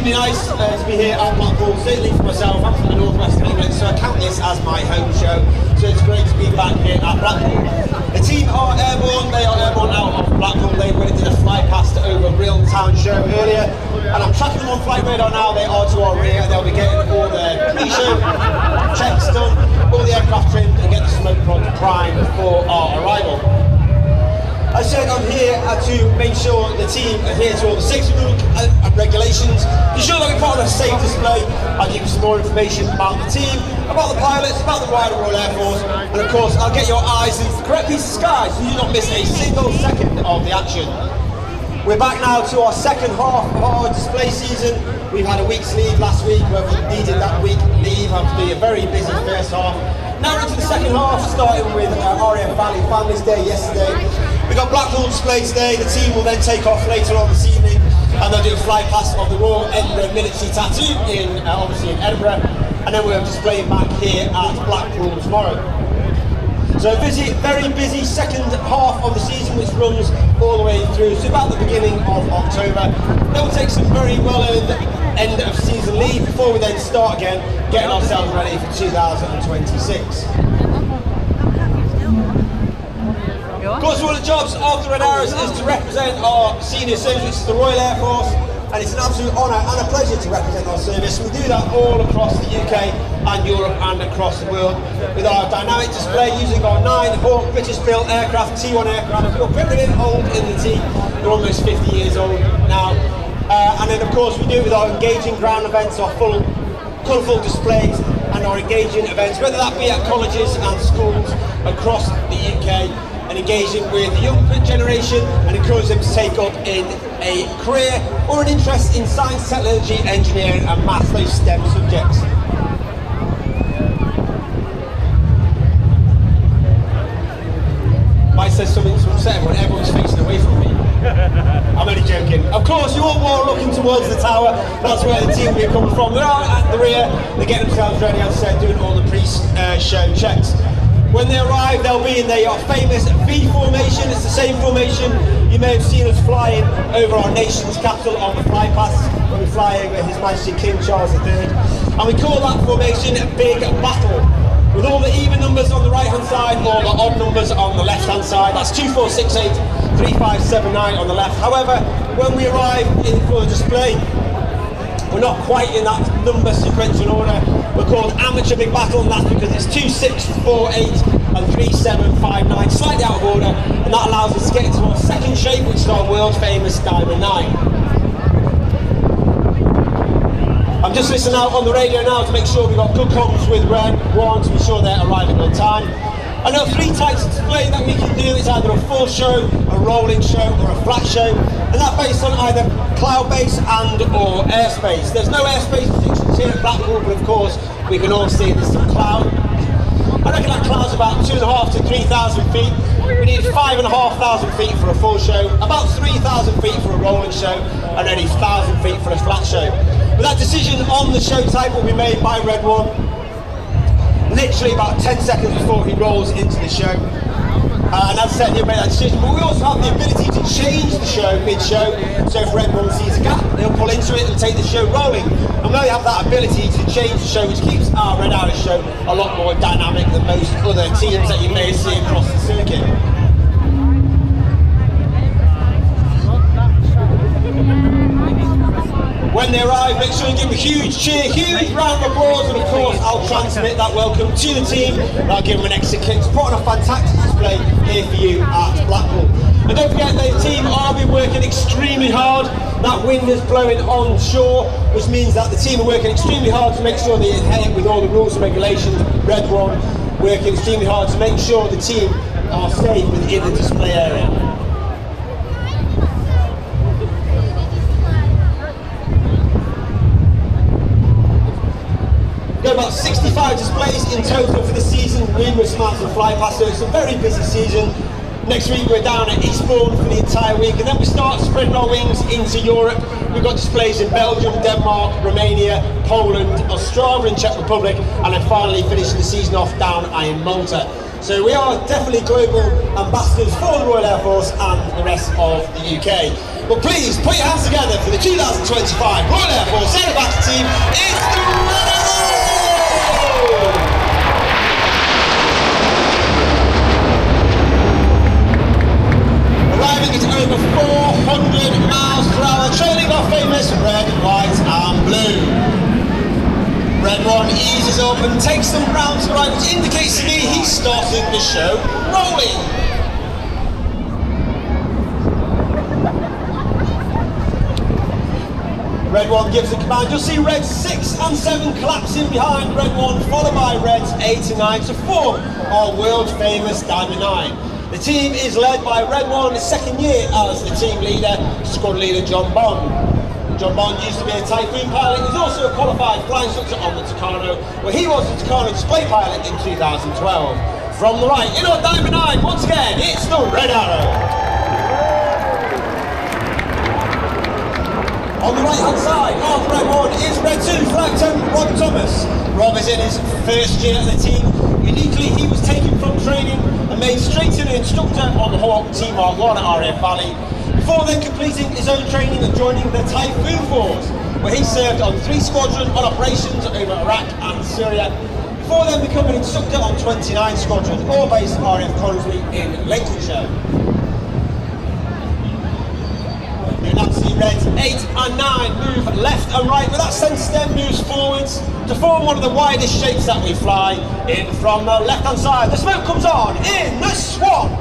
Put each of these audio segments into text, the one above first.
extremely nice to be here at Blackpool, certainly for myself. I'm from the northwest of England, so I count this as my home show. So it's great to be back here at Blackpool. The team are airborne, they are airborne out of Blackpool. They went and did a fly past over Real Town show earlier, and I'm tracking them on flight radar now. They are to our rear. They'll be getting all their pre-show checks done, all the aircraft trimmed, and get the smoke pod primed for our arrival. As I said, I'm here to make sure the team adhere to all the safety rules and regulations, ensure that we put on a safe display. I'll give you some more information about the team, about the pilots, about the wider Royal Air Force, and of course I'll get your eyes into the correct piece of sky so you do not miss a single second of the action. We're back now to our second half of our display season. We've had a week's leave last week, where we needed that week leave after a very busy first half. Now we're into the second half, starting with RAF Valley Families Day yesterday. We got Blackpool display today. The team will then take off later on this evening, and they'll do a fly past of the Royal Edinburgh military tattoo in obviously in Edinburgh, and then we'll display it back here at Blackpool tomorrow. So a busy, very busy second half of the season, which runs all the way through to about the beginning of October. Then we'll take some very well-earned end of season leave before we then start again, getting ourselves ready for 2026. Of course, one of the jobs of the Red Arrows is to represent our senior service, which is the Royal Air Force, and it's an absolute honour and a pleasure to represent our service. We do that all across the UK and Europe and across the world with our dynamic display using our 9 Hawk British-built aircraft, T1 aircraft. We're pretty old in the team, they're almost 50 years old now. And then of course we do it with our engaging ground events, our full colourful displays and our engaging events, whether that be at colleges and schools across the UK, and engaging with the young generation and encourage them to take up in a career or an interest in science, technology, engineering and maths, those STEM subjects. Might say something to upset everyone, everyone's facing away from me. I'm only joking. Of course, you're all looking towards the tower, that's where the team will be coming from. They're out at the rear, they're getting themselves ready, as I said, doing all the pre-show checks. When they arrive, they'll be in our famous V formation. It's the same formation you may have seen us flying over our nation's capital on the fly past when we fly over His Majesty King Charles III. And we call that formation Big Battle, with all the even numbers on the right hand side, or the odd numbers on the left hand side. That's 2468, 3579 on the left. However, when we arrive for the display, we're not quite in that number sequential order. We're called Amateur Big Battle, and that's because it's 2648 and 3759, slightly out of order, and that allows us to get into our second shape, which is our world famous Diamond 9. I'm just listening out on the radio now to make sure we've got good comms with Red 1 to be sure they're arriving on time. I know 3 types of display that we can do. It's either a full show, a rolling show, or a flat show, and that's based on either cloud-based and or airspace. There's no airspace restrictions here at Blackpool, but of course we can all see there's some cloud. I reckon that cloud's about 2,500 to 3,000 feet. We need 5,500 feet for a full show, about 3,000 feet for a rolling show, and only 1,000 feet for a flat show. But that decision on the show type will be made by Red 1 literally about 10 seconds before he rolls into the show. And as I said, he'll make that decision, but we also have the ability to change the show mid-show. So if Red 1 sees a gap, they'll pull into it and take the show rolling. And we have that ability to change the show, which keeps our Red Arrow show a lot more dynamic than most other teams that you may see across the circuit. When they arrive, make sure you give them a huge cheer, huge round of applause, and of course I'll transmit that welcome to the team, and I'll give them an extra kick to put on a fantastic display here for you at Blackpool. And don't forget, the team are been working extremely hard. That wind is blowing on shore, which means that the team are working extremely hard to make sure they adhere with all the rules and regulations. Red 1 working extremely hard to make sure the team are safe within the display area. About 65 displays in total for the season, numerous amounts of fly past, so it's a very busy season. Next week we're down at Eastbourne for the entire week, and then we start spreading our wings into Europe. We've got displays in Belgium, Denmark, Romania, Poland, Australia and Czech Republic, and then finally finishing the season off down in Malta. So we are definitely global ambassadors for the Royal Air Force and the rest of the UK. But please put your hands together for the 2025 Royal Air Force Saturday team. It's the Red Arrow! Arriving at over 400 miles per hour, trailing our famous red, white and blue. Red one eases up and takes them round to the right, which indicates to me he's starting the show rolling. Red 1 gives the command. You'll see Reds 6 and 7 collapsing behind Red 1, followed by Reds 8 and 9 to form our world famous Diamond 9. The team is led by Red 1, his second year as the team leader, squad leader John Bond. John Bond used to be a Typhoon pilot. He's also a qualified flying instructor on the Tucano, where he was the Tucano display pilot in 2012. From the right, in our Diamond 9, once again, it's the Red Arrow. On the right hand side of Red 1 is Red 2, Flight Lieutenant Rob Thomas. Rob is in his first year at the team. Uniquely, he was taken from training and made straight to the instructor on the Hawk Team Mark 1 at RAF Valley, before then completing his own training and joining the Typhoon Force, where he served on 3 squadrons on operations over Iraq and Syria, before then becoming an instructor on 29 squadrons, all based at RAF Conisby in Lincolnshire. You now see Reds 8 and 9 move left and right, but that centre stem moves forwards to form one of the widest shapes that we fly. In from the left hand side, the smoke comes on in the Swan.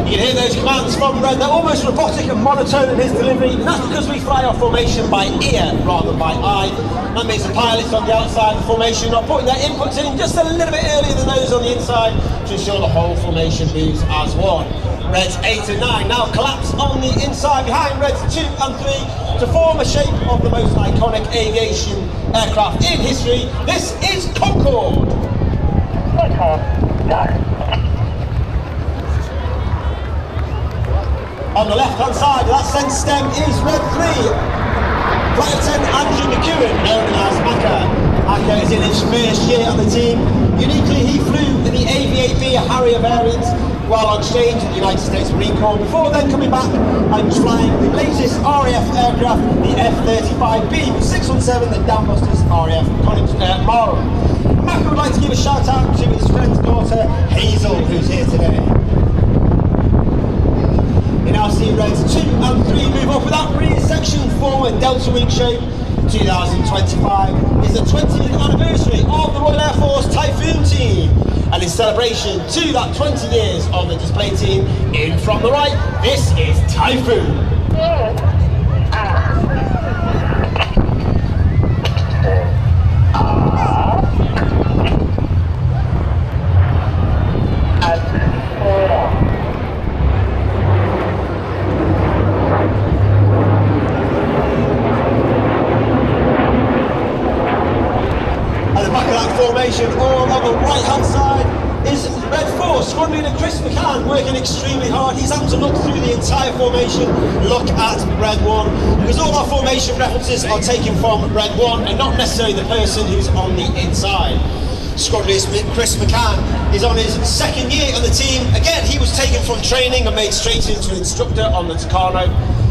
You can hear those commands from Red, they're almost robotic and monotone in his delivery, and that's because we fly our formation by ear rather than by eye. That means the pilots on the outside of the formation are putting their inputs in just a little bit earlier than those on the inside to ensure the whole formation moves as one. Reds 8 and 9 now collapse on the inside behind Reds 2 and 3 to form a shape of the most iconic aviation aircraft in history. This is Concorde. On the left hand side of that centre stem is Red 3, Flight Lieutenant Andrew McEwen, known as Aka. Aka is in his first year on the team. Uniquely, he flew in the AV-8B Harrier variant while on exchange with the United States Marine Corps, before then coming back and flying the latest RAF aircraft, the F-35B 617, the Dambusters RAF Marl. Aka would like to give a shout out to his friend's daughter Hazel, who's here today. You now see Reds 2 and 3 move up with that rear section, form a delta wing shape. 2025 is the 20th anniversary of the Royal Air Force Typhoon team, and in celebration to that 20 years of the display team, in from the right, this is Typhoon. Formation, all on the right hand side is Red 4, squad leader Chris McCann, working extremely hard. He's had to look through the entire formation, look at Red 1, because all our formation references are taken from Red 1 and not necessarily the person who's on the inside. Squad leader Chris McCann is on his second year on the team. Again, he was taken from training and made straight into an instructor on the Tucano,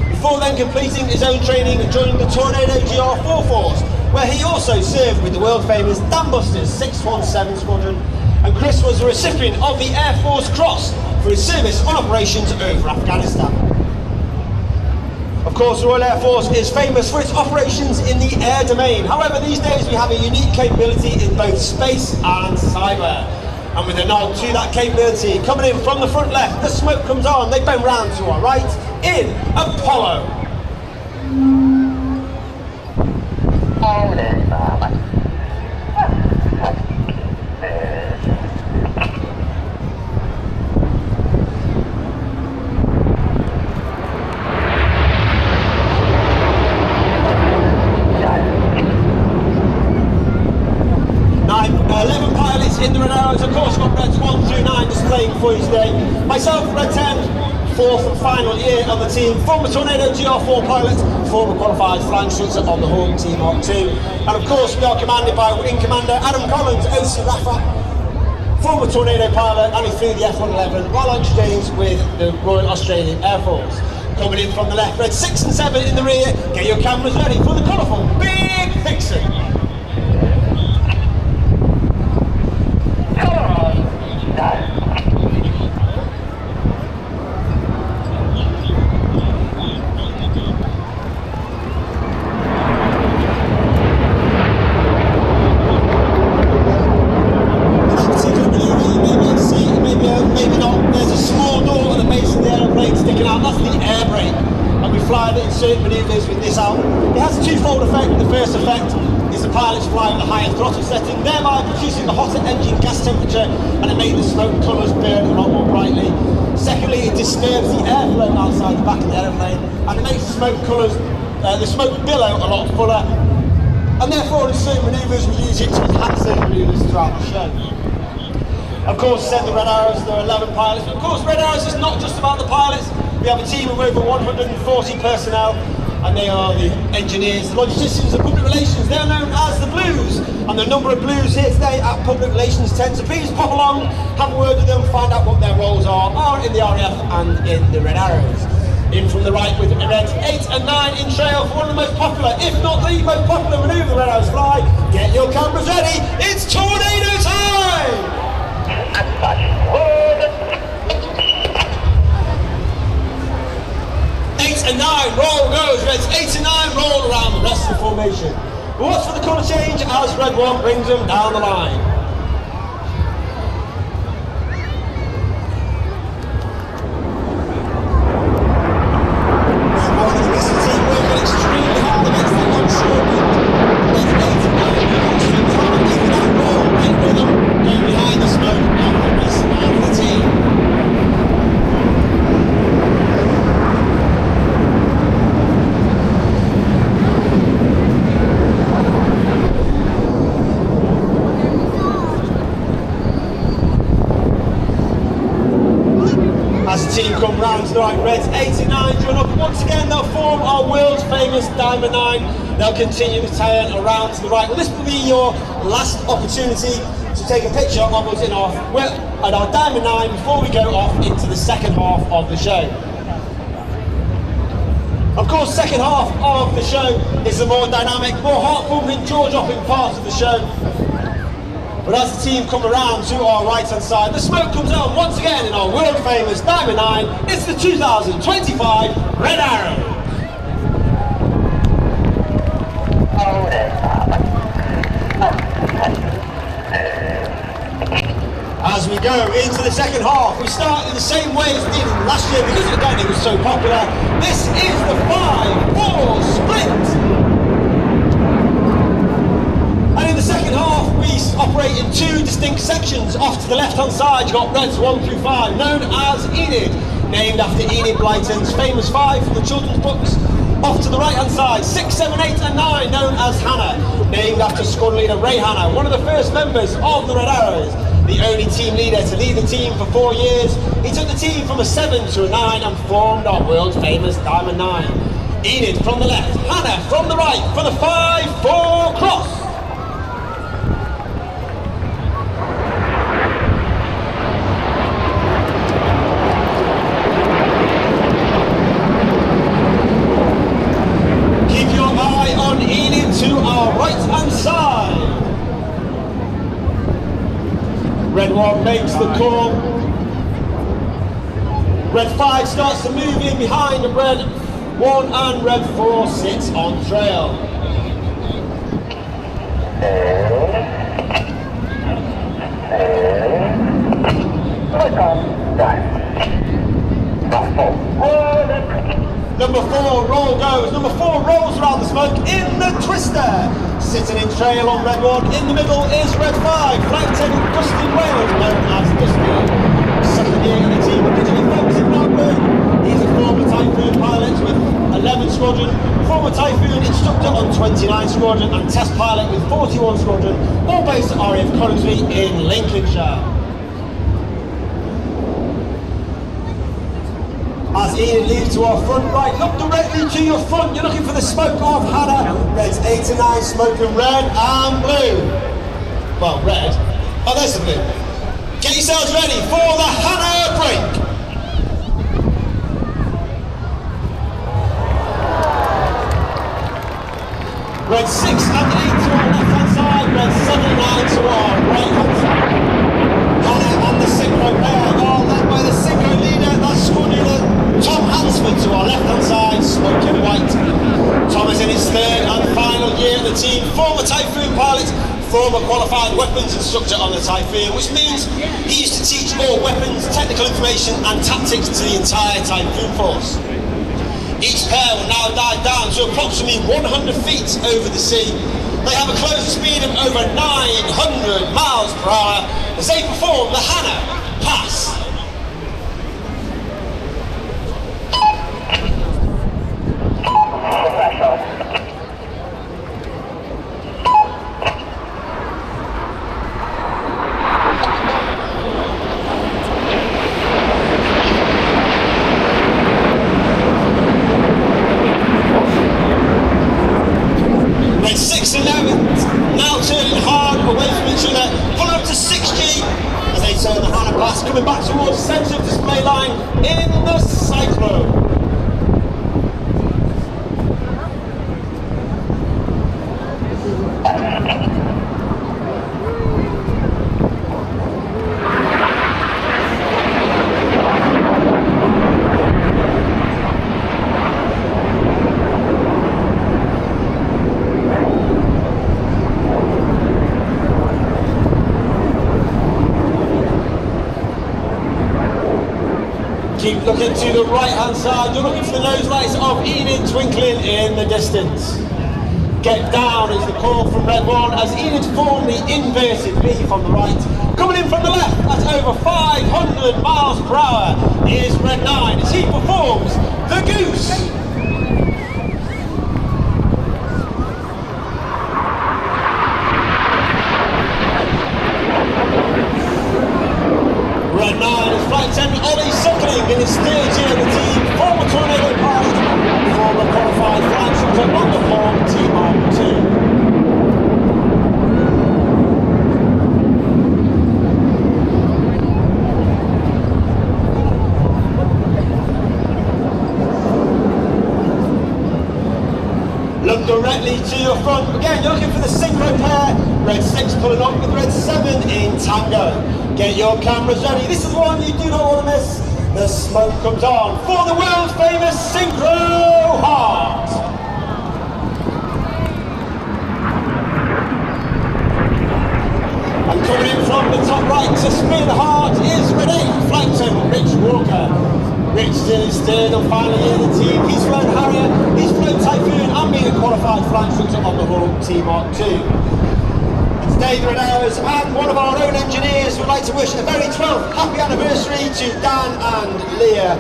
before then completing his own training and joining the Tornado GR4 Force, where he also served with the world famous Dambusters 617 Squadron, and Chris was a recipient of the Air Force Cross for his service on operations over Afghanistan. Of course, the Royal Air Force is famous for its operations in the air domain. However, these days we have a unique capability in both space and cyber. And with a nod to that capability, coming in from the front left, the smoke comes on, they bend round to our right, in Apollo. in the red arrows. Of course, we've got reds 1 through 9 displaying for you today. Myself, red 10, fourth and final year on the team. Former Tornado GR4 pilot, former qualified flying instructor on the home team Mark 2. And of course, we are commanded by Wing Commander Adam Collins, OC Rafa, former Tornado pilot, and he flew the F-111 while on exchange with the Royal Australian Air Force. Coming in from the left, red 6 and 7 in the rear. Get your cameras ready for the colourful Big Vixen. Certain manoeuvres with this out. It has a twofold effect. The first effect is the pilots flying at a higher throttle setting, thereby producing the hotter engine gas temperature, and it makes the smoke colours burn a lot more brightly. Secondly, it disturbs the airflow outside the back of the aeroplane, and it makes the smoke colours, the smoke billow a lot fuller, and therefore in certain manoeuvres we use it to enhance those manoeuvres throughout the show. Of course, said the red arrows, there are 11 pilots, but of course red arrows is not just about the pilots. We have a team of over 140 personnel, and they are the engineers, the logisticians and public relations. They are known as the Blues, and the number of Blues here today at Public Relations 10. So please pop along, have a word with them, find out what their roles are in the RAF and in the Red Arrows. In from the right with reds 8 and 9 in trail for one of the most popular, if not the most popular manoeuvre the Red Arrows fly. Get your cameras ready, it's tornado time! 8 and 9, roll goes, reds 8 and 9, roll around the rest of the formation. But watch for the colour change as red 1 brings them down the line. Red 1 is missing team working extremely hard against that one short. Reds 8 and 9, extremely hard against that roll, right rhythm, going behind the smoke of the rest of the team. As the team come round to the right, reds 8 and 9 drawn up. Once again, they'll form our world famous Diamond 9. They'll continue to turn around to the right. Well, this will be your last opportunity to take a picture of us in our Diamond 9 before we go off into the second half of the show. Of course, second half of the show is the more dynamic, more heart-pumping, jaw-dropping part of the show. But as the team come around to our right hand side, the smoke comes on once again in our world famous Diamond 9. It's the 2025 Red Arrow. As we go into the second half, we start in the same way as we did last year because again it was so popular. This is the 5-4 split. And in the second half, we operate in two distinct sections. Off to the left-hand side, you've got reds 1 through 5, known as Enid, named after Enid Blyton's famous 5 from the children's books. Off to the right-hand side, 6, 7, 8 and 9, known as Hannah, named after squad leader Ray Hannah, one of the first members of the Red Arrows, the only team leader to lead the team for 4 years. He took the team from a 7 to a 9 and formed our world famous Diamond 9. Enid from the left, Hannah from the right for the 5-4 cross. To our right hand side. Red 1 makes the call. Red 5 starts to move in behind red 1 and red 4 sits on trail. Number 4, roll goes. Number 4 rolls around the smoke in the twister. Sitting in trail on red 1. In the middle is red 5. Flight attendant Dustin Wales, known as Dusty. Second year in the team, originally focusing Blackpool. He's a former Typhoon pilot with 11 Squadron, former Typhoon instructor on 29 Squadron, and test pilot with 41 Squadron, all based at RAF Collinsby in Lincolnshire. As Ian leads to our front right, look directly to your front. You're looking for the smoke of Hannah. Reds 8 and 9 smoking red and blue. Well, red. Oh, there's the blue. Get yourselves ready for the Hannah break. Red 6 and 8 to our left hand side, red 7 and 9 to our right hand side. Hannah and the synchro pair are led by the synchro leader, that's squad leader Tom Hansford to our left hand side, smoking white. Tom is in his third and final year at the team, former Typhoon pilot, former qualified weapons instructor on the Typhoon, which means he used to teach all weapons, technical information and tactics to the entire Typhoon force. Each pair will now dive down to approximately 100 feet over the sea. They have a closing speed of over 900 miles per hour as they perform the Hannah Pass. Coming back towards the centre of display line in the cyclone. Keep looking to the right hand side, you're looking for the nose lights of Enid twinkling in the distance. Get down is the call from red 1 as Enid formed the inverted V from the right. Coming in from the left at over 500 miles per hour is red 9 as he performs the goose. Red 9 is flight attendant Ollie Suckling in his third year of the team, former Tornado pilot, former qualified flight instructor on the form Team Arm 2. Look directly to your front. Again, you're looking for the synchro pair. Red 6 pulling up with red 7 in tango. Get your cameras ready. This is one you do not want to miss. The smoke comes on for the world famous Synchro Heart. And coming in from the top right to spin the heart is red 8 flight attendant Rich Walker. Rich is in his third and final year of the team. He's flown Harrier, he's flown Typhoon and been a qualified flight instructor on the Hawk Team Mark 2. David and ours, and one of our own engineers would like to wish a very 12th happy anniversary to Dan and Leah.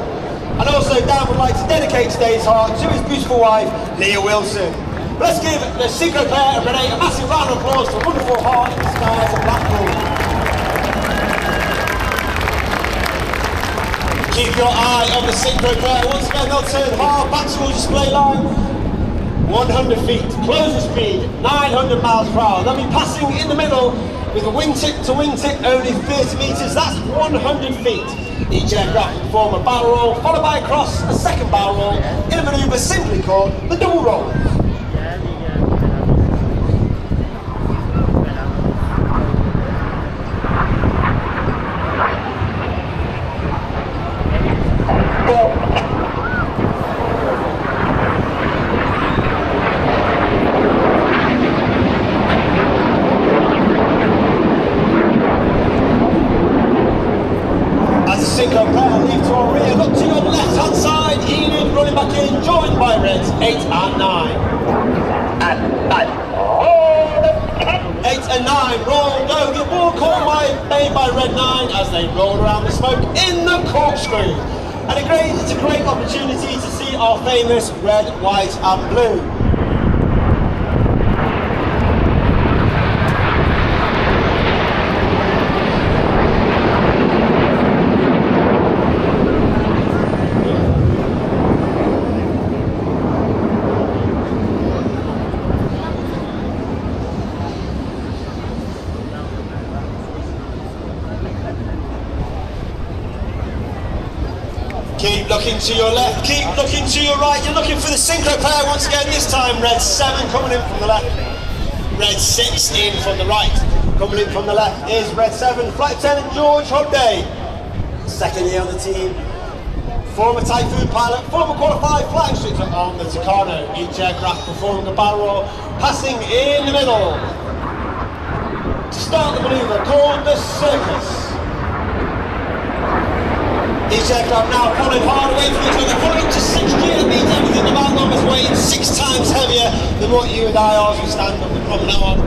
And also Dan would like to dedicate today's heart to his beautiful wife, Leah Wilson. Let's give the synchro player and Renee a massive round of applause for a wonderful heart in the skies of Blackpool. Keep your eye on the synchro player. Once again they'll turn hard back towards display line. 100 feet, closing speed, 900 miles per hour. They'll be passing in the middle with a wingtip to wingtip, only 30 metres, that's 100 feet. Each aircraft will form a barrel roll, followed by a cross, a second barrel roll, in a manoeuvre simply called the double roll. Synchro pair leave to our rear. Look to your left hand side. Enid running back in, joined by reds 8 and 9. 8 and 9 roll go. The ball call made by red 9 as they roll around the smoke in the corkscrew. And it's a great opportunity to see our famous red, white and blue. looking to your left, keep looking to your right. You're looking for the synchro pair once again. This time red 7 coming in from the left, red 6 in from the right. Coming in from the left is red 7, Flight Lieutenant George Hobday. Second year on the team, former Typhoon pilot, former qualified flight instructor on the Tucano. Each aircraft performing a barrel roll, passing in the middle. To start the manoeuvre called the circus. Each aircraft now pulling hard away from each other, pulling up to 6G. That means everything about them is weighing 6 times heavier than what you and I are as we stand up from now on.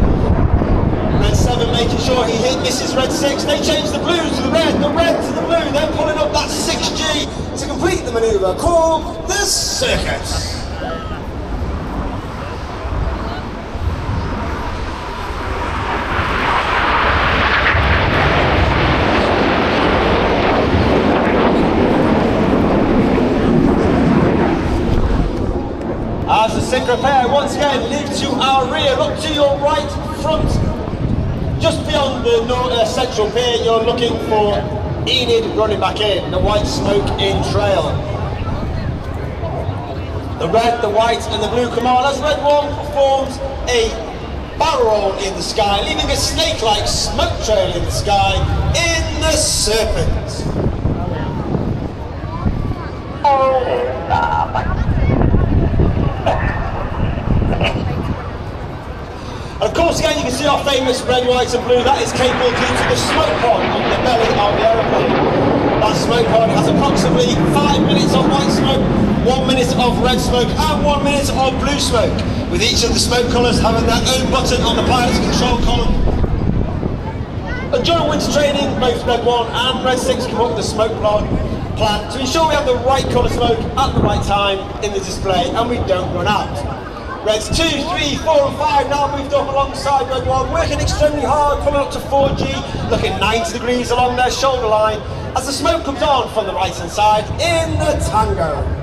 Red 7 making sure he misses red 6. They change the blue to the red to the blue. They're pulling up that 6G to complete the manoeuvre called the circus. As the synchro pair once again leave to our rear, look to your right front. Just beyond the central pier, you're looking for Enid running back in, the white smoke in trail. The red, the white and the blue come on as red 1 forms a barrel roll in the sky, leaving a snake-like smoke trail in the sky in the serpent. Of course, again, you can see our famous red, white and blue. That is capable due to the smoke pod on the belly of the aeroplane. That smoke pod has approximately 5 minutes of white smoke, 1 minute of red smoke and 1 minute of blue smoke, with each of the smoke colours having their own button on the pilot's control column. And during winter training, both red 1 and red 6 come up with a smoke plan to ensure we have the right colour smoke at the right time in the display and we don't run out. Reds 2, 3, 4 and 5 now moved up alongside red 1, working extremely hard, coming up to 4G, looking 90 degrees along their shoulder line as the smoke comes on from the right hand side in the tango.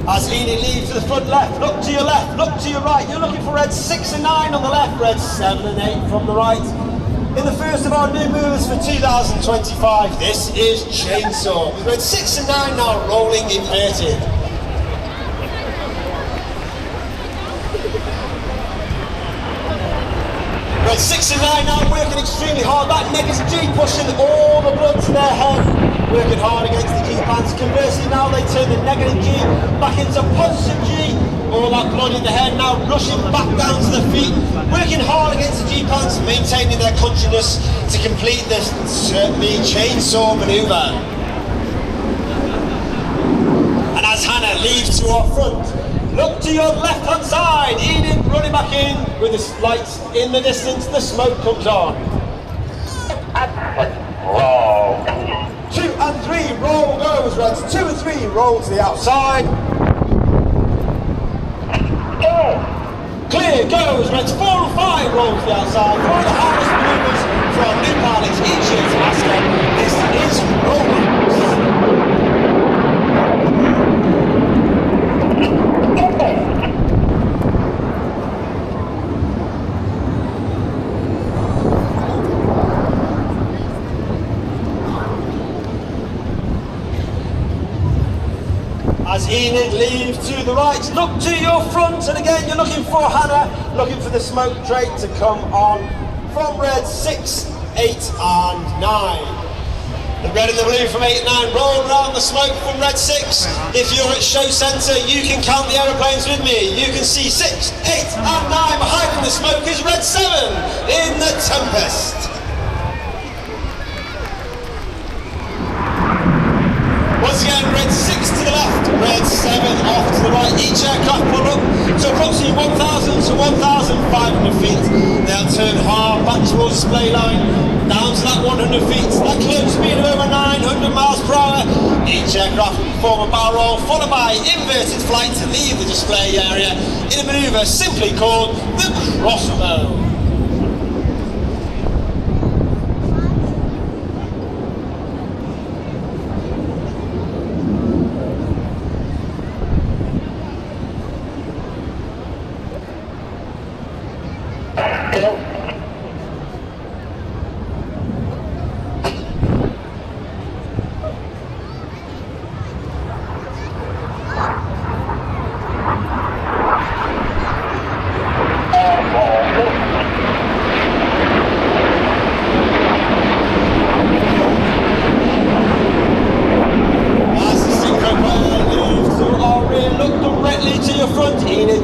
As Enid leaves to the front left, look to your left, look to your right. You're looking for red 6 and 9 on the left, red 7 and 8 from the right. In the first of our new moves for 2025, this is Chainsaw, with red 6 and 9 now rolling inverted. Red 6 and 9 now working extremely hard. That negative G pushing all the blood to their head, working hard against the G-pants. Conversely now they turn the negative G back into positive G. All that blood in the head now rushing back down to the feet, working hard against the G-pants, maintaining their consciousness to complete this chainsaw manoeuvre. And as Hannah leaves to our front, look to your left-hand side, Enid running back in with the lights in the distance, the smoke comes on. 2 and 3, roll goes, Reds 2 and 3, roll to the outside. Clear goes, Reds 4 and 5, roll to the outside. For the hardest manoeuvres for our new pilots each year to Alaska, this is rolling. As Enid leaves to the right, look to your front, and again you're looking for Hannah, looking for the smoke trait to come on from red 6, 8 and 9. The red and the blue from 8 and 9 roll around the smoke from red 6. If you're at show centre, you can count the aeroplanes with me. You can see 6, 8 and 9. Behind the smoke is red 7 in the Tempest. Once again, red 6 to the left, red 7 off to the right. Each aircraft pull up to approximately 1,000 to 1,500 feet. They'll turn hard back towards the display line, down to that 100 feet. That close speed of over 900 miles per hour. Each aircraft will perform a barrel roll, followed by inverted flight to leave the display area in a manoeuvre simply called the crossbow.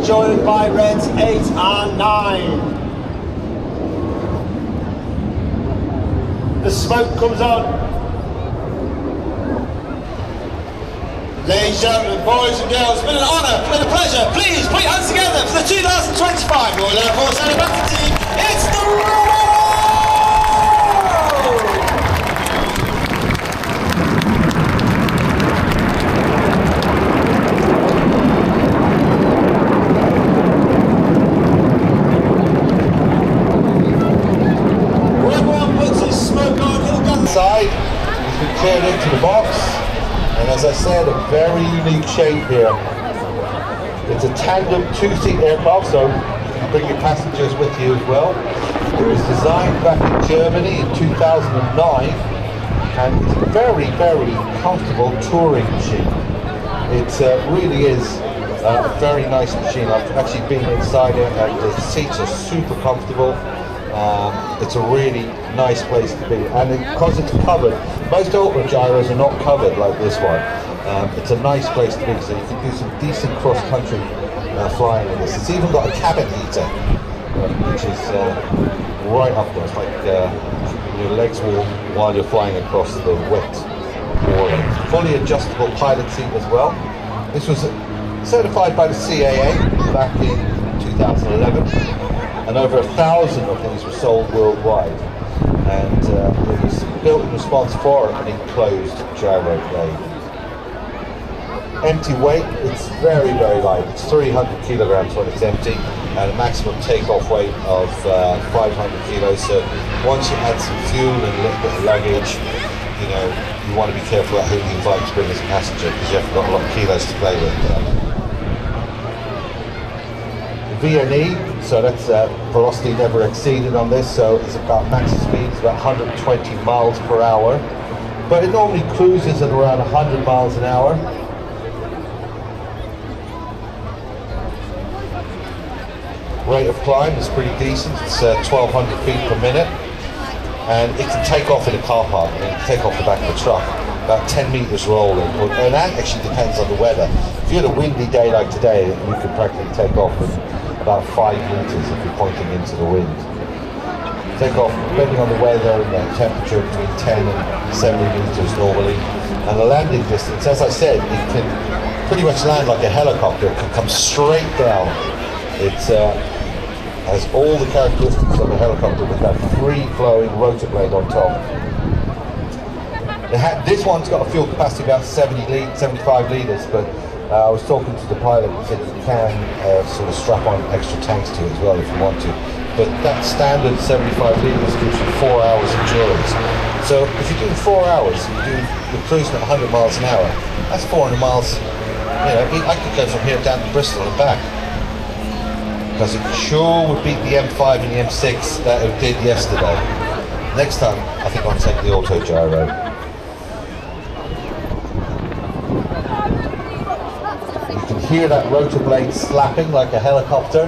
Joined by Reds 8 and 9. The smoke comes on. Ladies and gentlemen, boys and girls, it's been an honour, it's been a pleasure. Please put your hands together for the 2025 Royal Air Force Helicopter team. It's the Royal! Side has been cleared into the box, and as I said, a very unique shape here. It's a tandem two-seat aircraft, so you can bring your passengers with you as well. It was designed back in Germany in 2009, and it's a very, very comfortable touring machine. It really is a very nice machine. I've actually been inside it, and the seats are super comfortable. It's a really nice place to be, and because it's covered, most auto gyros are not covered like this one. It's a nice place to be, so you can do some decent cross-country flying with this. It's even got a cabin heater, which is right up there. It's like your legs warm while you're flying across the wet water. Fully adjustable pilot seat as well. This was certified by the CAA back in 2011. And over 1,000 of these were sold worldwide, and it was built in response for an enclosed gyro blade. Empty weight, it's very, very light. It's 300 kilograms when it's empty, and a maximum takeoff weight of 500 kilos. So once you add some fuel and a little bit of luggage, you know, you want to be careful about who you invite to bring as a passenger, because you haven't got a lot of kilos to play with. VNE, so that's velocity never exceeded on this, so it's about max speed, it's about 120 miles per hour, but it normally cruises at around 100 miles an hour. Rate of climb is pretty decent, it's 1,200 feet per minute, and it can take off in a car park, and it can take off the back of the truck, about 10 meters rolling, and that actually depends on the weather. If you had a windy day like today, you could practically take off with about 5 meters if you're pointing into the wind. Take off, depending on the weather and the temperature, between 10 and 70 meters normally. And the landing distance, as I said, it can pretty much land like a helicopter. It can come straight down. It has all the characteristics of a helicopter with that free-flowing rotor blade on top. This one's got a fuel capacity about 75 litres, but I was talking to the pilot, he said you can sort of strap on extra tanks to it as well if you want to. But that standard 75 litres gives you 4 hours endurance. So if you're doing 4 hours, you're cruising at 100 miles an hour, that's 400 miles, you know, I could go from here down to Bristol and back. Because it sure would beat the M5 and the M6 that it did yesterday. Next time, I think I'll take the auto gyro. Hear that rotor blade slapping like a helicopter,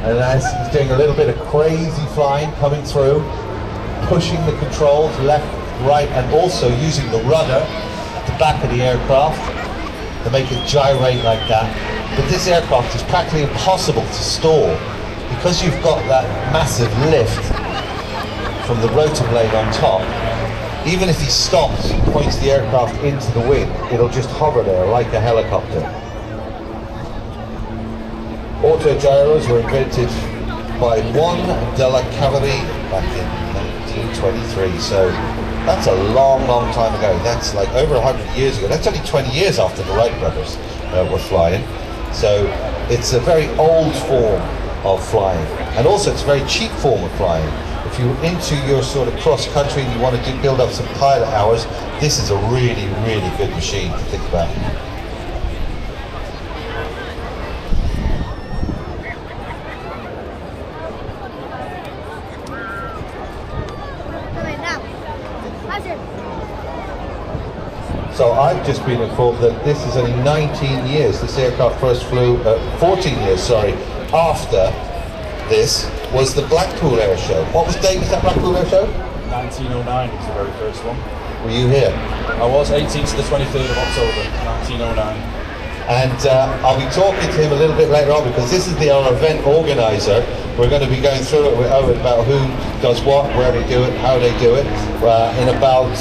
and as he's doing a little bit of crazy flying coming through, pushing the controls left, right, and also using the rudder at the back of the aircraft to make it gyrate like that. But this aircraft is practically impossible to stall because you've got that massive lift from the rotor blade on top. Even if he stops and points the aircraft into the wind, it'll just hover there like a helicopter. Auto gyros were invented by Juan de la Cavallerie back in 1923, so that's a long, long time ago. That's like over 100 years ago. That's only 20 years after the Wright brothers were flying. So it's a very old form of flying, and also it's a very cheap form of flying. If you're into your sort of cross-country and you want to build up some pilot hours, this is a really, really good machine to think about. So I've just been informed that this is only 19 years. This aircraft first flew, 14 years, sorry, after this was the Blackpool Airshow. What was date was that Blackpool Airshow? 1909 was the very first one. Were you here? I was 18th to the 23rd of October, 1909. And I'll be talking to him a little bit later on because this is our event organizer. We're going to be going through it with Owen about who does what, where they do it, how they do it, in about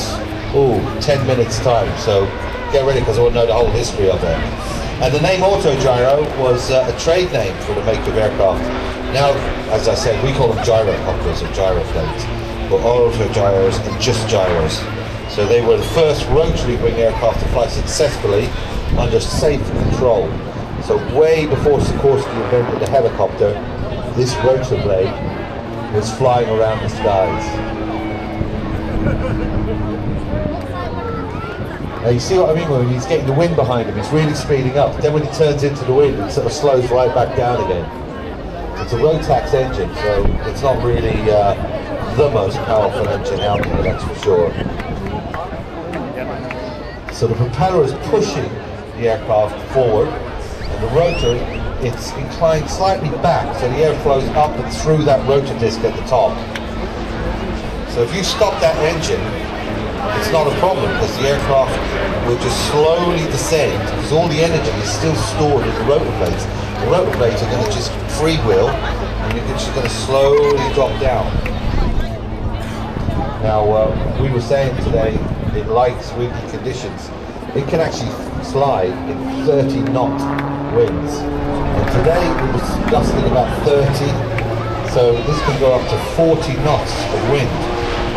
10 minutes time. So get ready because I want to know the whole history of it. And the name Autogyro was a trade name for the make of aircraft. Now, as I said, we call them gyrocopters or gyroplanes, but autogyros and just gyros. So they were the first rotary wing aircraft to fly successfully under safe control. So way before Sikorsky invented the helicopter, this rotor blade was flying around the skies. Now you see what I mean when he's getting the wind behind him, he's really speeding up. Then when he turns into the wind, it sort of slows right back down again. It's a Rotax engine, so it's not really the most powerful engine out there, that's for sure. So the propeller is pushing the aircraft forward, and the rotor, it's inclined slightly back, so the air flows up and through that rotor disc at the top. So if you stop that engine, it's not a problem because the aircraft will just slowly descend because all the energy is still stored in the rotor blades. The rotor blades are going to just freewheel and you're just going to slowly drop down. Now, we were saying today, in light, windy conditions, it can actually slide in 30 knot winds. And today it was gusting about 30, so this can go up to 40 knots of wind,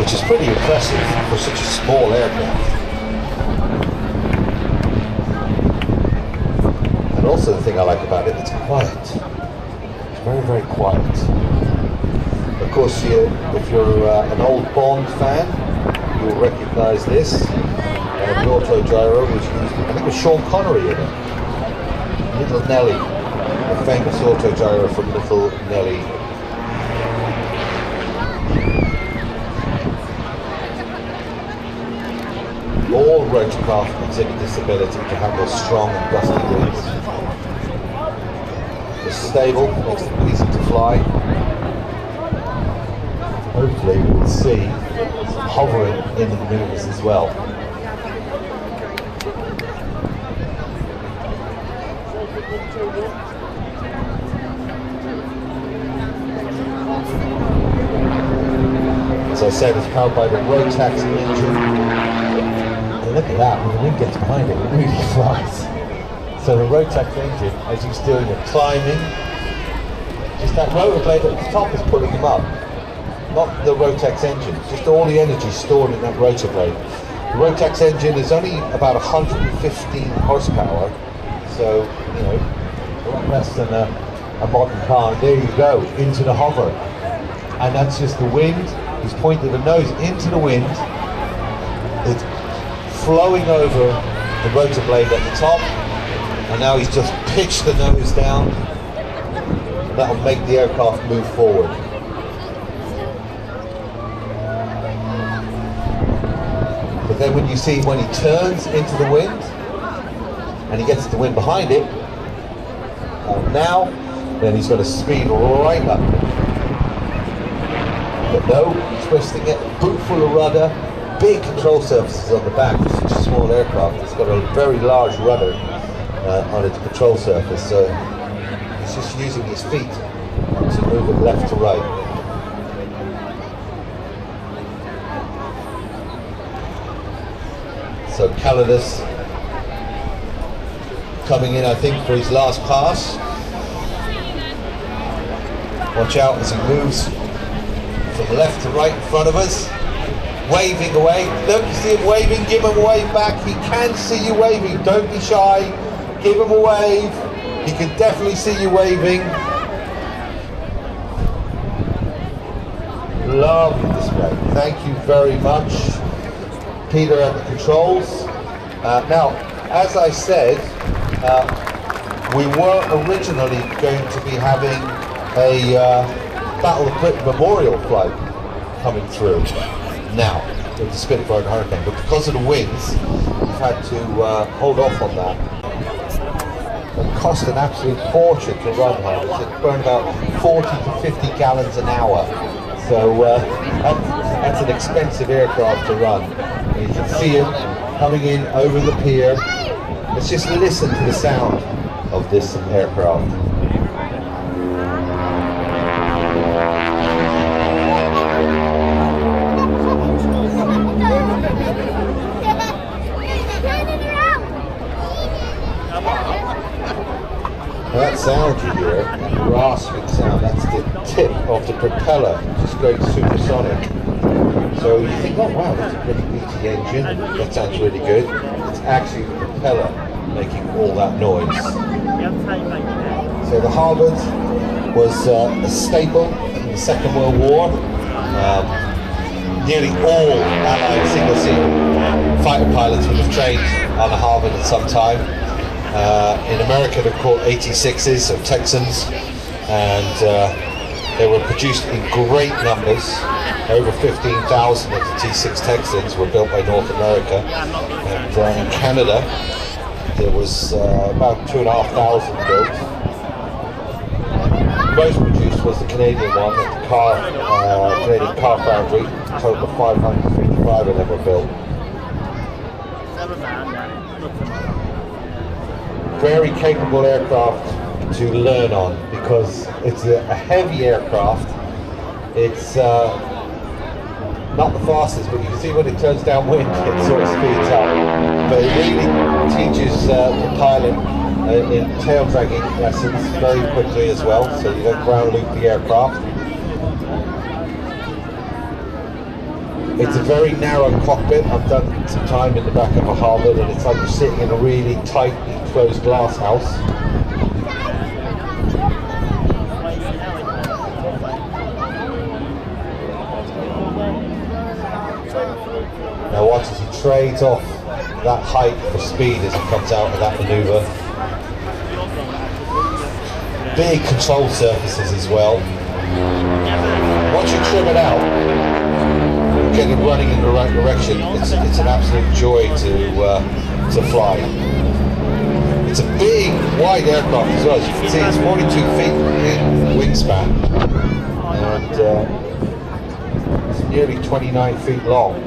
which is pretty impressive for such a small aircraft. And also the thing I like about it, it's quiet. It's very, very quiet. Of course, if you're an old Bond fan, you'll recognise this. The Autogyro was used, I think it was Sean Connery in it. Little Nelly, the famous Autogyro from Little Nelly. All rotorcraft exhibit this ability to handle strong and gusty winds. They're stable, makes them easy to fly. Hopefully we'll see some hovering in the maneuvers as well. As I said, it's powered by the Rotax engine. And look at that, when the wind gets behind it, it really flies. So the Rotax engine, as he's doing it, climbing, just that rotor blade at the top is pulling him up. Not the Rotax engine, just all the energy stored in that rotor blade. The Rotax engine is only about 115 horsepower, so, you know, a lot less than a modern car. And there you go, into the hover. And that's just the wind. He's pointed the nose into the wind. It's flowing over the rotor blade at the top. And now he's just pitched the nose down. That'll make the aircraft move forward. But then when you see when he turns into the wind, and he gets the wind behind it, now, then he's going to speed right up. But no, twisting it, boot full of rudder, big control surfaces on the back for such a small aircraft. It's got a very large rudder on its control surface, so he's just using his feet to move it left to right. So Calidus coming in, I think, for his last pass. Watch out as he moves from left to right in front of us, waving away. Look, you see him waving, give him a wave back. He can see you waving, don't be shy. Give him a wave. He can definitely see you waving. Lovely display. Thank you very much, Peter at the controls. Now, as I said, we were originally going to be having a Battle of Britain Memorial flight coming through now with the Spitfire and Hurricane, but because of the winds, we had to hold off on that. It cost an absolute fortune to run Harvards. It burned about 40 to 50 gallons an hour. So that's an expensive aircraft to run. And you can see him coming in over the pier. Let's just listen to the sound of this aircraft. Now that sound you hear, that rasping sound, that's the tip of the propeller, just going supersonic. So you think, oh wow, that's a pretty beefy engine, that sounds really good. It's actually the propeller making all that noise. So the Harvard was a staple in the Second World War. Nearly all Allied single-seat fighter pilots would have trained on a Harvard at some time. In America they're called 86s, so Texans, and they were produced in great numbers. Over 15,000 of the T6 Texans were built by North America, and in Canada there was about 2,500 built. Most produced was the Canadian one at the Canadian Car Foundry. A total of 555 of them were built. Very capable aircraft to learn on because it's a heavy aircraft. It's not the fastest, but you can see when it turns downwind, it sort of speeds up. But it really teaches the pilot in tail dragging lessons very quickly as well, so you don't ground loop the aircraft. It's a very narrow cockpit. I've done some time in the back of a Harvard, and it's like you're sitting in a really tightly closed glass house. Now watch as he trades off that height for speed as he comes out of that manoeuvre. Big control surfaces as well. Once you trim it out, get it running in the right direction, it's an absolute joy to fly. It's a big, wide aircraft as well. As you can see, it's 42 feet in wingspan, and it's nearly 29 feet long.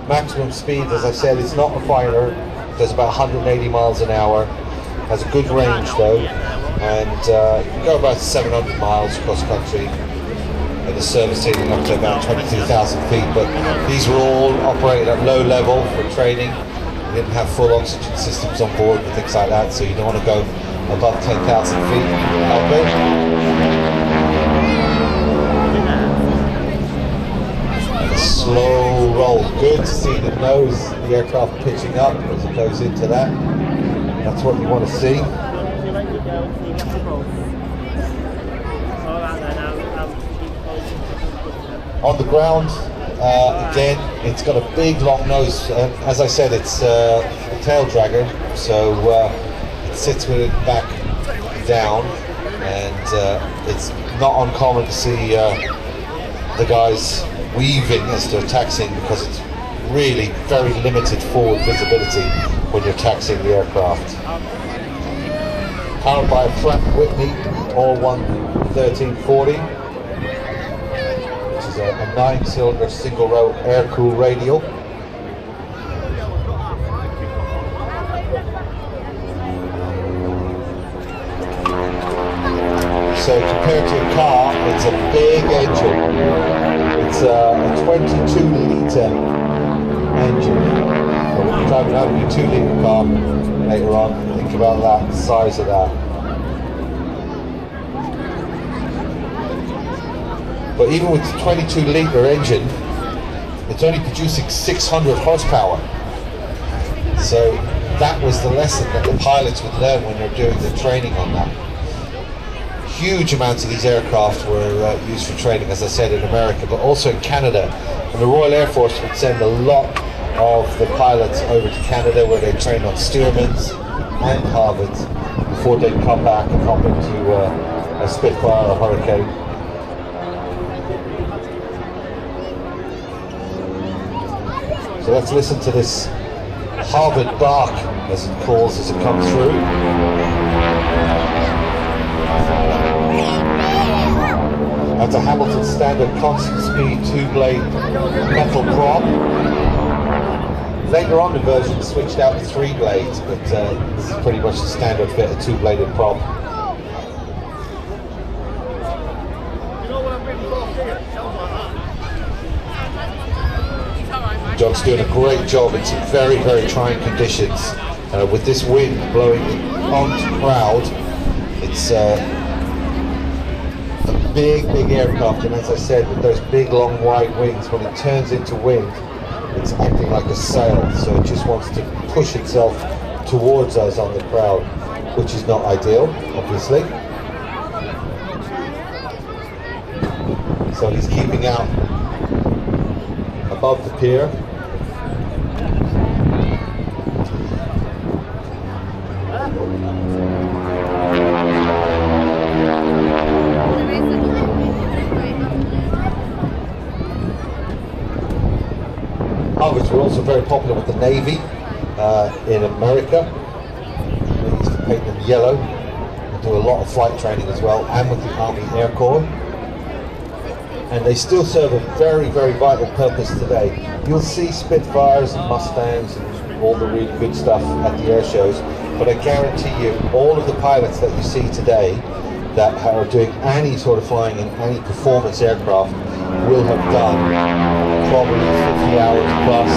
Maximum speed, as I said, it's not a fighter. Does about 180 miles an hour. Has a good range though, and you can go about 700 miles cross country. And the service taking up to about 22,000 feet, but these were all operated at low level for training. They didn't have full oxygen systems on board and things like that, so you don't want to go above 10,000 feet. And a slow roll. Good to see the nose, the aircraft pitching up as it goes into that. That's what you want to see. On the ground, again, it's got a big long nose. As I said, it's a tail dragger, so it sits with it back down, and it's not uncommon to see the guys weaving as they're taxiing because it's really very limited forward visibility when you're taxiing the aircraft. Powered by a Pratt & Whitney All-1 1340. A 9-cylinder single-row air-cooled radial. So compared to a car, it's a big engine. It's a 22-litre engine. So when you're driving out of your 2-litre car later on, think about that, the size of that. But even with the 22-litre engine, it's only producing 600 horsepower. So that was the lesson that the pilots would learn when they're doing the training on that. Huge amounts of these aircraft were used for training, as I said, in America, but also in Canada. And the Royal Air Force would send a lot of the pilots over to Canada where they trained on Stearmans and Harvards before they'd come back and hop into a Spitfire or Hurricane. So let's listen to this Harvard bark, as it calls as it comes through. That's a Hamilton standard constant speed 2-blade metal prop. Later on the version switched out to 3 blades, but this is pretty much the standard fit, a 2-bladed prop. John's doing a great job in some very, very trying conditions. With this wind blowing onto crowd, it's a big, big aircraft, and as I said, with those big, long, wide wings, when it turns into wind, it's acting like a sail, so it just wants to push itself towards us on the crowd, which is not ideal, obviously. So he's keeping out above the pier. Harvards were also very popular with the Navy in America. They used to paint them yellow and do a lot of flight training as well, and with the Army Air Corps. And they still serve a very, very vital purpose today. You'll see Spitfires and Mustangs and all the really good stuff at the air shows, but I guarantee you all of the pilots that you see today that are doing any sort of flying in any performance aircraft will have done probably 50 hours plus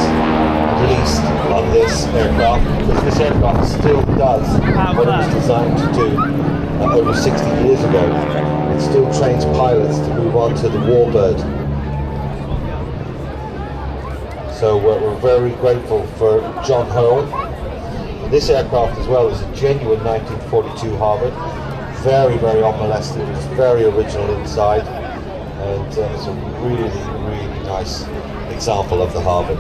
at least on this aircraft, because this aircraft still does what it was designed to do over 60 years ago. It still trains pilots to move on to the Warbird. So we're very grateful for John Hurl. This aircraft as well is a genuine 1942 Harvard. Very, very unmolested. It's very original inside, and it's a really, really nice example of the Harvard.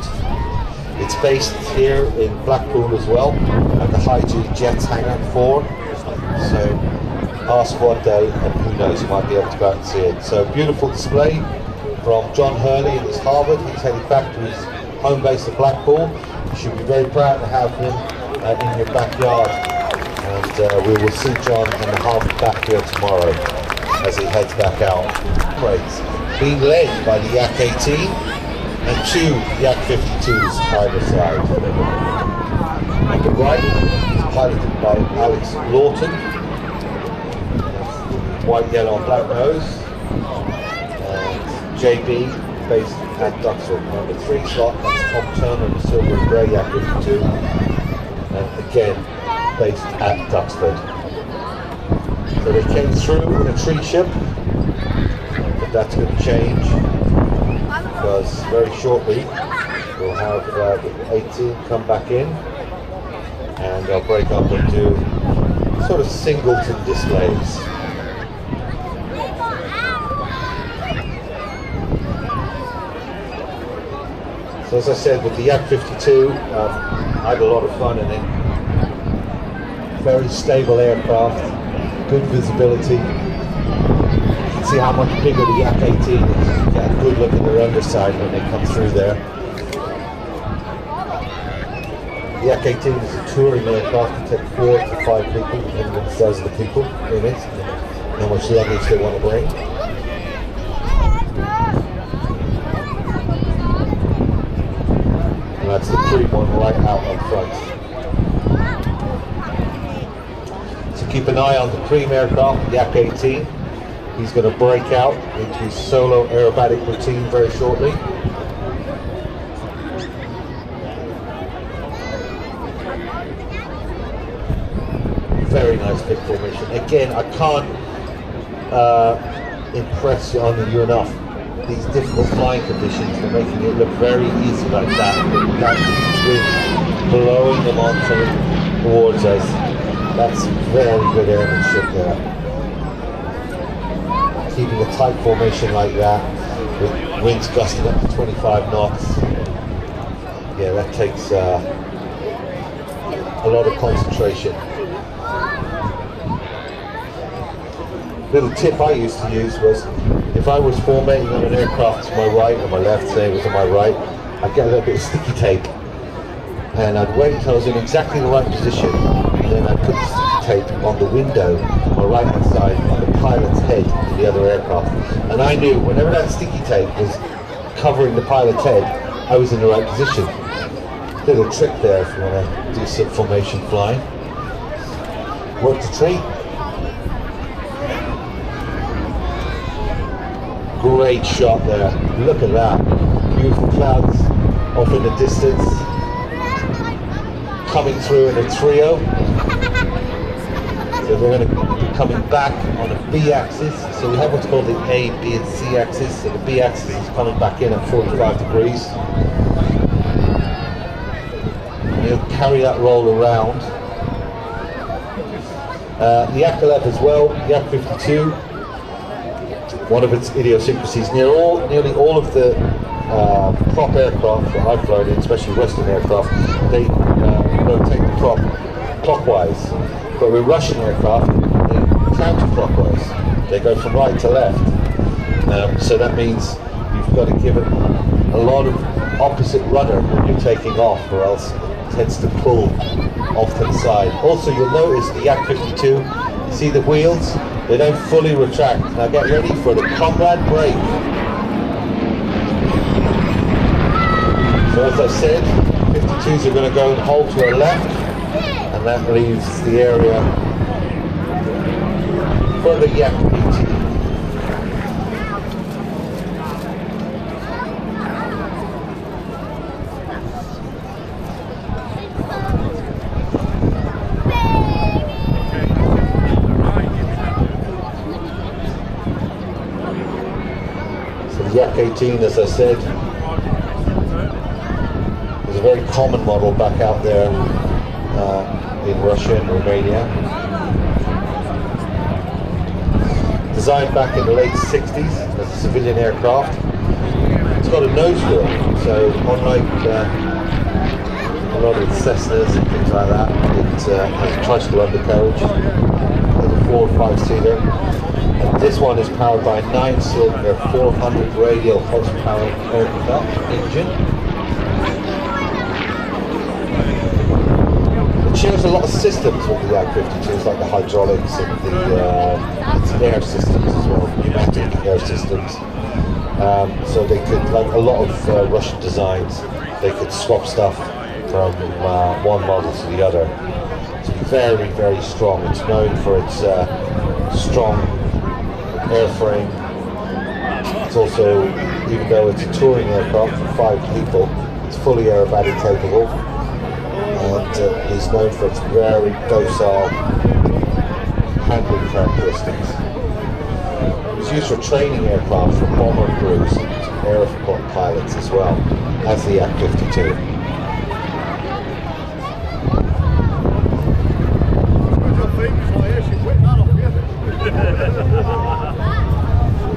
It's based here in Blackpool as well, at the High G Jets Hangar 4. So ask one day, and who knows, you might be able to go out and see it. So beautiful display from John Hurley and his Harvard. He's heading back to his home base at Blackpool. You should be very proud to have him in your backyard. And we will see John and the Harvard back here tomorrow as he heads back out. Great. Being led by the Yak 18 and 2 Yak 52s either side. On the right is piloted by Alex Lawton. White, yellow and black nose. And JB based at Duxford. Number 3 slot, that's Tom Turner, the silver and grey Yak 52. And again, based at Duxford. So they came through in a tree ship, but that's going to change because very shortly we'll have the 18 come back in and they'll break up and do sort of singleton displays. So as I said, with the Yak 52, I had a lot of fun in it. Very stable aircraft, good visibility. You can see how much bigger the Yak 18 is. You get a good look at their underside when they come through there. The Yak 18 is a touring aircraft to take 4 to 5 people, depending on the size of the people in it, and how much luggage they want to bring. And that's the cream one right out up front. Keep an eye on the cream aircraft, Yak 18. He's going to break out into his solo aerobatic routine very shortly. Very nice big formation. Again, I can't impress you enough. These difficult flying conditions are making it look very easy like that. With that wind blowing them onto towards us. That's very good airmanship there. Keeping a tight formation like that, with winds gusting up to 25 knots. Yeah, that takes a lot of concentration. Little tip I used to use was, if I was formatting on an aircraft to my right or my left, say it was on my right, I'd get a little bit of sticky tape and I'd wait until I was in exactly the right position, and then I'd put the sticky tape on the window on the right hand side on the pilot's head in the other aircraft. And I knew whenever that sticky tape was covering the pilot's head, I was in the right position. Little trick there if you want to do some formation flying. Worked a treat. Great shot there. Look at that. Beautiful clouds off in the distance. Coming through in a trio. So they're going to be coming back on a B axis. So we have what's called the A, B and C axis. So the B axis is coming back in at 45 degrees. And he'll carry that roll around. The Yak-11 as well, the Yak-52. One of its idiosyncrasies, nearly all of the prop aircraft that I've flown in, especially Western aircraft, they rotate the prop clockwise. But with Russian aircraft, they counterclockwise. They go from right to left. So that means you've got to give it a lot of opposite rudder when you're taking off, or else it tends to pull off to the side. Also, you'll notice the Yak-52, you see the wheels? They don't fully retract. Now get ready for the comrade brake. So as I said, 52s are going to go and hold to our left, and that leaves the area for the Yak-80. The Yak-18, as I said, is a very common model back out there in Russia and Romania. Designed back in the late 60s as a civilian aircraft. It's got a nose wheel, so unlike a lot of the Cessnas and things like that, it has a tricycle undercarriage, like a 4 or 5 seater. And this one is powered by a 9-cylinder, 400 radial horsepower aircraft engine. It shares a lot of systems with the Yak-52s, like the hydraulics and the air systems as well, pneumatic air systems. So they could, like a lot of Russian designs, they could swap stuff from one model to the other. It's very, very strong. It's known for its strong airframe. It's also, even though it's a touring aircraft for 5 people, it's fully aerobatic capable, and is known for its very docile handling characteristics. It's used for training aircraft for bomber crews and aircraft pilots as well as the Yak-52.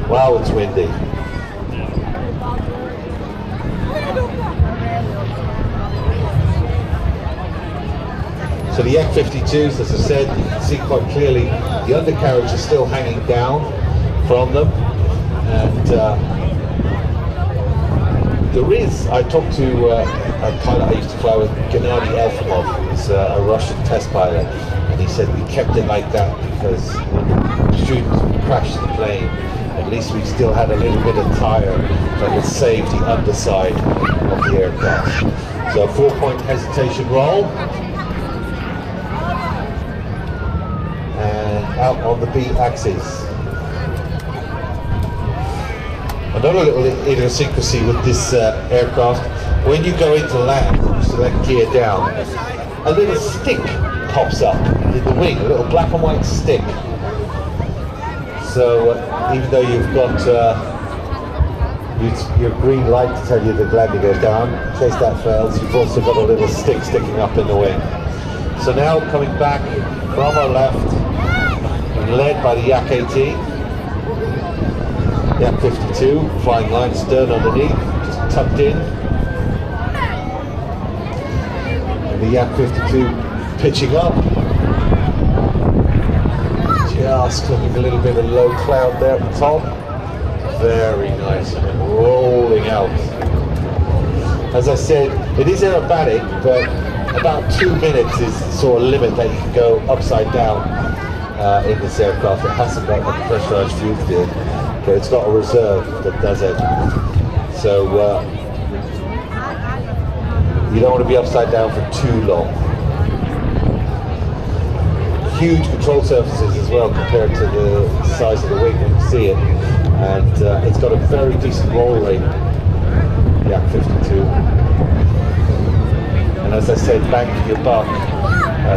Wow, it's windy. So the Yak-52s, as I said, you can see quite clearly the undercarriage is still hanging down from them, and there is, I talked to a pilot I used to fly with, Gennady Elfimov, who's a Russian test pilot, and he said we kept it like that because when the students crashed the plane, at least we still had a little bit of tire that would save the underside of the aircraft. So 4-point hesitation roll. And out on the B axis. Another little idiosyncrasy with this aircraft, when you go into land, you select gear down, a little stick pops up in the wing, a little black and white stick. So even though you've got your green light to tell you the landing goes down, in case that fails, you've also got a little stick sticking up in the wing. So now coming back from our left, led by the Yak-18, Yak-52, flying line stern underneath, just tucked in. And the Yak-52 pitching up. Just looking a little bit of low cloud there at the top. Very nice, and then rolling out. As I said, it is aerobatic, but about 2 minutes is the sort of limit that you can go upside down in this aircraft. It hasn't got a pressurized fuel field, but it's got a reserve that does it. So you don't want to be upside down for too long. Huge control surfaces as well compared to the size of the wing when you see it, and it's got a very decent roll rate, Yak 52. And as I said, bang for your buck,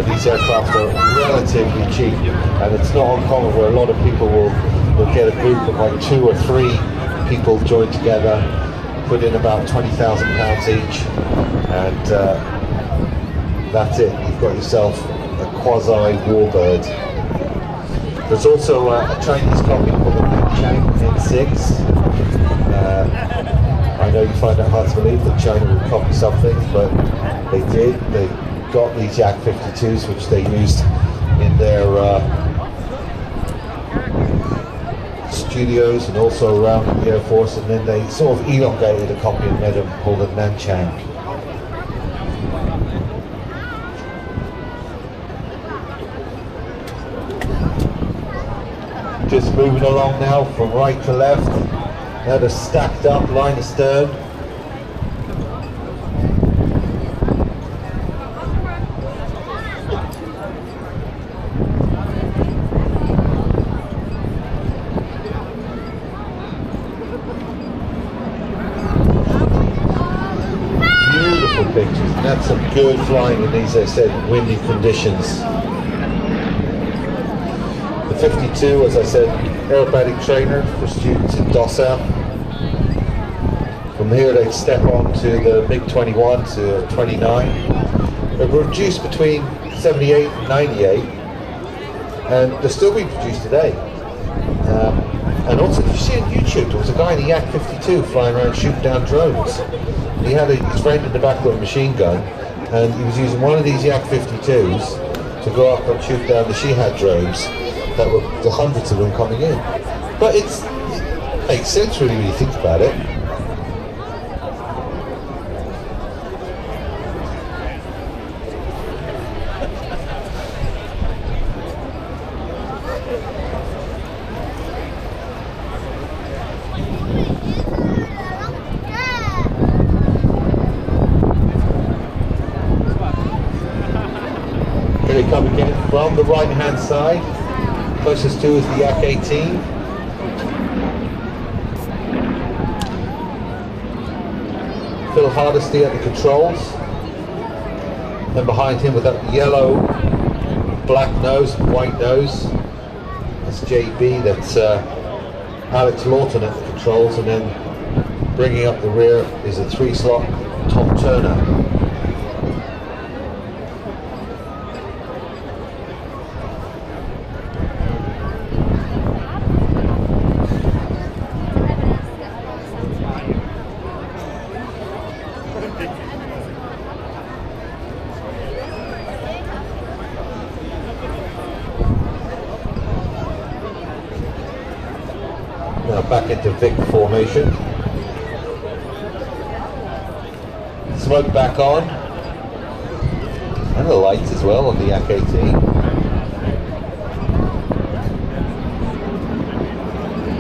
these aircraft are relatively cheap, and it's not uncommon where a lot of people will get a group of like 2 or 3 people joined together, put in about £20,000 each, and that's it. You've got yourself a quasi warbird. There's also a Chinese copy called the Chang N6. I know you find it hard to believe that China would copy something, but they did. They got these Yak 52s, which they used in their studios and also around in the Air Force, and then they sort of elongated a copy and made them called a Nanchang. Just moving along now from right to left. Now they're stacked up, line astern. Beautiful pictures, and that's some good flying in these, as I said, windy conditions. The 52, as I said, aerobatic trainer for students in docile. From here they'd step on to the MiG-21 to 29. They were produced between 78 and 98, and they're still being produced today. And also, if you see on YouTube, there was a guy in a Yak 52 flying around shooting down drones. He had his friend in the back with a machine gun, and he was using one of these Yak 52s to go up and shoot down the Shihad drones. That were the hundreds of them coming in. But it makes sense really when you think about it. Here they come again from the right hand side. Closest to is the Yak 18. Phil Hardesty at the controls. Then behind him with that yellow, black nose, white nose, that's JB. That's Alex Lawton at the controls, and then bringing up the rear is a 3-slot Tom Turner. Now back into Vic formation. Smoke back on. And the lights as well on the Yak 18.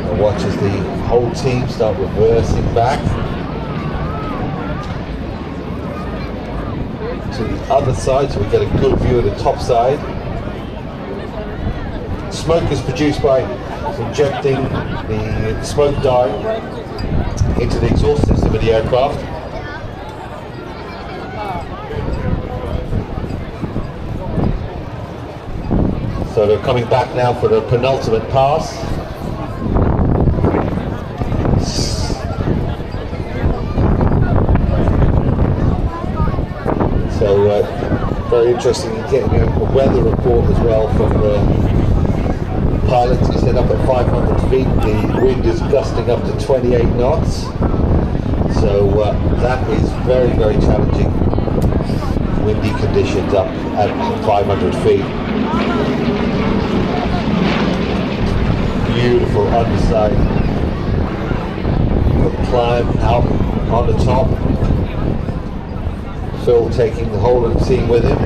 And watch as the whole team start reversing back to the other side, so we get a good view of the top side. Smoke is produced by injecting the smoke dye into the exhaust system of the aircraft. So they're coming back now for the penultimate pass. So very interesting in getting a weather report as well from the pilots. He said up at 500 feet the wind is gusting up to 28 knots. So that is very, very challenging. Windy conditions up at 500 feet. Beautiful underside. The climb out on the top. Phil taking the whole of the team with him.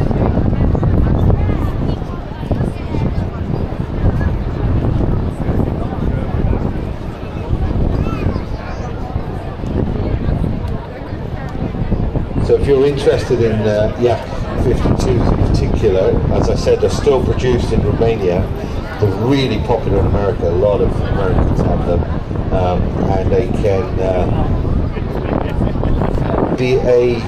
So if you're interested in Yak 52s in particular, as I said, they're still produced in Romania. They're really popular in America. A lot of Americans have them, and they can be a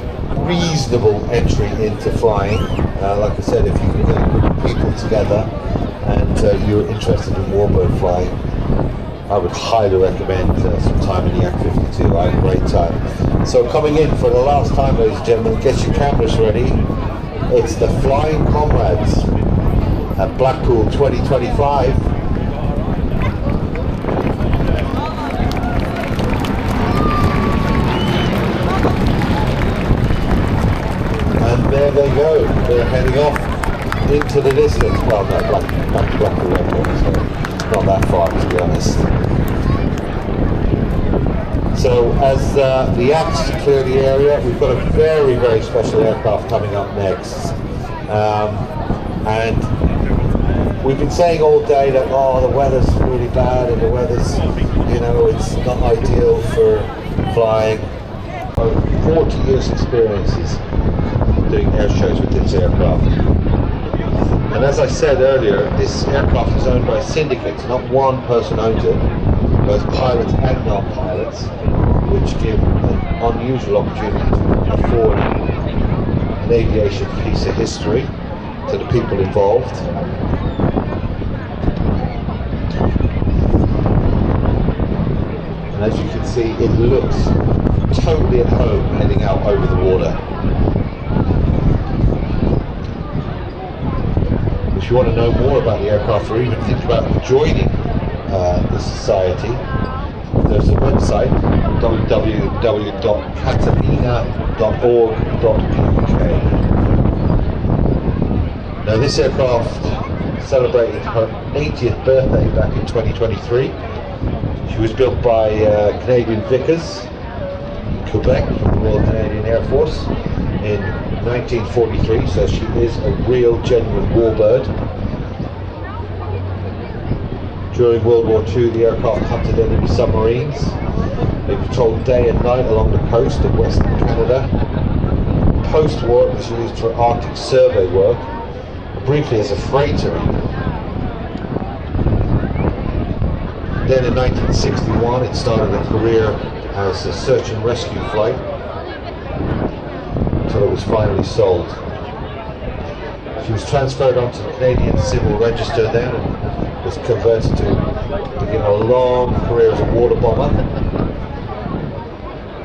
reasonable entry into flying. Like I said, if you can get a group of people together and you're interested in warbird flying, I would highly recommend some time in the Yak 52. I had a great time. So coming in for the last time, ladies and gentlemen, get your cameras ready. It's the Flying Comrades at Blackpool 2025. And there they go. They're heading off into the distance. Well, no, back to Blackpool Airport, so not that far, to be honest. So as the Yaks clear the area, we've got a very, very special aircraft coming up next. And we've been saying all day that, oh, the weather's really bad and the weather's, you know, it's not ideal for flying. Over 40 years experiences doing air shows with this aircraft. And as I said earlier, this aircraft is owned by a syndicate. Not one person owns it, both pilots and non-pilots, which give an unusual opportunity to afford an aviation piece of history to the people involved. And as you can see, it looks totally at home heading out over the water. If you want to know more about the aircraft or even think about joining the society, there's a website, www.catalina.org.uk. Now this aircraft celebrated her 80th birthday back in 2023. She was built by Canadian Vickers in Quebec, the Royal Canadian Air Force, in 1943, so she is a real, genuine warbird. During World War II, the aircraft hunted enemy submarines. They patrolled day and night along the coast of Western Canada. Post-war, it was used for Arctic survey work, briefly as a freighter. Then in 1961, it started a career as a search and rescue flight until it was finally sold. She was transferred onto the Canadian Civil Register then and was converted to begin a long career as a water bomber.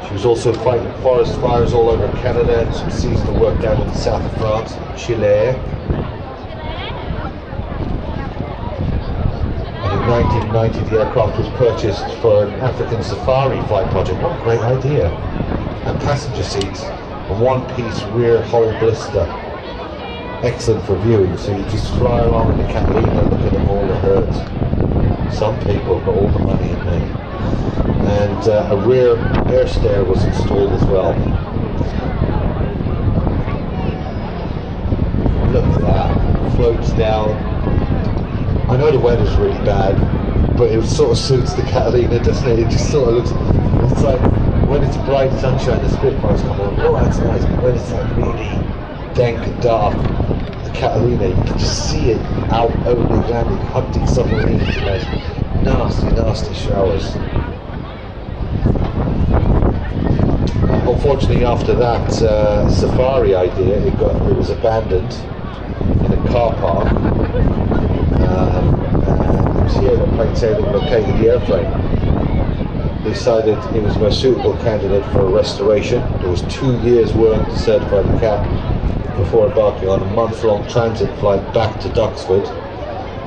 She was also fighting forest fires all over Canada and some seasonal work down in the south of France and Chile. And in 1990 the aircraft was purchased for an African safari flight project. What a great idea! And passenger seats, a one-piece rear hull blister. Excellent for viewing, so you just fly along in the Catalina looking at all the herds. Some people have got all the money in there. And a rear air stair was installed as well. Look at that, floats down. I know the weather's really bad, but it sort of suits the Catalina, doesn't it? It just sort of looks, it's like when it's bright sunshine, the Spitfires come on, oh that's nice, but when it's like really dank and dark, the Catalina, you can just see it out over the Atlantic hunting submarines and those nasty, nasty showers. Unfortunately, after that safari idea, it was abandoned in a car park, and it was here that Plain Sailing located the airframe. They decided it was a most suitable candidate for a restoration. There was 2 years work to certify the cap before embarking on a month-long transit flight back to Duxford,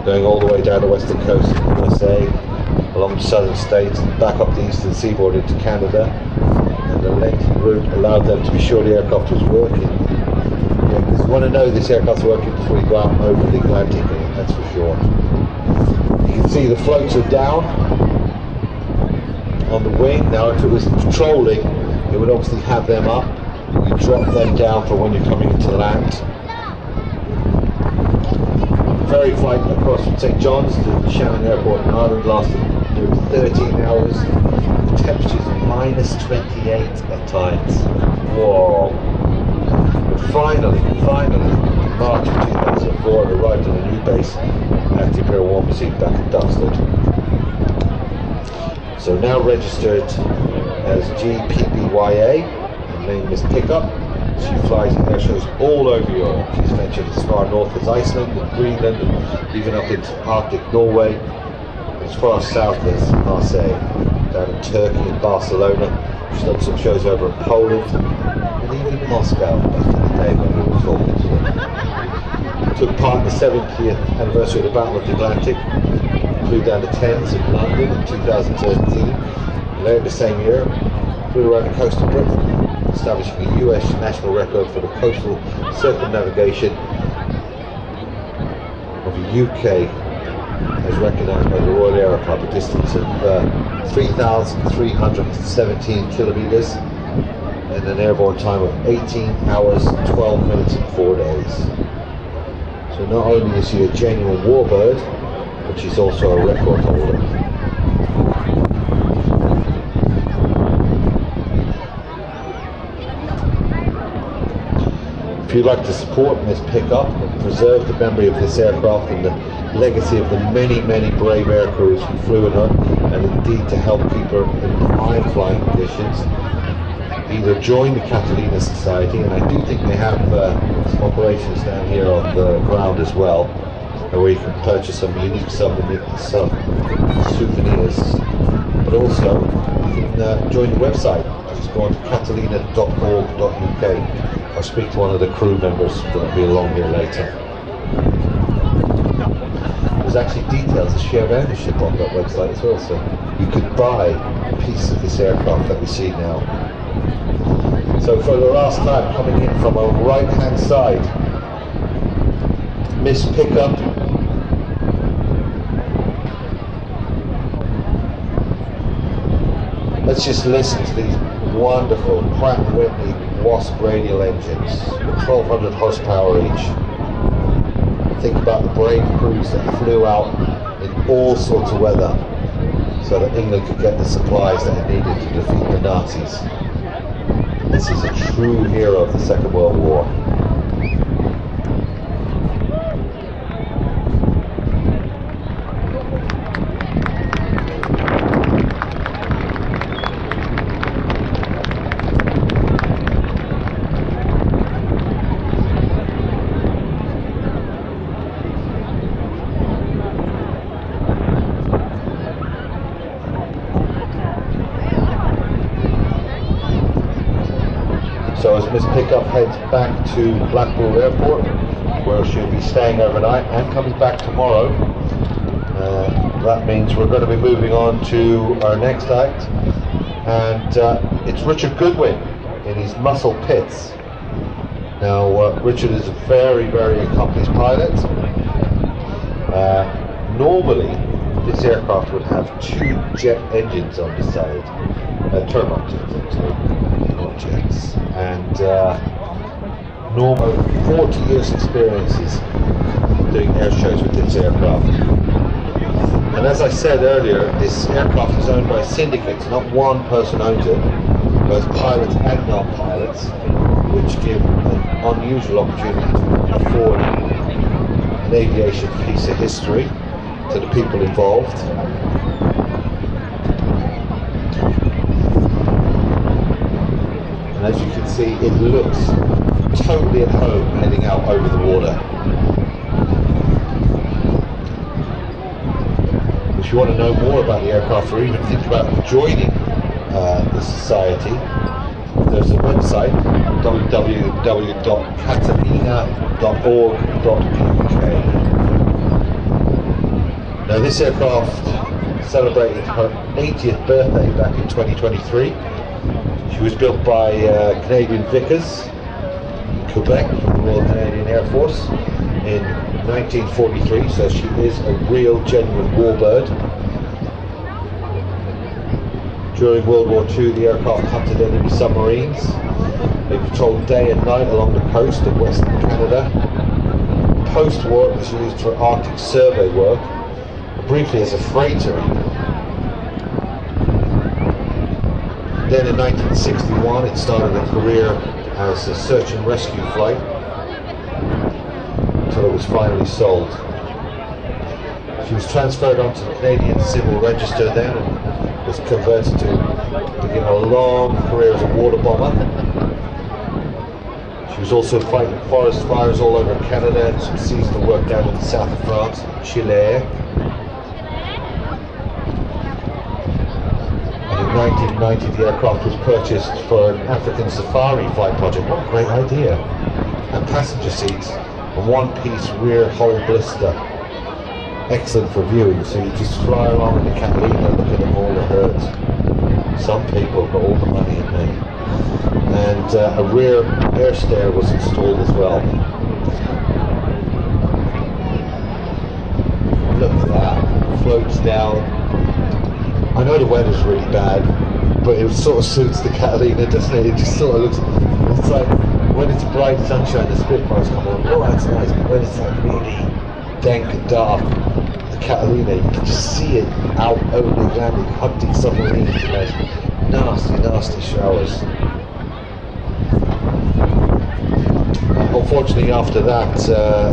going all the way down the western coast of the USA, along the southern states, and back up the eastern seaboard into Canada. And the lengthy route allowed them to be sure the aircraft was working. Yeah, because you want to know this aircraft's working before you go out over the Atlantic, that's for sure. You can see the floats are down on the wing. Now if it was patrolling, it would obviously have them up, You drop them down for when you're coming into land. Ferry flight across from St John's to Shannon Airport in Ireland lasted nearly 13 hours. The temperatures are -28 at times. Whoa! But finally, in March of 2004, I arrived at a new base, Active Air Warm Seat back in Duxford. So now registered as GPBYA, her name is Pickup. She flies at air shows all over Europe. She's ventured as far north as Iceland and Greenland, and even up into Arctic Norway, as far south as Marseille, down in Turkey and Barcelona. She's done some shows over in Poland, and even Moscow back in the day when we were talking to them. Took part in the 70th anniversary of the Battle of the Atlantic. Flew down to Thames in London in 2013. Later the same year, flew around the coast of Britain, establishing a US national record for the coastal circumnavigation of the UK, as recognised by the Royal Air Club, a distance of 3,317 kilometres and an airborne time of 18 hours, 12 minutes and 4 days. So not only is she a genuine warbird, but she's also a record holder. If you'd like to support Miss Pickup and preserve the memory of this aircraft and the legacy of the many, many brave air crews who flew in her, and indeed to help keep her in prime flying conditions, either join the Catalina Society, and I do think they have some operations down here on the ground as well, where you can purchase some unique souvenirs, but also you can join the website. Just go on to catalina.org.uk. I'll speak to one of the crew members that'll be along here later. There's actually details of shared ownership on that website as well, so you could buy a piece of this aircraft that we see now. So for the last time, coming in from our right hand side, Miss Pickup. Let's just listen to these wonderful Pratt & Whitney Wasp radial engines, 1200 horsepower each. Think about the brave crews that flew out in all sorts of weather so that England could get the supplies that it needed to defeat the Nazis. This is a true hero of the Second World War. So as Miss Pickup heads back to Blackpool Airport, where she'll be staying overnight and coming back tomorrow, that means we're going to be moving on to our next act, and it's Richard Goodwin in his Muscle Pits. Now Richard is a very, very accomplished pilot. Normally this aircraft would have 2 jet engines on the side, turbine jets actually, not jets, and normal 40 years experiences doing air shows with this aircraft. And as I said earlier, this aircraft is owned by syndicates, not one person owns it, both pilots and non-pilots, which give an unusual opportunity to afford an aviation piece of history to the people involved. And as you can see, it looks totally at home heading out over the water. If you want to know more about the aircraft or even think about joining the society, there's a website, www.catalina.org.uk. Now this aircraft celebrated her 80th birthday back in 2023. She was built by Canadian Vickers in Quebec for the Royal Canadian Air Force in 1943, so she is a real genuine warbird. During World War II, the aircraft hunted enemy submarines. They patrolled day and night along the coast of Western Canada. Post-war, it was used for Arctic survey work, briefly as a freighter. Then in 1961, it started a career as a search and rescue flight until it was finally sold. She was transferred onto the Canadian Civil Register then and was converted to begin a long career as a water bomber. She was also fighting forest fires all over Canada and some seasonal work down in the south of France, Chile. In 1990, the aircraft was purchased for an African safari flight project. What a great idea! And passenger seats, a one-piece rear hull blister. Excellent for viewing, so you just fly along in the Catalina looking at all the herds. Some people got all the money in there. And a rear air stair was installed as well. Look at that, floats down. I know the weather's really bad, but it sort of suits the Catalina, doesn't it? It just sort of looks, it's like when it's bright sunshine, the Spitfires come on, oh that's nice, but when it's like really dank and dark, the Catalina, you can just see it out over the Atlantic hunting submarines in those nasty, nasty showers. Unfortunately, after that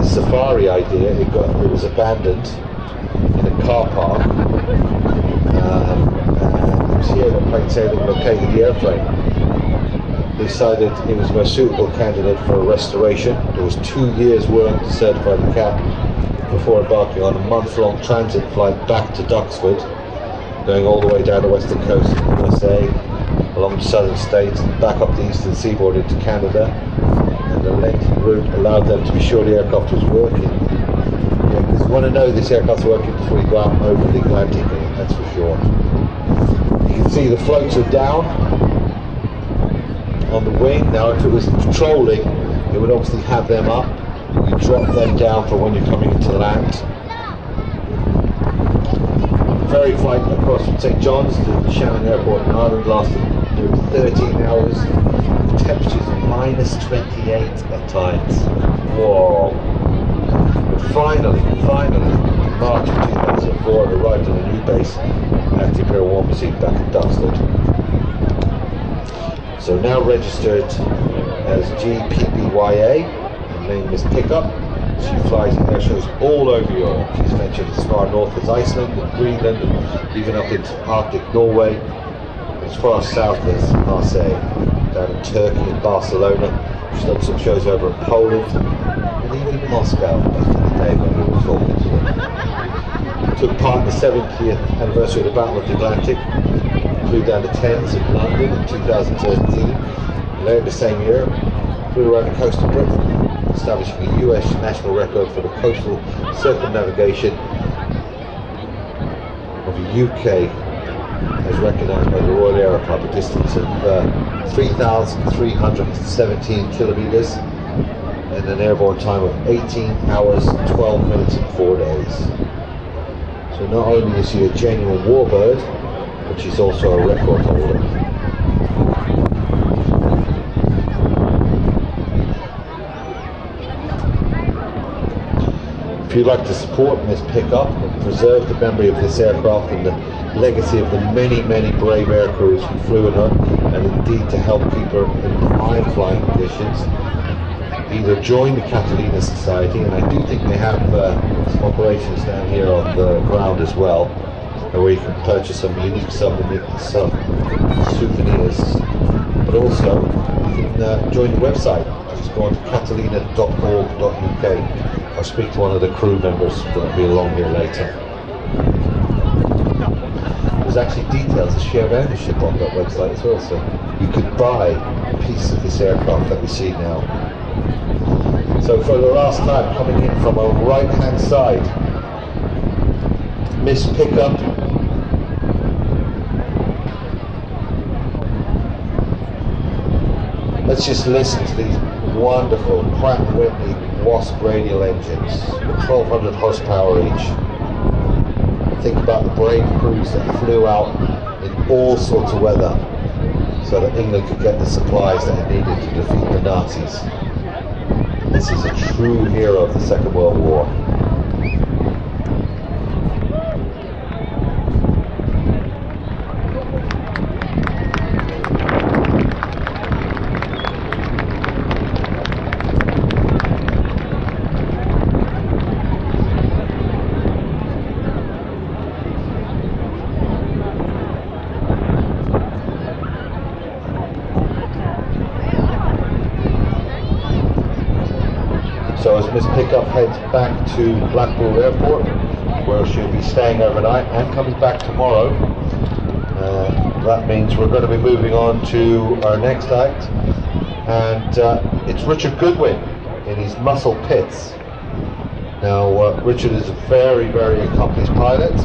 safari idea, it was abandoned in a car park. And it was here that Plain Sailing located the airframe. They decided it was a more suitable candidate for a restoration. There was 2 years' work to certify the cap before embarking on a month-long transit flight back to Duxford, going all the way down the western coast of the USA, along the southern states, and back up the eastern seaboard into Canada. And the lengthy route allowed them to be sure the aircraft was working. Because you want to know this aircraft's working before you go out over the Atlantic, that's for sure. You can see the floats are down on the wing. Now if it was patrolling, it would obviously have them up. You drop them down for when you're coming into land. The ferry flight across from St John's to Shannon Airport in Ireland lasted nearly 13 hours. The temperatures are -28 at times. Whoa. But finally, in March of 2004, it arrived at a new base at the Imperial War Museum back in Duxford. So now registered as GPBYA, her name is Pickup. She flies at air shows all over Europe. She's ventured as far north as Iceland and Greenland, and even up into Arctic Norway, as far south as Marseille, down in Turkey and Barcelona. She's done some shows over in Poland, and even Moscow back in the day when we were talking to them. Took part in the 70th anniversary of the Battle of the Atlantic, flew down to Thames in London in 2013. Later the same year, flew around the coast of Britain, establishing a US national record for the coastal circumnavigation of the UK, as recognised by the Royal Air Club, a distance of 3,317 kilometres and an airborne time of 18 hours, 12 minutes and 4 days. So not only is she a genuine warbird, but she's also a record holder. If you'd like to support Miss Pickup and preserve the memory of this aircraft and the legacy of the many, many brave air crews who flew in her, and indeed to help keep her in prime flying conditions, either join the Catalina Society, and I do think they have some operations down here on the ground as well, where you can purchase some unique souvenirs, but also you can join the website. Just go on to catalina.org.uk. I'll speak to one of the crew members that'll be along here later. There's actually details of shared ownership on that website as well, so you could buy a piece of this aircraft that we see now. So for the last time, coming in from a right hand side, Miss Pickup. Let's just listen to these wonderful Pratt & Whitney Wasp radial engines with 1,200 horsepower each. Think about the brave crews that flew out in all sorts of weather so that England could get the supplies that it needed to defeat the Nazis. This is a true hero of the Second World War. So as Miss Pickup heads back to Blackpool Airport, where she'll be staying overnight and coming back tomorrow, that means we're going to be moving on to our next act, and it's Richard Goodwin in his Muscle Pits. Now Richard is a very, very accomplished pilot.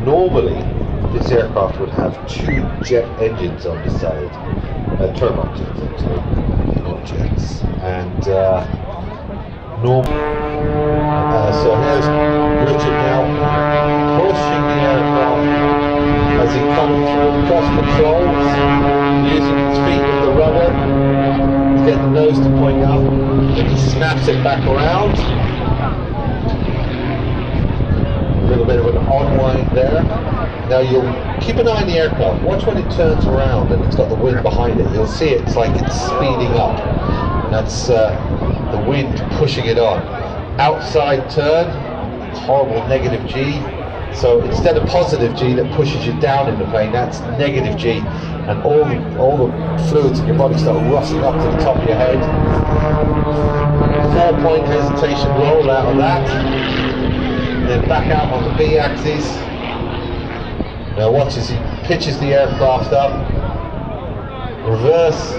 Normally this aircraft would have 2 jet engines on the side, turbine jets actually, not jets, and so here's Richard now pushing the aircraft as he comes through cross controls, using his feet with the rudder to get the nose to point up, and he snaps it back around. A little bit of an unwind there. Now you'll keep an eye on the aircraft. Watch when it turns around and it's got the wind behind it. You'll see it's like it's speeding up. And that's the wind pushing it on. Outside turn, horrible negative G. So instead of positive G that pushes you down in the plane, that's negative G. And all the fluids in your body start rushing up to the top of your head. 4-point hesitation roll out of that. Then back out on the B axis. Now watch as he pitches the aircraft up, reverse,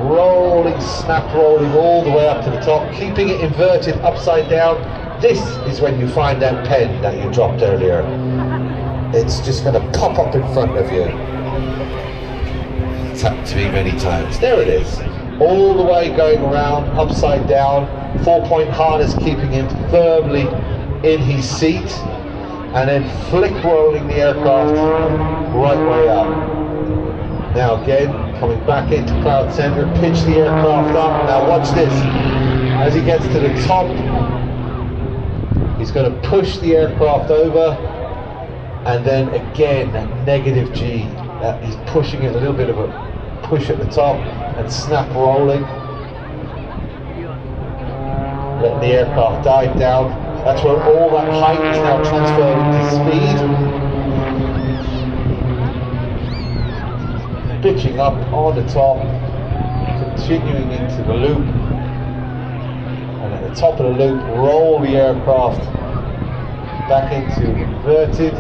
rolling, snap rolling all the way up to the top, keeping it inverted upside down. This is when you find that pen that you dropped earlier. It's just going to pop up in front of you. It's happened to me many times. There it is. All the way going around, upside down, 4-point harness keeping him firmly in his seat, and then flick rolling the aircraft right way up. Now again, coming back into cloud center, pitch the aircraft up. Now watch this. As he gets to the top, he's going to push the aircraft over, and then again, negative G. He's pushing it, a little bit of a push at the top, and snap rolling. Letting the aircraft dive down. That's where all that height is now transferred into speed. Pitching up on the top, continuing into the loop, and at the top of the loop, roll the aircraft back into inverted,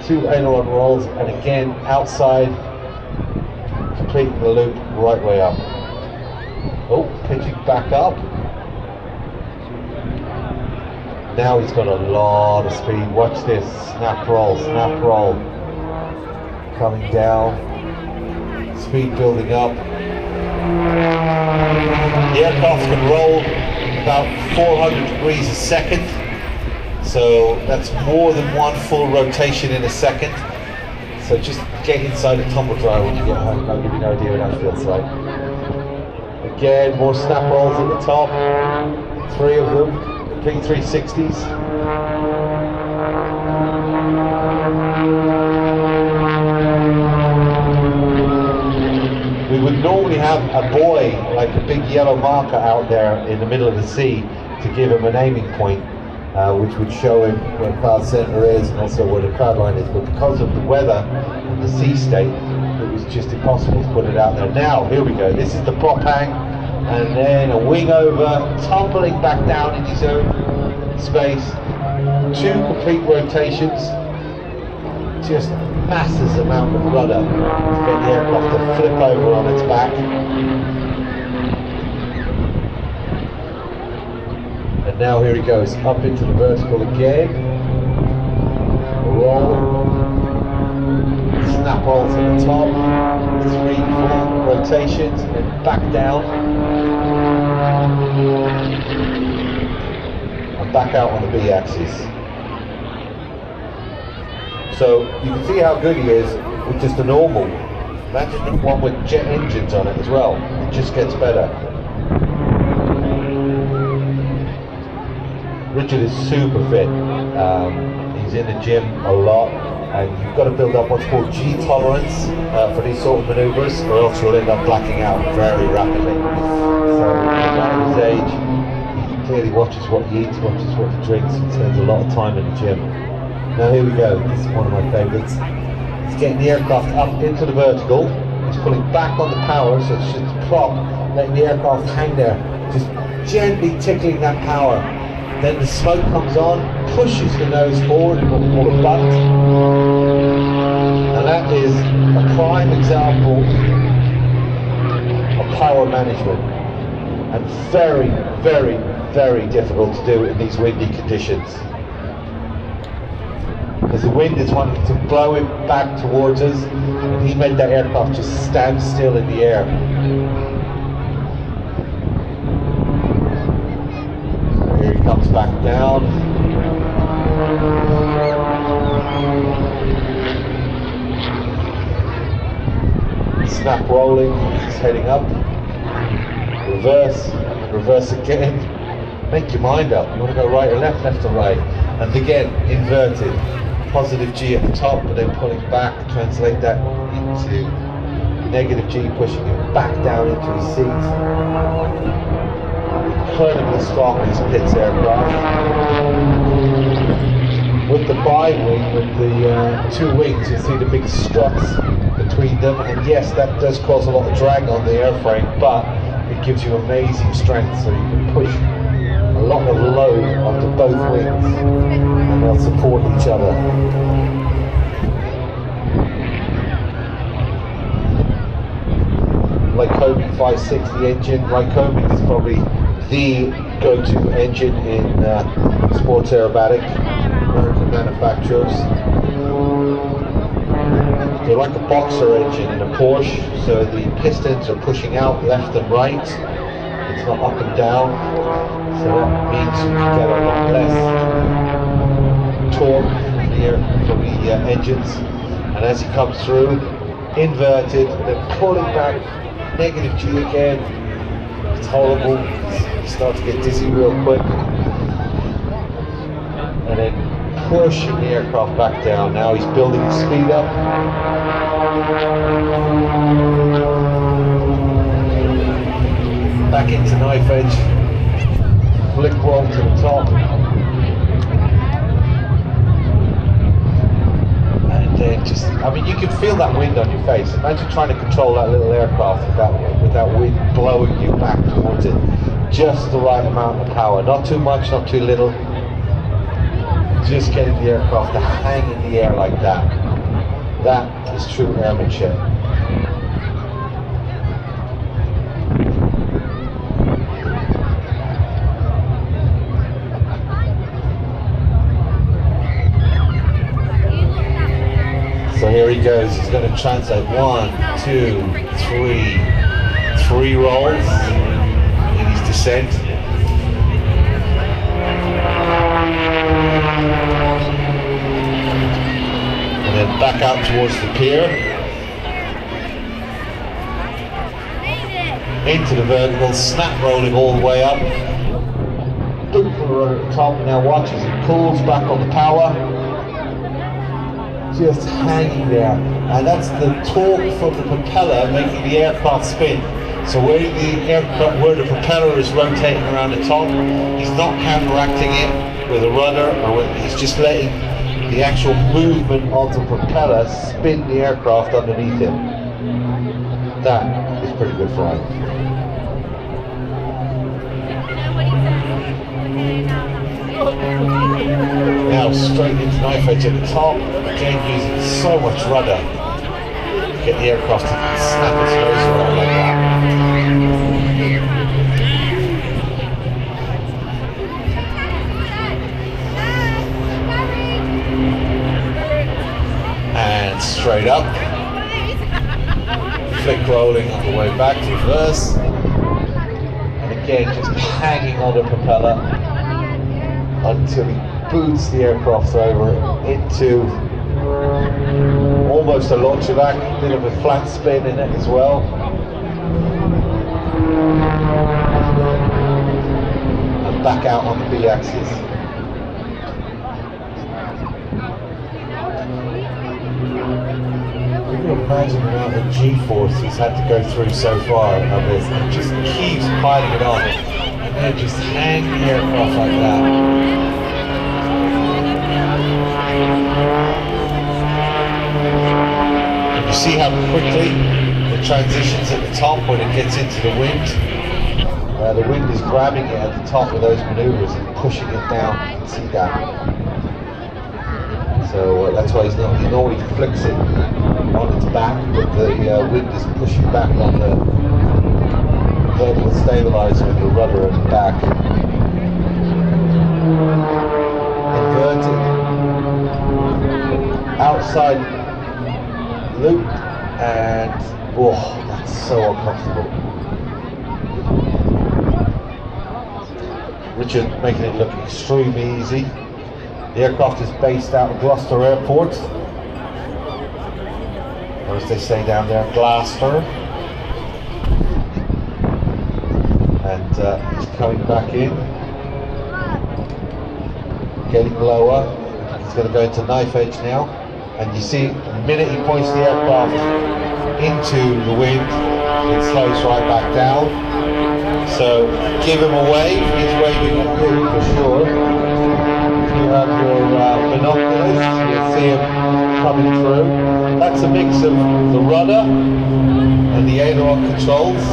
2 aileron rolls, and again outside, completing the loop right way up. Oh, pitching back up. Now he's got a lot of speed. Watch this. Snap roll, snap roll. Coming down. Speed building up. The aircraft can roll about 400 degrees a second. So that's more than 1 full rotation in a second. So just get inside a tumble dryer when you get home. I'll give you no idea what that feels like. Again, more snap rolls at the top. 3 of them. Complete 360s. We would normally have a buoy, like a big yellow marker out there in the middle of the sea to give him an aiming point, which would show him where cloud center is and also where the cloud line is. But because of the weather and the sea state, it was just impossible to put it out there. Now, here we go. This is the prop hang. And then a wing over, tumbling back down in his own space. 2 complete rotations. Just massive amount of rudder to get the aircraft to flip over on its back. And now here he goes, up into the vertical again. Roll. Snap rolls at the top. 3 full rotations, and then back down. And back out on the B axis. So you can see how good he is with just a normal. Imagine one with jet engines on it as well. It just gets better. Richard is super fit. He's in the gym a lot, and you've got to build up what's called G tolerance for these sort of maneuvers, or else you'll end up blacking out very rapidly. So at his age, he clearly watches what he eats, watches what he drinks, and spends a lot of time in the gym. Now here we go. This is one of my favourites. He's getting the aircraft up into the vertical. He's pulling back on the power, so it should prop, letting the aircraft hang there, just gently tickling that power. Then the smoke comes on, pushes the nose forward in what we call a butt. And that is a prime example of power management. And very, very, very difficult to do in these windy conditions. Because the wind is wanting to blow it back towards us, and he made that aircraft just stand still in the air. Here he comes back down. Snap rolling, he's heading up. Reverse, and reverse again. Make your mind up. You want to go right or left, left or right. And again, inverted. Positive G at the top, but then pulling back, translate that into negative G, pushing him back down into his seat. Incredibly strong in his Pitts aircraft. With the bi-wing, with the two wings, you see the big struts between them, and yes, that does cause a lot of drag on the airframe, but it gives you amazing strength, so you can push a lot of load onto both wings, and they'll support each other. Lycoming 560 engine. Lycoming is probably the go-to engine in sports aerobatic, American manufacturers. They're like a boxer engine in a Porsche, so the pistons are pushing out left and right. It's not up and down, so that means you can get a lot less torque from the engines. And as he comes through, inverted, and then pulling back, negative G again. It's horrible. You start to get dizzy real quick. And then pushing the aircraft back down. Now he's building the speed up. Back into knife edge. Flick roll to the top. And then just, I mean, you can feel that wind on your face. Imagine trying to control that little aircraft with that wind blowing you back towards it. Just the right amount of power. Not too much, not too little. Just getting the aircraft to hang in the air like that. That is true airmanship. So here he goes, he's going to translate 1, 2, 3 rolls in his descent. And then back out towards the pier. Into the vertical, snap rolling all the way up. Boom for the rudder at the top, and now watch as he pulls back on the power. Just hanging there, and that's the torque from the propeller making the aircraft spin. So where the propeller is rotating around the top, he's not counteracting it with a rudder, he's just letting the actual movement of the propeller spin the aircraft underneath him. That is pretty good flying. Now straight into knife edge at the top, again using so much rudder to get the aircraft to snap its nose around like that. And straight up, flick rolling on the way back to reverse, and again just hanging on the propeller until he boots the aircraft over into Almost a launcher back, a bit of a flat spin in it as well. And back out on the B axis. You can imagine the amount of G-force he's had to go through so far on this, and just keeps piling it on, and then just hang the aircraft like that. And you see how quickly it transitions at the top when it gets into the wind. The wind is grabbing it at the top with those maneuvers and pushing it down. You can see that. So that's why he normally flicks it on its back, but the wind is pushing back on the vertical stabilizer and the rudder at the back. Inverted. Outside loop, and oh, that's so uncomfortable. Richard making it look extremely easy. The aircraft is based out of Gloucester Airport, or as they say down there, Gloucester. And he's coming back in, getting lower. He's going to go into knife edge now, and you see the minute he points the aircraft into the wind, it slows right back down. So give him a wave, he's waving at you for sure. You have your binoculars, you'll see him coming through. That's a mix of the rudder and the aileron controls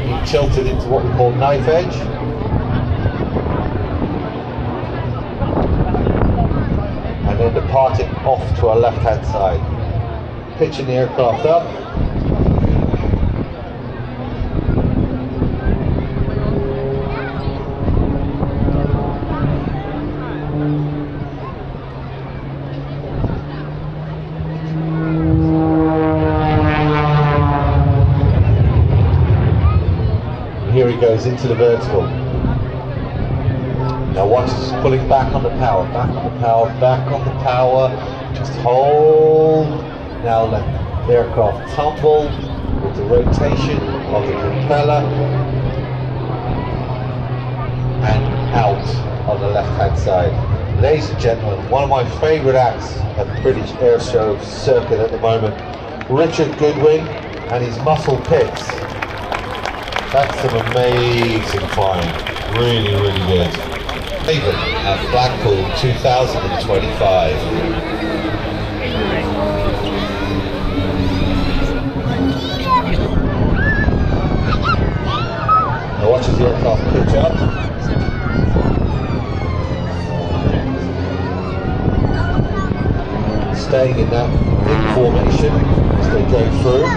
being tilted into what we call knife edge. And then departing off to our left hand side. Pitching the aircraft up. Here he goes into the vertical. Now watch us pulling back on the power, back on the power, back on the power. Just hold. Now let the aircraft tumble with the rotation of the propeller and out on the left hand side. Ladies and gentlemen, one of my favourite acts at the British Airshow Circuit at the moment, Richard Goodwin and his Muscle Pits. That's some amazing flying, really, really good. Even at Blackpool 2025. Now watch as the aircraft pitch up. Staying in that wing formation as they go through.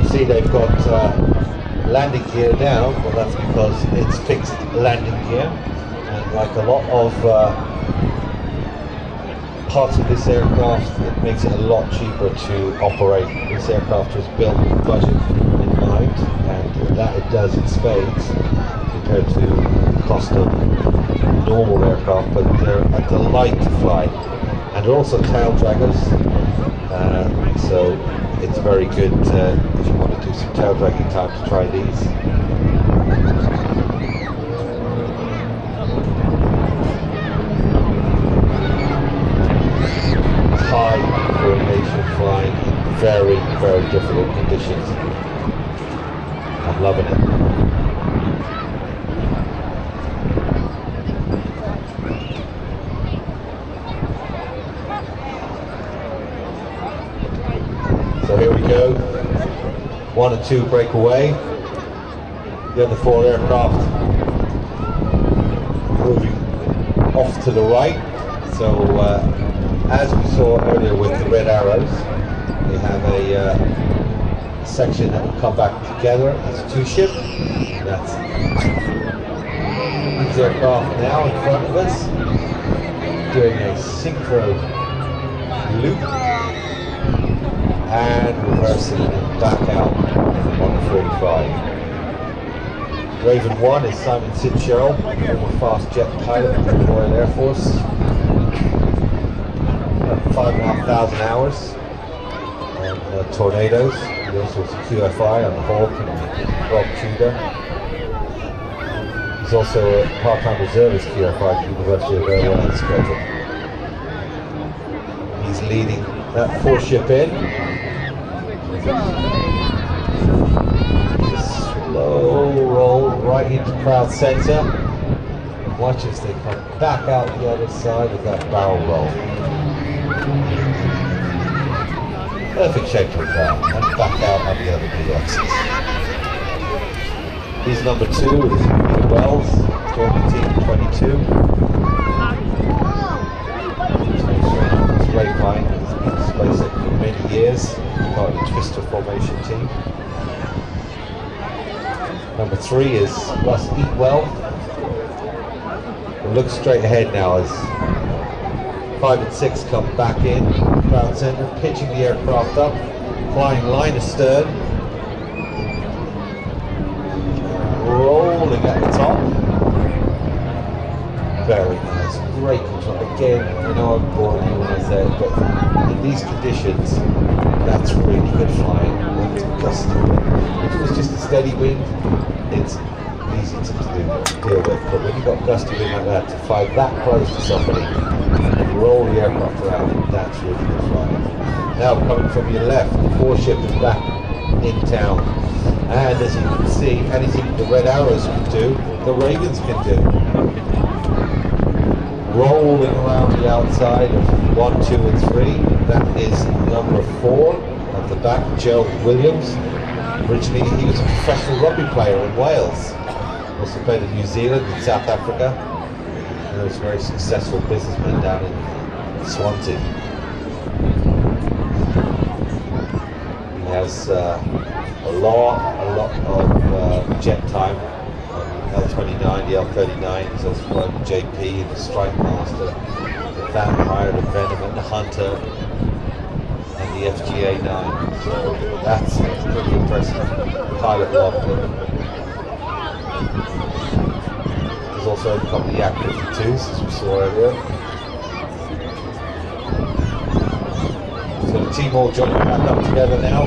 See, they've got landing gear now. Well, that's because it's fixed landing gear, and like a lot of parts of this aircraft, it makes it a lot cheaper to operate. This aircraft was built with budget in mind, and that it does in spades compared to the cost of normal aircraft, but they're a delight to fly. And they're also tail draggers, so it's very good if you want to do some tail dragging time to try these. High coordination flying in very, very difficult conditions. I'm loving it. So here we go, 1 and 2 break away, the other 4 aircraft moving off to the right. So as we saw earlier with the red arrows, we have a section that will come back together as a 2-ship. That's these aircraft now in front of us, doing a synchro loop and reversing it back out on the 45. Raven 1 is Simon Fitzgerald, former fast jet pilot of the Royal Air Force. 5,500 hours on Tornadoes. He also was a QFI on the Hawk and Rob Tudor. He's also a part-time reservist QFI at the University of Irvine in Scotland. He's leading that 4-ship in. Slow roll right into crowd centre. Watch as they come back out the other side of that barrel roll. Perfect shape for a crowd, and back out on the other two axes. He's number 2, is Peter Wells, joined the team 22. He's grapevine, he's been in SpaceX for many years, part of the Twister formation team. Number 3 is Russ Eatwell. We'll look straight ahead now as 5 and 6 come back in, crowd centre, pitching the aircraft up, flying line astern, rolling at the top. Very nice, great control. Again, I know I'm boring you when I say it, but in these conditions, that's really good flying. It's gusty wind. If it was just a steady wind, it's easy to deal with. But when you've got gusty wind like that, to fly that close to somebody and roll the aircraft around, that's really good flying. Now coming from your left, the 4-ship is back in town. And as you can see, anything the Red Arrows can do, the Ravens can do. Rolling around the outside of 1, 2 and 3, that is number 4 at the back, Gerald Williams. Originally he was a professional rugby player in Wales. Also played in New Zealand and South Africa. And he was a very successful businessman down in Swansea. He has a lot of jet time on L29, the L39. He's also flown with JP and the Strike Master, the Vampire, the Venom and the Hunter, and the FGA-9. So that's pretty impressive pilot logbook. There's also a couple of Yak 52s, as we saw earlier. So the team all joining back up together now.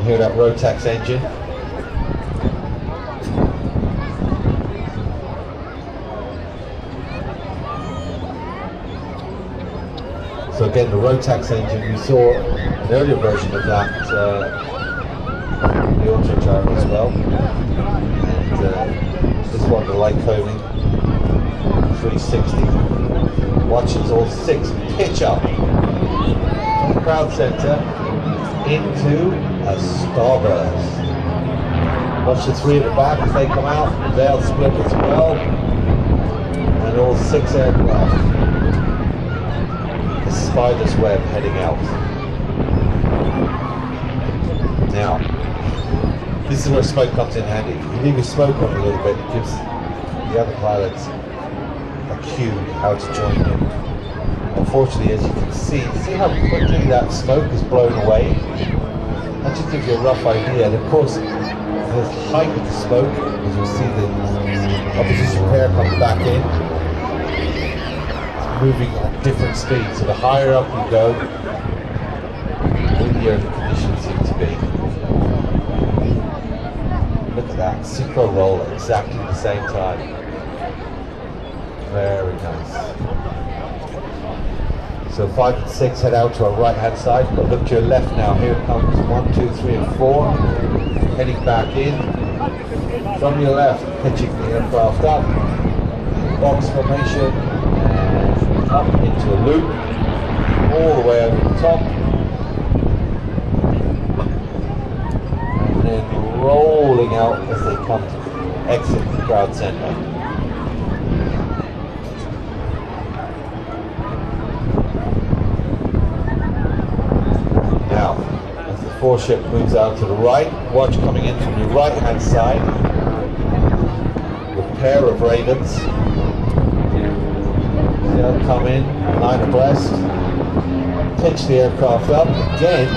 Hear that Rotax engine. So again, the Rotax engine, we saw an earlier version of that, the autogyro as well. And this one, the Lycoming 360. Watch as all 6 pitch up from the crowd centre into a starburst. Watch the 3 at the back as they come out, they'll split as well, and all 6 aircraft. The spider's web heading out. Now, this is where smoke comes in handy. If you leave your smoke on a little bit, it gives the other pilots a cue how to join in. Unfortunately, as you can see how quickly that smoke is blown away? That just gives you a rough idea. And of course, the height of the smoke, as you'll see the opposition pair come back in, it's moving at different speeds. So the higher up you go, the windier the conditions seem to be. Look at that, synchro roll at exactly the same time. Very nice. So 5 and 6 head out to our right hand side, but look to your left now. Here comes 1, 2, 3 and 4. Heading back in. From your left, pitching the aircraft up. Box formation. And up into a loop. All the way over the top. And then rolling out as they come to exit the crowd center. Now, as the 4-ship moves out to the right, watch coming in from your right hand side, with a pair of Ravens. They'll come in, line abreast, pitch the aircraft up. Again,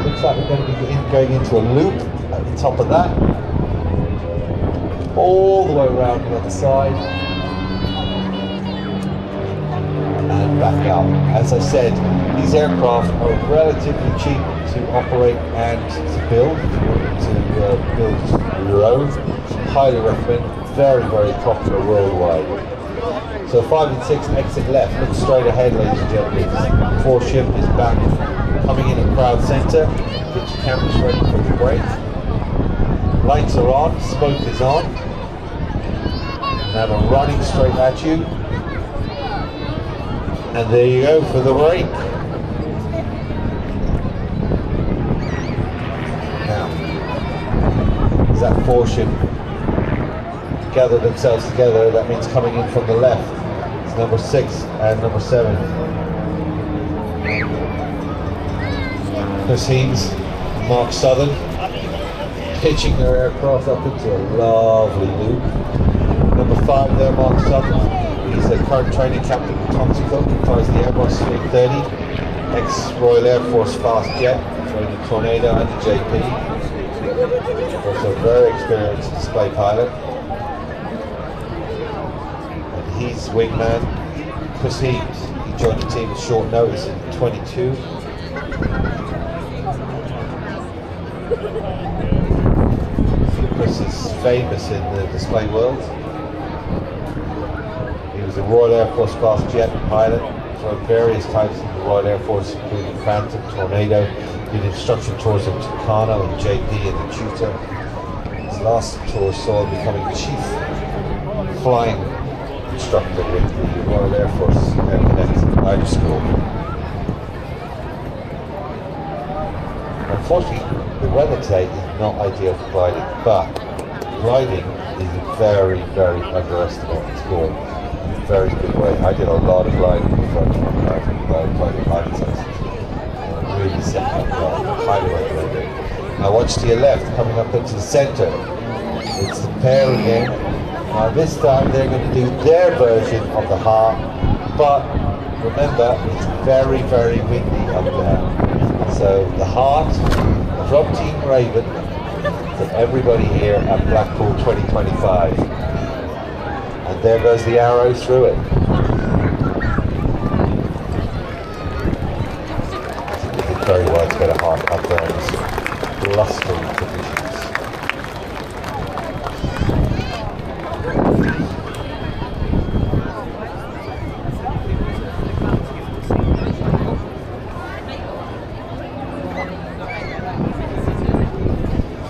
look looks like we're going to be going into a loop at the top of that. All the way around the other side. And back out. As I said, these aircraft are relatively cheap to operate and to build. If you want to build your own, highly recommend. Very, very popular worldwide. So 5 and 6 exit left, look straight ahead, ladies and gentlemen. 4 ship is back, coming in at crowd centre. Get your cameras ready for the break. Lights are on, smoke is on. Now we're running straight at you. And there you go for the break. Now, as that 4 ship gather themselves together, that means coming in from the left. It's number 6 and number 7. Chris Heames, Mark Southern, pitching their aircraft up into a lovely loop. Number 5 there, Mark Southern. He's a current training captain with Thompson Cook, flies the Airbus 330, ex-Royal Air Force fast jet, flying the Tornado and the JP. Also a very experienced display pilot. He's wingman. Chris Heames, he joined the team at short notice in 22. Chris is famous in the display world. He was a Royal Air Force fast jet pilot, flew various types of the Royal Air Force, including Phantom, Tornado, did instruction tours of Tucano and JP and the Tutor. His last tour saw him becoming chief flying instructor with the Royal Air Force Air Cadet Pilot School. Unfortunately, the weather today is not ideal for gliding, but gliding is a very, very underestimated sport in a very good way. I did a lot of gliding before I came out gliding pilot's license. Really set up gliding, highly recommended. Now watch to your left, coming up into the centre. It's the pair again. Now this time they're going to do their version of the heart, but remember it's very, very windy up there. So the heart from Team Raven for everybody here at Blackpool 2025. And there goes the arrow through it. It's very widespread a heart up there in this blustering conditions.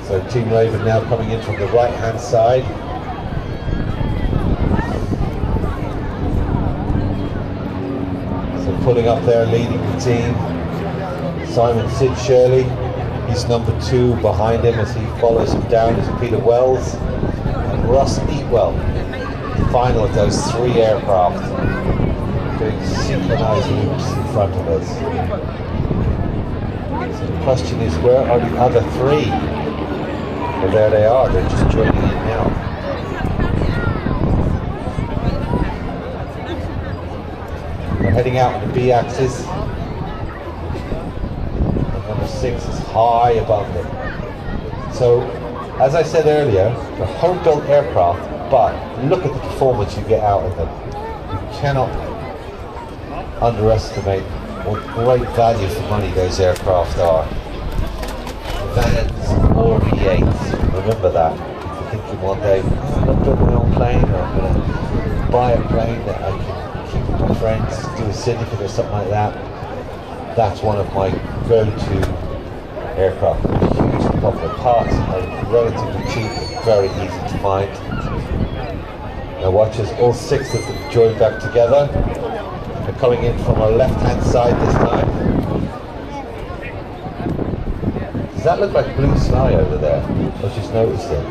So Team Raven now coming in from the right hand side. So pulling up there, leading the team. Simon Sid Shirley, he's number 2 behind him as he follows him down is Peter Wells and Russ Eatwell. The final of those 3 aircraft doing synchronized loops in front of us. So the question is, where are the other 3? Well, there they are, they're just joining in now. We're heading out on the B axis. And number 6 is high above them. So, as I said earlier, they're home-built aircraft, but look at the performance you get out of them. You cannot underestimate what great value for money those aircraft are. Vans or V8s, remember that. If you're thinking one day, I'm going to build my own plane, or I'm going to buy a plane that I can keep with my friends, do a syndicate or something like that, that's one of my go-to aircraft. Hugely popular. Parts are relatively cheap and very easy to find. Now watch as all 6 of them join back together. They're coming in from our left-hand side this time. Does that look like blue sky over there? I just noticed it.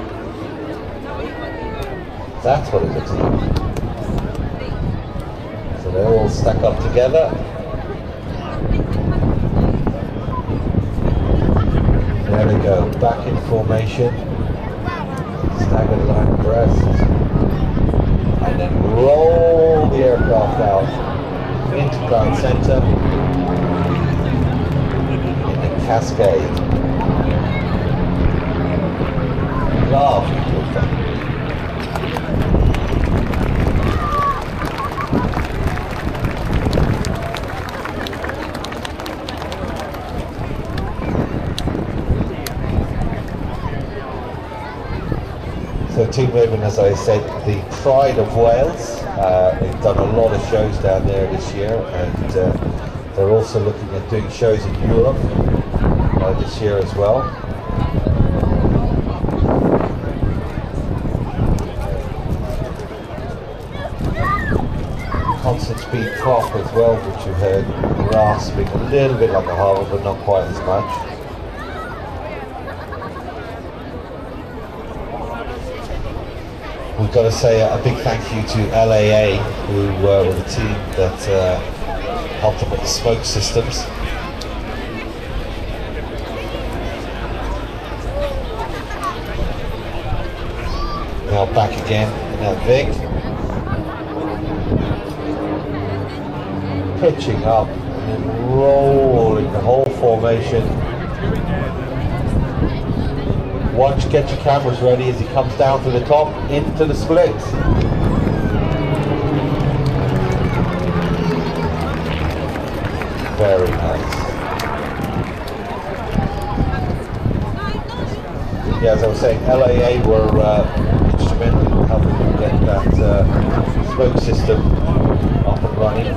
That's what it looks like. So they're all stack up together. There we go, back in formation. Staggered line abreast. And then roll the aircraft out into ground center. Cascade. Lovely rooftop. So Team Raven, as I said, the pride of Wales. They've done a lot of shows down there this year, and they're also looking at doing shows in Europe this year as well. Constant speed prop as well, which you heard rasping a little bit like a harbour, but not quite as much. We've got to say a big thank you to LAA, who were the team that helped them with the smoke systems. Now back again in that Vic. Pitching up and then rolling the whole formation. Watch, get your cameras ready as he comes down to the top, into the splits. Very nice. Yeah, as I was saying, LAA were instrumental in helping them get that smoke system up and running.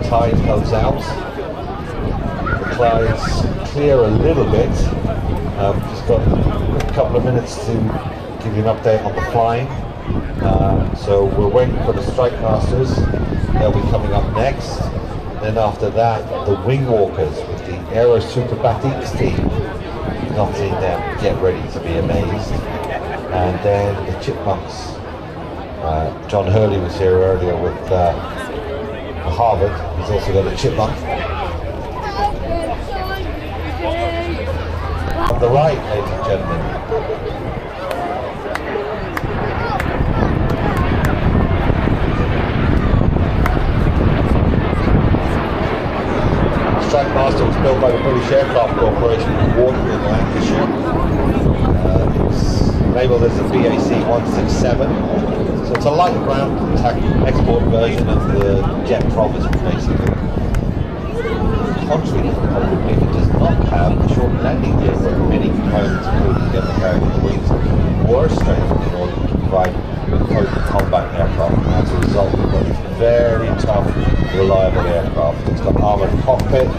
Tide comes out, the clouds clear a little bit. Just got a couple of minutes to give you an update on the flying. So we're waiting for the Strike Masters, they'll be coming up next. Then after that, the Wing Walkers with the Aero Super Batiks team. Not seeing them, get ready to be amazed. And then the Chipmunks. John Hurley was here earlier with Harvard. He's also got a chipmunk. On the right, ladies and gentlemen. Strike Master was built by the British Aircraft Corporation in Waterloo, Lancashire. It's labelled as a BAC 167. So it's a light ground attack export version of the Jet Promise, basically. Contrary to the public, it does not have a short landing gear where many components, including the undercarriage and the wings, were strengthened in order to provide potent combat aircraft. And as a result, we've got a very tough, reliable aircraft. It's got armoured cockpit,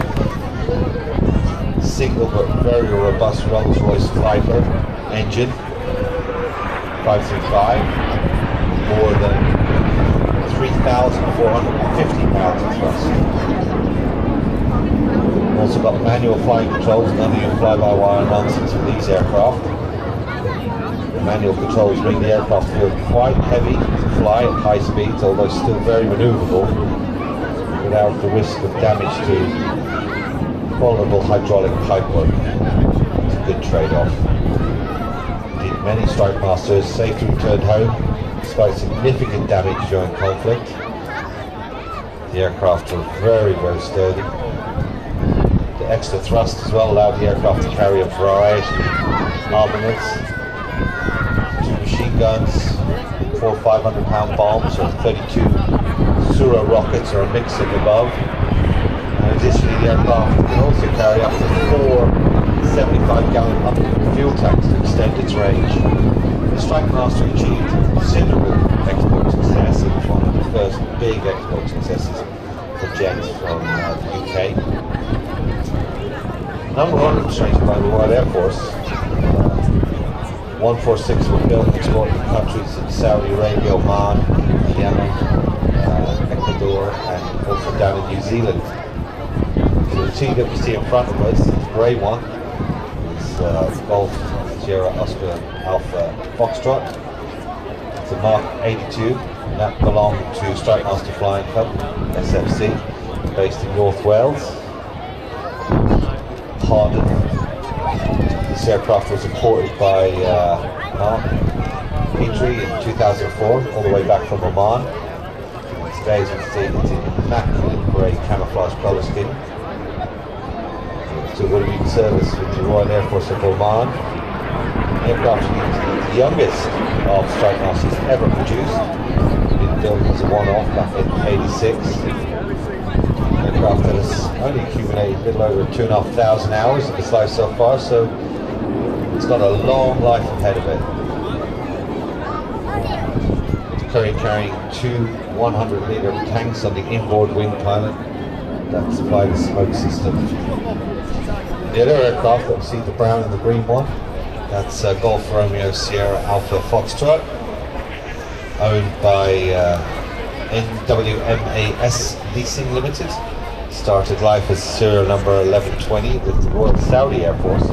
single but very robust Rolls-Royce Viper engine, 535. More than 3,450 pounds of thrust. Also got manual flying controls, none of your fly-by-wire nonsense with these aircraft. The manual controls make the aircraft feel quite heavy to fly at high speeds, although still very manoeuvrable, without the risk of damage to vulnerable hydraulic pipework. It's a good trade-off. Indeed, many Strike Masters safely returned home despite significant damage during conflict. The aircraft were very, very sturdy. The extra thrust as well allowed the aircraft to carry a variety of armaments, 2 machine guns, 4 500-pound bombs, or 32 Sura rockets, or a mix of above. And additionally, the aircraft can also carry up to 4 75-gallon fuel tanks to extend its range. The Strike Master achieved considerable export success. It was one of the first big export successes for jets from the UK. Number one demonstrated by the Royal Air Force. 146 were built and exported to countries in Saudi Arabia, Oman, Yemen, Ecuador, and also down in New Zealand. So the team that we see in front of us, the grey one, is Golf Sierra Oscar Alpha Foxtrot. It's a Mark 82, and that belonged to Strike Master Flying Club, SFC, based in North Wales. Harden. This aircraft was imported by Mark Petrie in 2004, all the way back from Oman. Today, as you can see, it's in immaculate grey camouflage colour scheme. So will be in service with the Royal Air Force of Oman. The aircraft is the youngest of Strike Masters ever produced. It built as a one-off back in '86. Aircraft that has only accumulated a little over 2,500 hours of its life so far, so it's got a long life ahead of it. Currently carrying two 100-litre tanks on the inboard wing pilot that supply the smoke system. The other aircraft that we see, the brown and the green one, that's Golf Romeo Sierra Alpha Foxtrot, owned by NWMAS Leasing Limited. Started life as serial number 1120 with the Royal Saudi Air Force.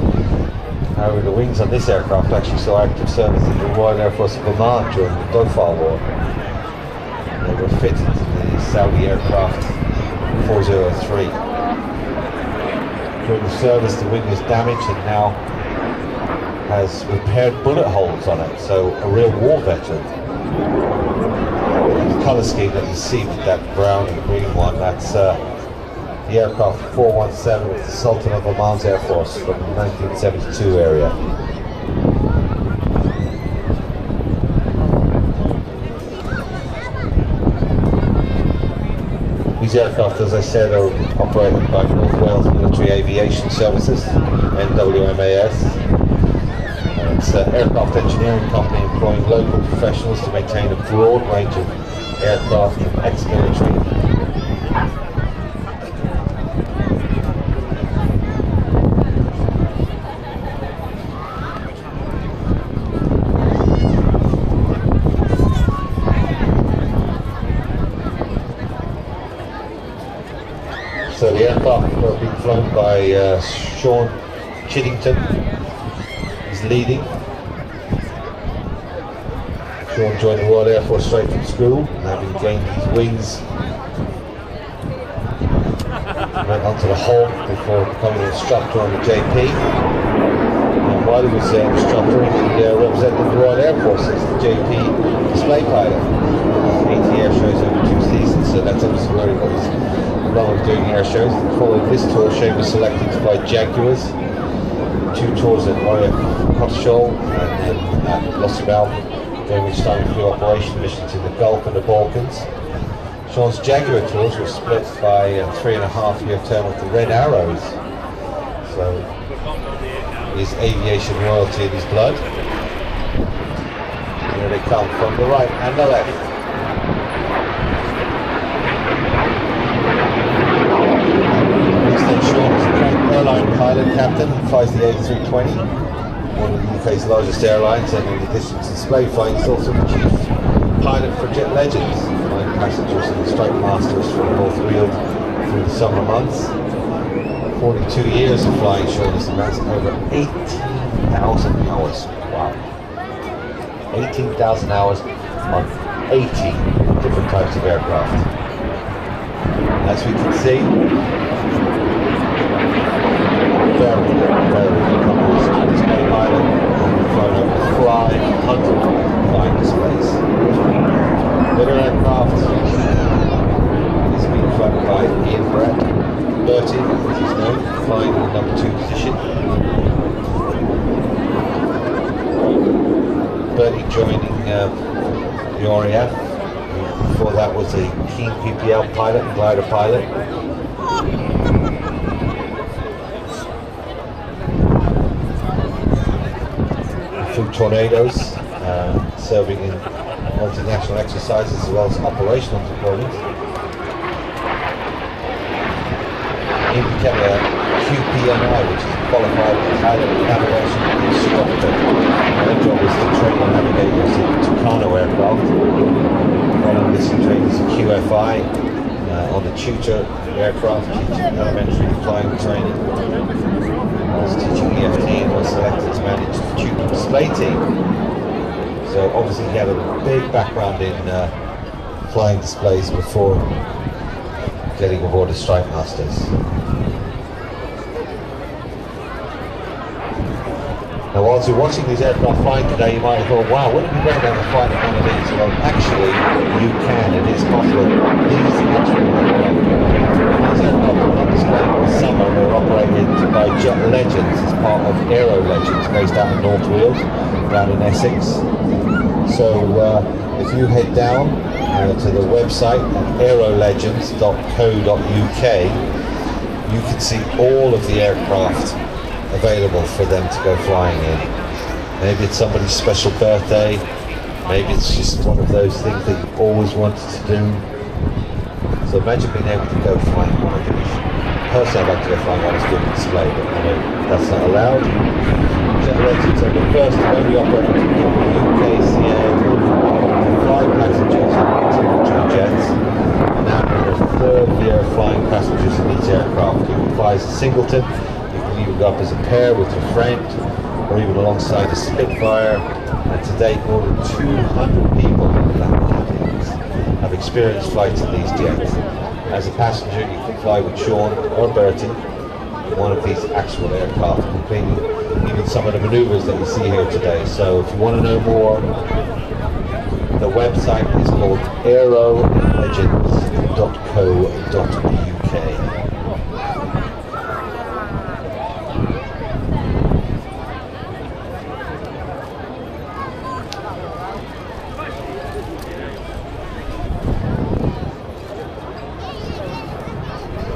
However, the wings on this aircraft actually saw active service in the Royal Air Force of Oman during the Gulf War. They were fitted to the Saudi aircraft 403. During the service, the wing was damaged and now has repaired bullet holes on it, so a real war veteran. The colour scheme that you see with that brown and green one, that's the aircraft 417 with the Sultan of Oman's Air Force from the 1972 area. These aircraft, as I said, are operated by North Wales Military Aviation Services, NWMAS. It's an aircraft engineering company employing local professionals to maintain a broad range of aircraft and ex-military. So the aircraft are being flown by Sean Chiddington. He's leading. Sean joined the Royal Air Force straight from school, and having gained his wings, went onto the Hulk before becoming an instructor on the JP. And while he was instructor, he represented the Royal Air Force as the JP display pilot. 80 air shows over 2 seasons, so that's obviously where he got his love of doing air shows. Following this tour, Shane was selected to fly Jaguars, 2 tours at RAF Cotteshall and at Lossival, during which time he flew operation missions in the Gulf and the Balkans. Sean's Jaguar tours were split by a 3.5-year term with the Red Arrows, so his aviation royalty in his blood. Here they come from the right and the left. Sean is a trained airline pilot captain and flies the A320, one of the UK's largest airlines, and in addition to display flying, he's also the chief pilot for Jet Legends, flying passengers and Strike Masters from both wheeled through the summer months. 42 years of flying, Sean has amassed over 18,000 hours. Wow. 18,000 hours on 80 different types of aircraft. As we can see, very accomplished display pilot, flown over 500 flying displays. Better aircraft is being flown by Ian Bertie, as he's known, flying in the number 2 position. Bertie joining the RAF. Before that was a keen PPL pilot and glider pilot. Flew Tornadoes, serving in multinational exercises as well as operational deployments. He became a QPNI, which is a qualified pilot navigation instructor. Their job is to train navigators in Tucano aircraft. Following this, he trained as a QFI on the Tutor aircraft, teaching elementary flying training. Was teaching EFT and was selected to manage the Tutor display team. So obviously he had a big background in flying displays before getting aboard the Strike Masters. Now, whilst you're watching these aircraft flying today, you might have thought, wow, wouldn't it be great to have a flight of one of these? Well, actually, you can. It is possible. These actual aircraft are not displayed in the summer. They're operated by Jet Legends as part of Aero Legends, based out of North Wales, down in Essex. So, if you head down to the website at aerolegends.co.uk, you can see all of the aircraft available for them to go flying in. Maybe it's somebody's special birthday, maybe it's just one of those things that you've always wanted to do. So imagine being able to go flying one of these. Personally, I'd like to go flying on a student display, but I know that's not allowed. Jet Legends are the first and only operator to give the UKCA fly passengers in individual jets. And now in their third year of flying passengers in these aircraft. You can fly as a singleton, you can go up as a pair with your friend, or even alongside a Spitfire. And to date, more than 200 people have experienced flights in these jets. As a passenger, you can fly with Sean or Bertie in one of these actual aircraft, completing even some of the maneuvers that you see here today. So if you want to know more, the website is called aerolegends.co.uk.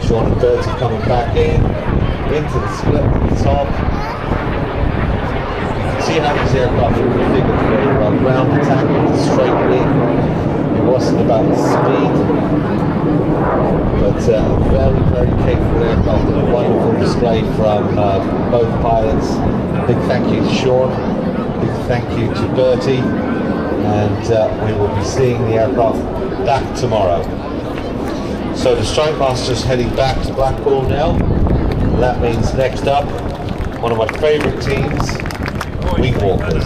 Sean and Bertie coming back into the split at the top. You can see how these aircraft are configured very well. Ground attack with the straight wing. It wasn't about the speed, but a very, very capable aircraft and a wonderful display from both pilots. Big thank you to Sean, big thank you to Bertie, and we will be seeing the aircraft back tomorrow. So the Strike Master's heading back to Blackpool now. That means next up, one of my favourite teams, Wing Walkers.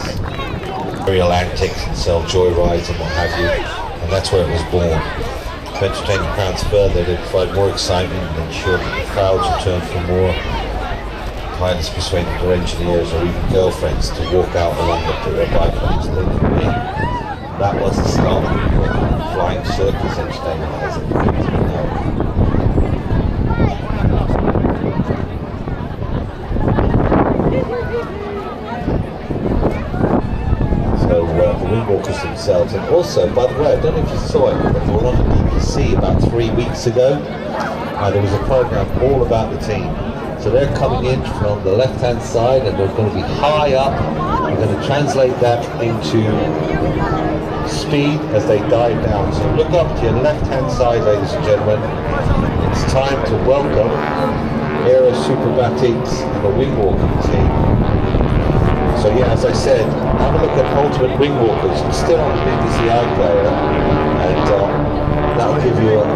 Aerial antics and sell joyrides and what have you, and that's where it was born. To entertain the crowds further, they provide more excitement and ensure that the crowds return for more. Pilots persuaded their engineers or even girlfriends to walk out along the bike lanes they could be. That was the start of the flying circus entertainment as it came to be known. So the Wing Walkers themselves, and also, by the way, I don't know if you saw it, but they were on the BBC about 3 weeks ago. There was a program all about the team. So they're coming in from the left-hand side, and they're going to be high up. We're going to translate that into speed as they dive down. So look up to your left-hand side, ladies and gentlemen. It's time to welcome Aero Superbatics and the Wing Walking team. So yeah, as I said, have a look at Ultimate Wing Walkers. It's still on the BBC iPlayer, and that'll give you an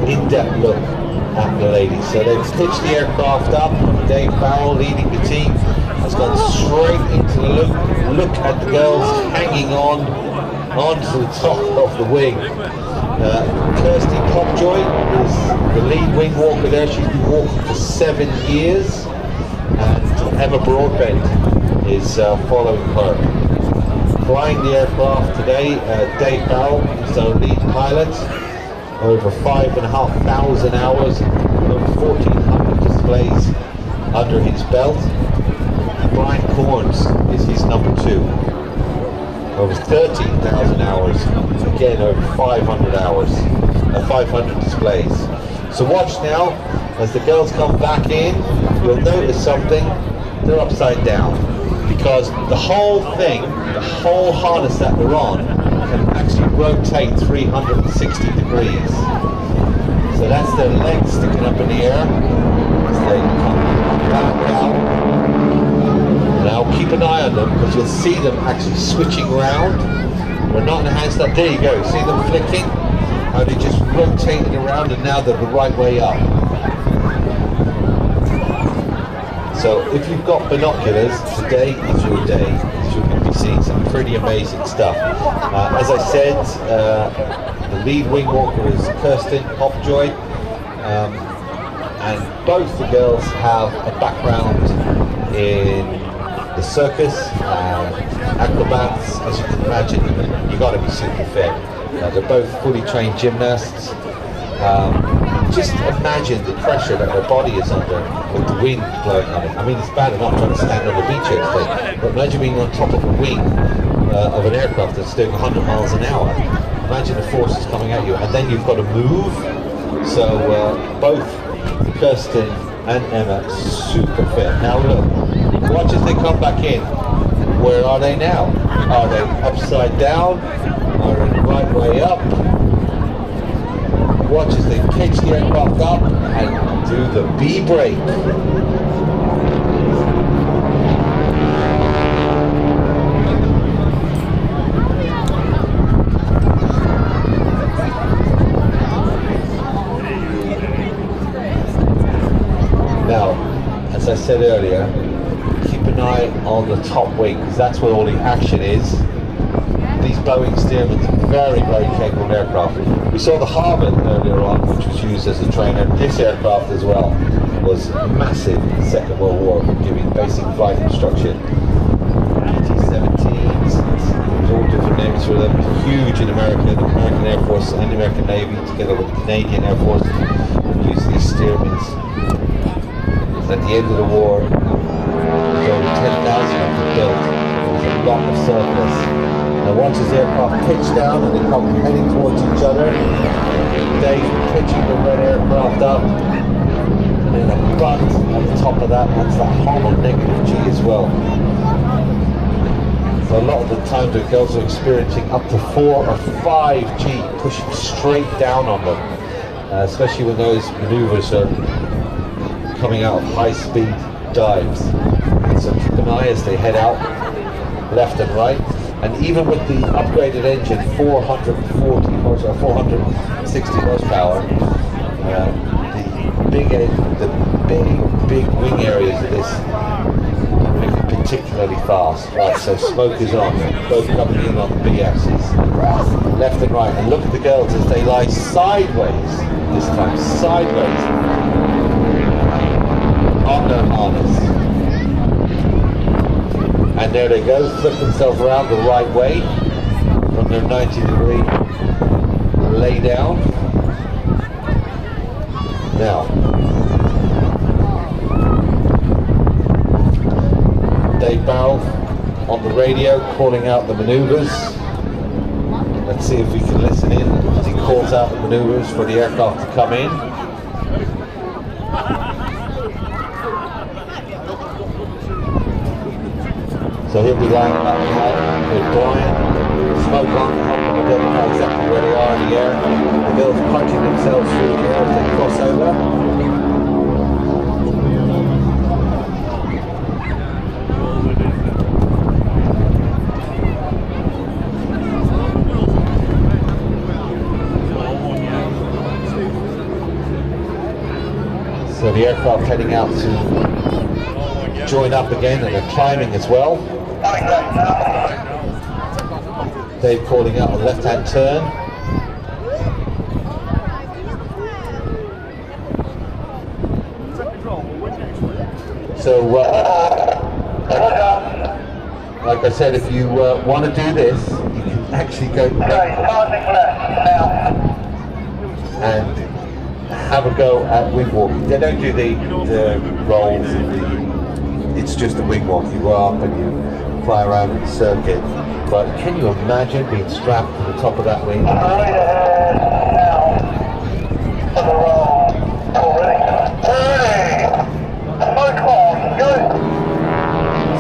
in-depth look at the ladies. So they've pitched the aircraft up. Dave Farrell, leading the team, has gone straight into the loop. Look at the girls hanging on onto the top of the wing. Kirsty Popjoy is the lead wing walker there. She's been walking for 7 years, and Emma Broadbent is following her. Flying the aircraft today, Dave Farrell is our lead pilot. Over 5,500 hours, over 1,400 displays under his belt. And Brian Corns is his number 2. Over 13,000 hours, again over 500 hours, 500 displays. So watch now, as the girls come back in, you'll notice something, they're upside down. Because the whole thing, the whole harness that they're on, can actually rotate 360 degrees. So that's their legs sticking up in the air as they come back down. Now keep an eye on them, because you'll see them actually switching around. We're not in a handstand. There you go. See them flicking? How they just rotated around, and now they're the right way up. So if you've got binoculars, today is your day. You're going to be seeing some pretty amazing stuff. As I said, the lead wing walker is Kirsten Popjoy, and both the girls have a background in the circus, acrobats. As you can imagine, you got to be super fit. They're both fully trained gymnasts. Just imagine the pressure that their body is under with the wind blowing on it. I mean, it's bad enough trying to stand on the beach every day, but imagine being on top of a wing of an aircraft that's doing 100 miles an hour. Imagine the forces coming at you, and then you've got to move. So both Kirsten and Emma super fit. Now look, watch as they come back in. Where are they now? Are they upside down? Are they the right way up? Watch as they pitch the aircraft up and do the B brake. Now, as I said earlier, keep an eye on the top wing because that's where all the action is. These Boeing Stearmans are very, very capable aircraft. We saw the Harvard earlier on, which was used as a trainer. This aircraft as well was massive in the Second World War, giving basic flight instruction. PT-17s, there's all different names for them. Huge in America, the American Air Force and the American Navy, together with the Canadian Air Force, used these Stearmans. At the end of the war, there was over 10,000 of them built. There was a lot of surplus. Now once his aircraft pitched down and they come heading towards each other, Dave pitching the red aircraft up, and then a butt at the top of that, that's that hollow negative G as well. So a lot of the time the girls are experiencing up to 4 or 5 G pushing straight down on them, especially when those maneuvers are coming out of high-speed dives. So keep an eye as they head out left and right. And even with the upgraded engine, 440 horsepower, 460 horsepower, the big wing areas of this make it particularly fast. Right, so smoke is on, both coming in on the B axis, left and right. And look at the girls as they lie sideways, this time sideways, on their harness. And there they go, flip themselves around the right way from their 90-degree lay down. Now, Dave Barrel on the radio calling out the maneuvers. Let's see if we can listen in as he calls out the maneuvers for the aircraft to come in. So he'll be lying about with Brian, smoke on, helping them identify exactly where they are in the air. The girls punching themselves through the air as they cross over. So the aircraft heading out to join up again, and they're climbing as well. Dave calling out a left-hand turn. So, like I said, if you want to do this, you can actually go and have a go at wing walking. They don't do the rolls and it's just a wing walk. You go up and you fly around in the circuit. But can you imagine being strapped to the top of that wing?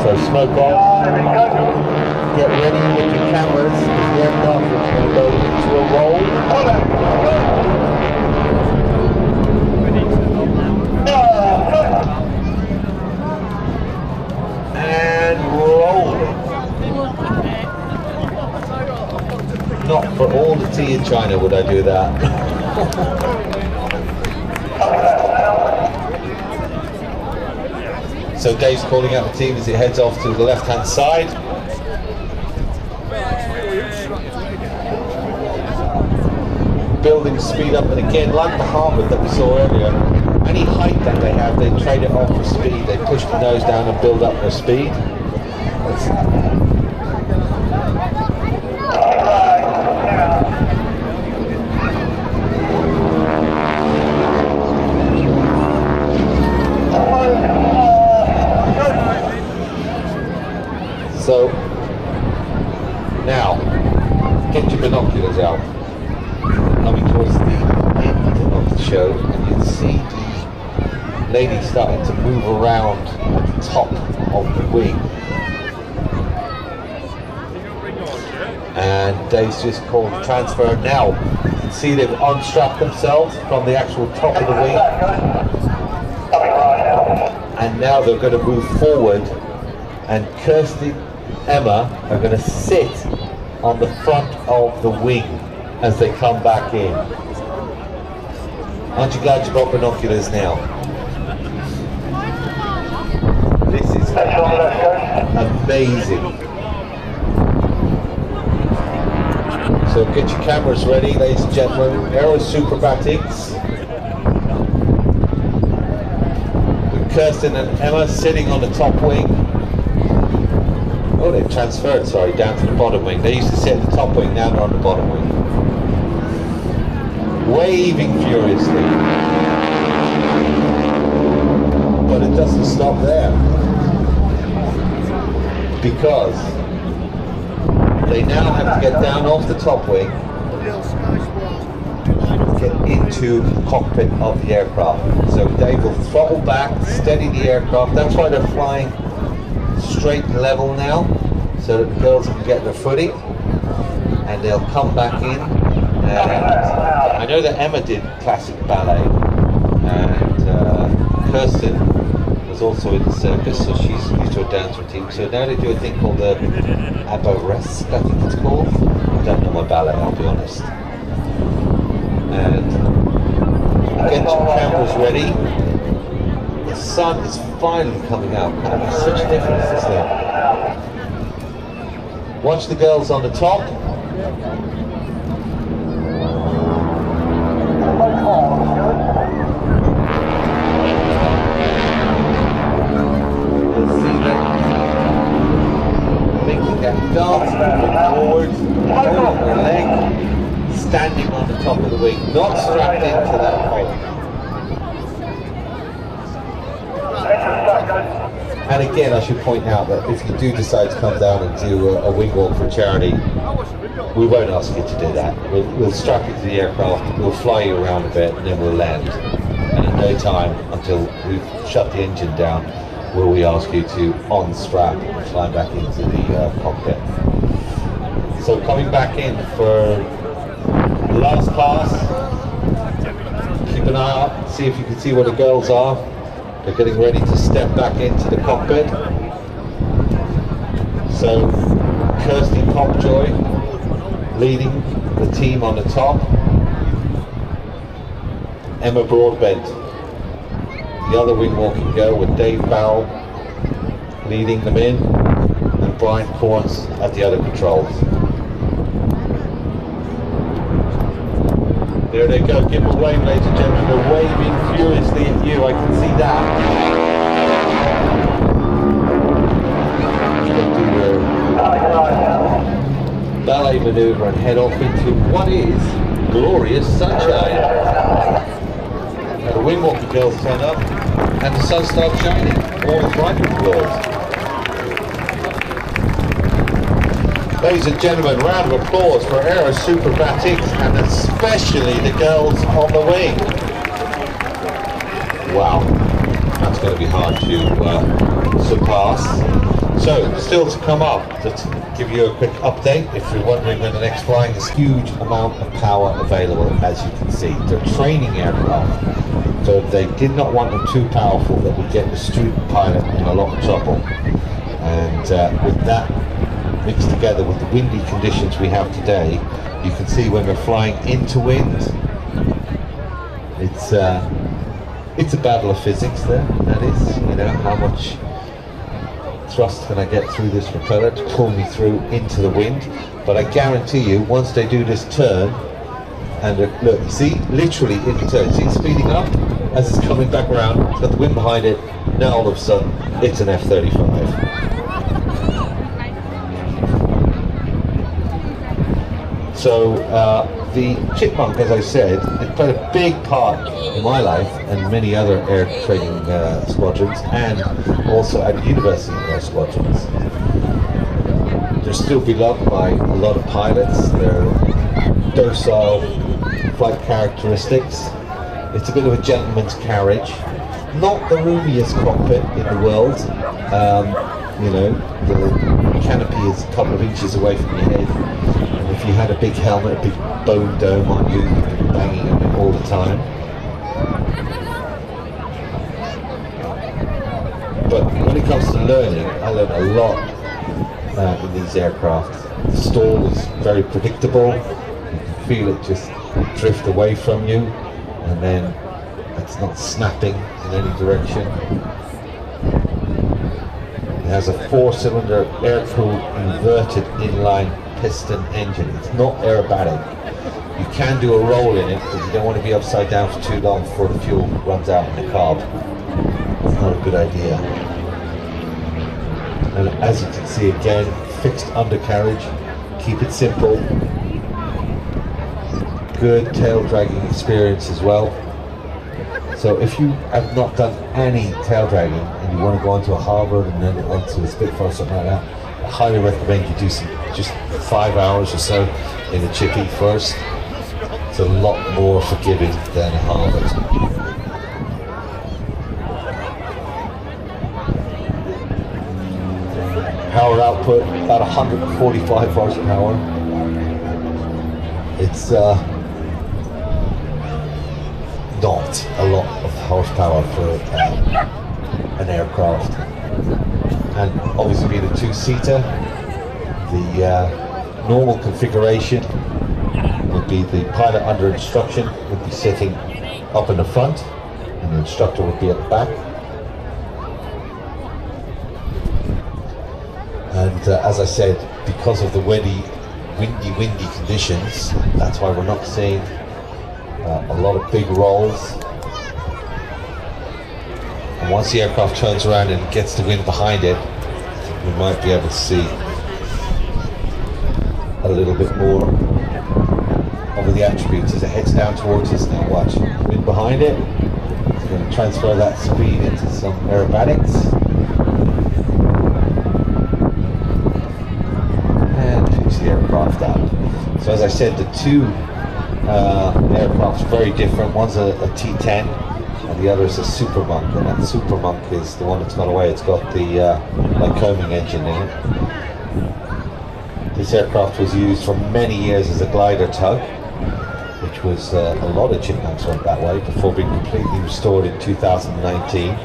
So smoke on. Get ready with your cameras because the aircraft is going to go into a roll. And rolling. Not for all the tea in China would I do that. So Dave's calling out the team as it heads off to the left-hand side. Building speed up, and again, like the Harvard that we saw earlier, any height that they have, they trade it off for speed. They push the nose down and build up their speed. So now, get your binoculars out. Coming towards the end of the show, and you can see the lady starting to move around at the top of the wing. And Dave's just called transfer now. You can see they've unstrapped themselves from the actual top of the wing. And now they're going to move forward, and Kirsty, Emma are going to sit on the front of the wing as they come back in. Aren't you glad you got binoculars now? This is amazing. So get your cameras ready, ladies and gentlemen. Aero Superbatics. With Kirsten and Emma sitting on the top wing. Oh, they've transferred, sorry, down to the bottom wing. They used to sit at the top wing, now they're on the bottom wing. Waving furiously. But it doesn't stop there. Because they now have to get down off the top wing, get into the cockpit of the aircraft. So Dave will throttle back, steady the aircraft. That's why they're flying straight and level now, so that the girls can get their footing, and they'll come back in. And I know that Emma did classic ballet, and Kirsten was also in the circus, so she's used to a dance routine. So now they do a thing called the Abaresque, I think it's called. I don't know my ballet, I'll be honest. And get your cameras ready. The sun is finally coming out. That makes such a difference, isn't it? Watch the girls on the top. You'll see them making that dance, moving forward, holding their leg, standing on the top of the wing, not strapped into that pole. And again, I should point out that if you do decide to come down and do a wing walk for charity, we won't ask you to do that. We'll strap you to the aircraft, we'll fly you around a bit, and then we'll land. And in no time, until we've shut the engine down, will we ask you to unstrap and climb back into the cockpit. So coming back in for the last pass, keep an eye out, see if you can see where the girls are. They're getting ready to step back into the cockpit. So, Kirsty Popjoy leading the team on the top. Emma Broadbent, the other wing walking girl, with Dave Bowell leading them in, and Brian Corns at the other controls. There they go, give them a wave, ladies and gentlemen. They're waving furiously at you, I can see that. They'll do their ballet maneuver and head off into what is glorious sunshine. Now the wing walking girls turn up, and the sun starts shining. All is bright with glory. Ladies and gentlemen, round of applause for Aero Superbatics, and especially the girls on the wing. Wow, that's going to be hard to surpass. So, still to come up, to give you a quick update, if you're wondering when the next flying is, huge amount of power available, as you can see. They're training aircraft, so they did not want them too powerful that would get the student pilot in a lot of trouble. And with that mixed together with the windy conditions we have today, you can see when we're flying into wind, it's a battle of physics there, that is. You know, how much thrust can I get through this propeller to pull me through into the wind. But I guarantee you, once they do this turn, and look, you see, literally in the turn, see it speeding up as it's coming back around, it's got the wind behind it, now all of a sudden it's an F-35. So the Chipmunk, as I said, it played a big part in my life and many other air training squadrons, and also at university air squadrons. They're still beloved by a lot of pilots. Their docile flight characteristics. It's a bit of a gentleman's carriage. Not the roomiest cockpit in the world. You know, the canopy is a couple of inches away from your head. And if you had a big helmet, a big bone dome on you, you'd be banging on it all the time. But when it comes to learning, I learned a lot in these aircraft. The stall is very predictable. You can feel it just drift away from you, and then it's not snapping in any direction. It has a 4-cylinder air-cooled inverted inline piston engine. It's not aerobatic. You can do a roll in it, but you don't want to be upside down for too long before the fuel runs out in the carb. It's not a good idea. And as you can see again, fixed undercarriage. Keep it simple. Good tail dragging experience as well. So if you have not done any tail dragging and you want to go onto a harbour and then onto a Spitfire or something like that, I highly recommend you do some just 5 hours or so in a chippy first. It's a lot more forgiving than a harbour. Power output about 145 horsepower. It's not a lot of horsepower for an aircraft, and obviously being a 2-seater, the normal configuration would be the pilot under instruction would be sitting up in the front and the instructor would be at the back. And as I said, because of the windy conditions, that's why we're not seeing a lot of big rolls. And once the aircraft turns around and gets the wind behind it, we might be able to see a little bit more of the attributes. As it heads down towards us, now watch, wind behind it. It's going to transfer that speed into some aerobatics. Aircraft up. So as I said, the two aircrafts are very different. One's a T10 and the other is a Super Monk, and that Super Monk is the one that's gone away. It's got the Lycoming engine in it. This aircraft was used for many years as a glider tug, which was a lot of Chipmunks went that way before being completely restored in 2019.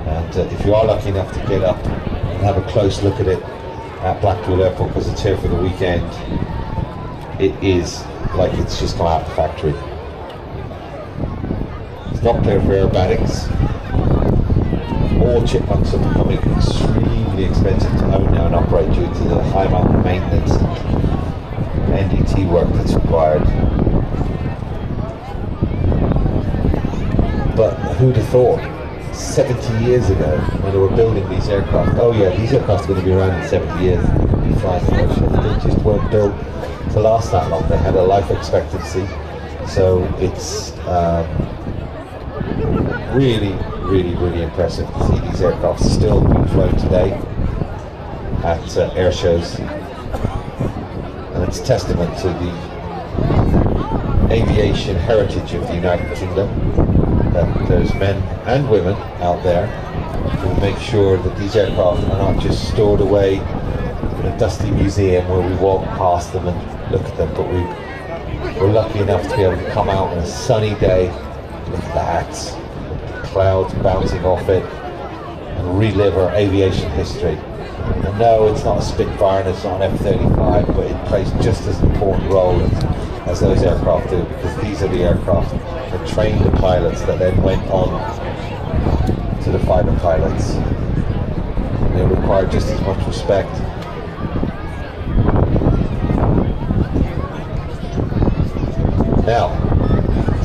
And if you are lucky enough to get up and have a close look at it at Blackpool Airport, because it's here for the weekend, it is like it's just come out of the factory. It's not clear for aerobatics. All Chipmunks are becoming extremely expensive to own now and operate due to the high amount of maintenance and NDT work that's required. But who'd have thought 70 years ago when they were building these aircraft, oh yeah, these aircraft are going to be around in 70 years, be flying the ocean. They just weren't built to last that long. They had a life expectancy. So it's really impressive to see these aircraft still being flown today at air shows. And it's testament to the aviation heritage of the United Kingdom, that there's men and women out there who make sure that these aircraft are not just stored away in a dusty museum where we walk past them and look at them, but we're lucky enough to be able to come out on a sunny day, look at the hats, the clouds bouncing off it, and relive our aviation history. And no, it's not a Spitfire and it's not an F-35, but it plays just as important role as those aircraft do, because these are the aircraft that trained the pilots that then went on to the fighter pilots. And they require just as much respect. Now,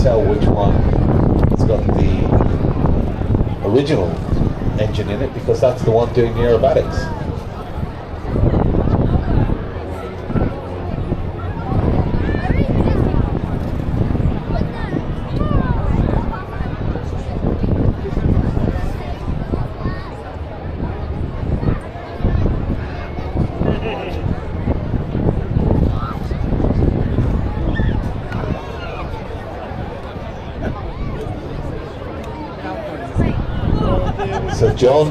tell which one has got the original engine in it, because that's the one doing the aerobatics. John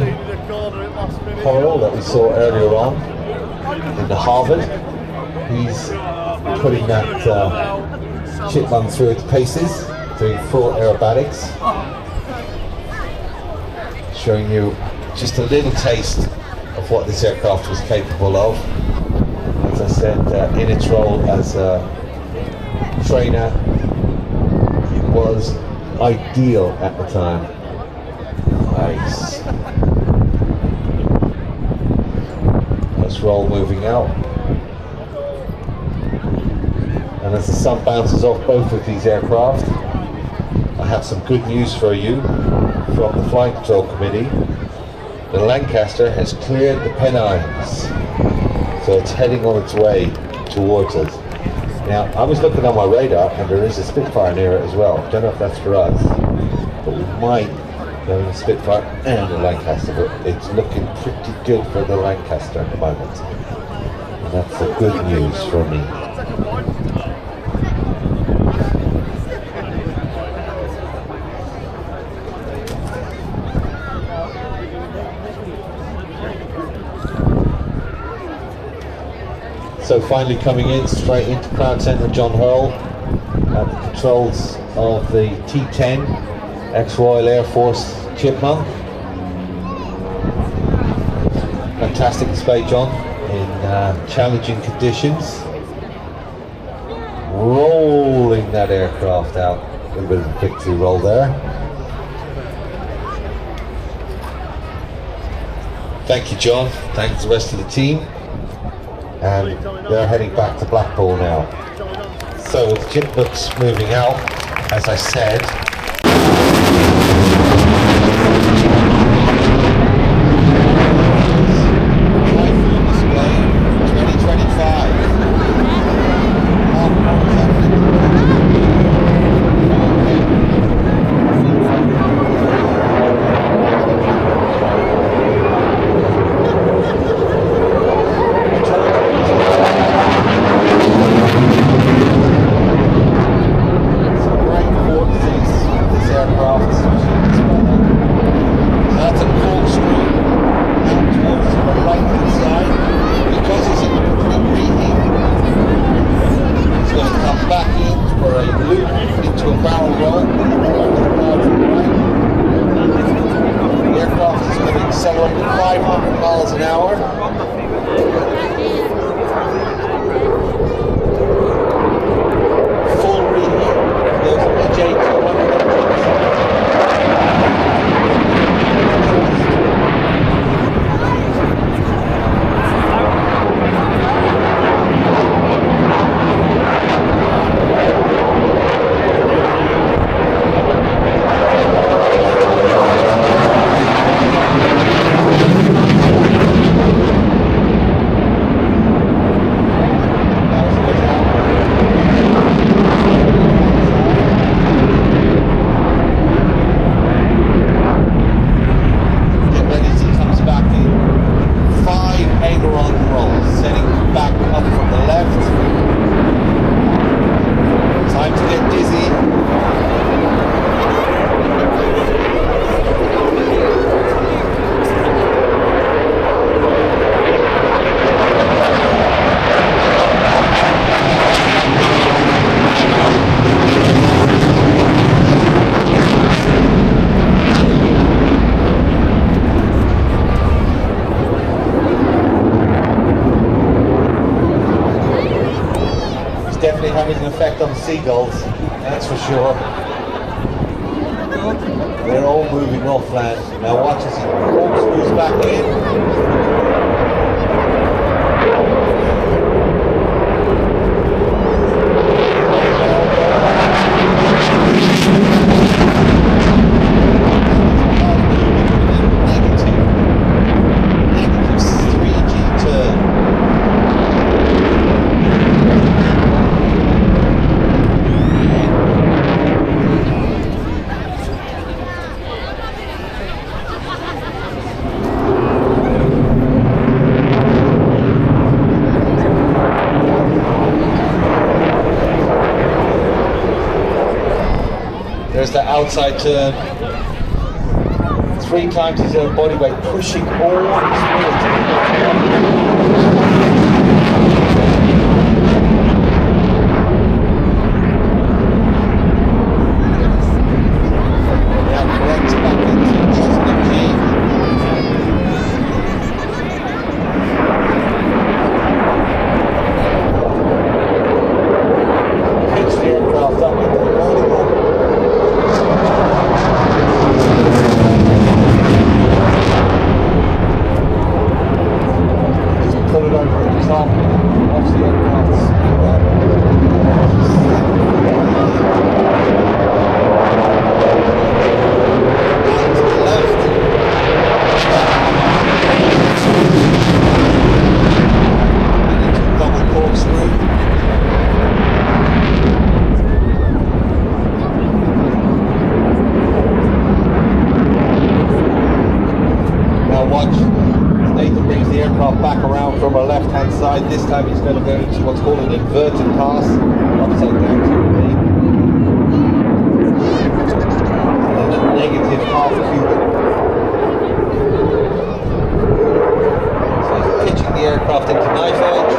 Hoyle that we saw earlier on in the Harvard. He's putting that Chipmunk through its paces, doing full aerobatics, showing you just a little taste of what this aircraft was capable of. As I said, in its role as a trainer, it was ideal at the time. Nice. Nice roll moving out. And as the sun bounces off both of these aircraft, I have some good news for you from the Flight Control Committee. The Lancaster has cleared the Pennines, so it's heading on its way towards us. Now, I was looking on my radar, and there is a Spitfire near it as well. Don't know if that's for us, but we might be having a Spitfire and a Lancaster, but it's looking pretty good for the Lancaster at the moment. And that's the good news for me. So finally coming in straight into Cloud Center, John Hurl at the controls of the T-10 ex-Royal Air Force Chipmunk. Fantastic display, John, in challenging conditions. Rolling that aircraft out. A little bit of a victory roll there. Thank you, John. Thanks to the rest of the team. And they're heading back to Blackpool now. So the Chipmunk's moving out, as I said. Typhoon display 2025. Accelerating 500 miles an hour. Full reheat. Those are the J200 definitely having an effect on the seagulls, that's for sure. They're all moving off land. Now watch as he corkscrews back in. There's the outside turn, 3 times his own body weight, pushing all his weight. Now corrects back into positive G. Pitch the aircraft up into the vertical. Put it over the top of the aircraft. And to the left. And into a double corkscrew. Now watch. Nathan brings the aircraft back around from our left-hand side. This time he's going to go into what's called an inverted pass, upside down to the knee. And then a negative half cubic. So he's pitching the aircraft into knife edge.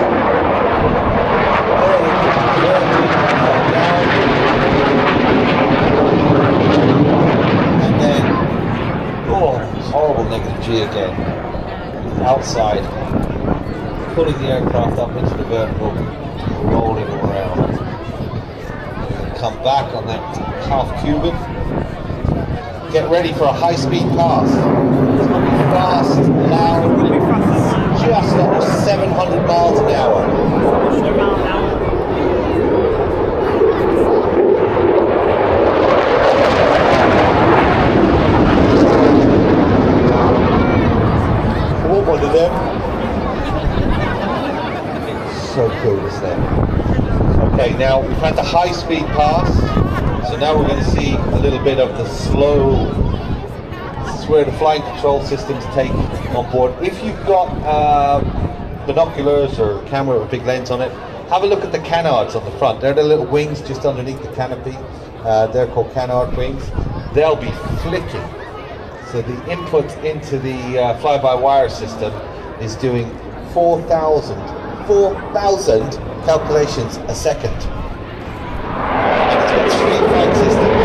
There into inverted, upside down. And then, oh, horrible negative G again. Outside, pulling the aircraft up into the vertical, rolling around. And come back on that half cubic. Get ready for a high-speed pass. It's going to be fast, loud, just under 700 miles an hour. One of them. So cool, isn't it? Okay, now we've had the high-speed pass, so now we're going to see a little bit of the slow. This is where the flying control systems take on board. If you've got binoculars or a camera with a big lens on it, have a look at the canards on the front. They're the little wings just underneath the canopy. They're called canard wings. They'll be flicking. So the input into the fly-by-wire system is doing 4,000 calculations a second. And it's got 3 flight systems.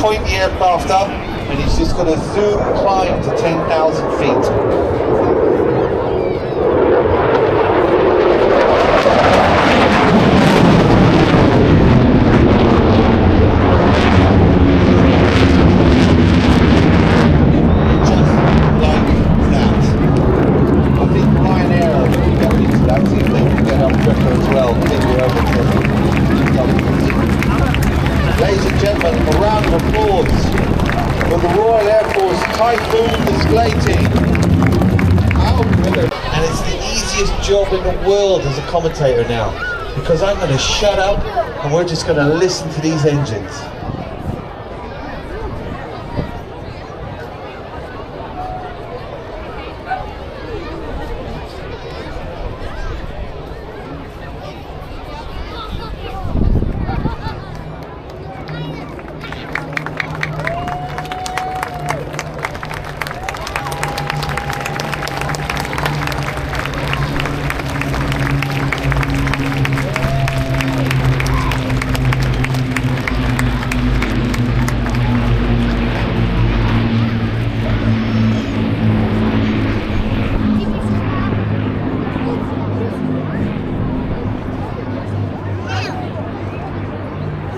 Point the aircraft up and he's just going to zoom climb to 10,000 feet. Job in the world as a commentator now. because I'm going to shut up and we're just going to listen to these engines.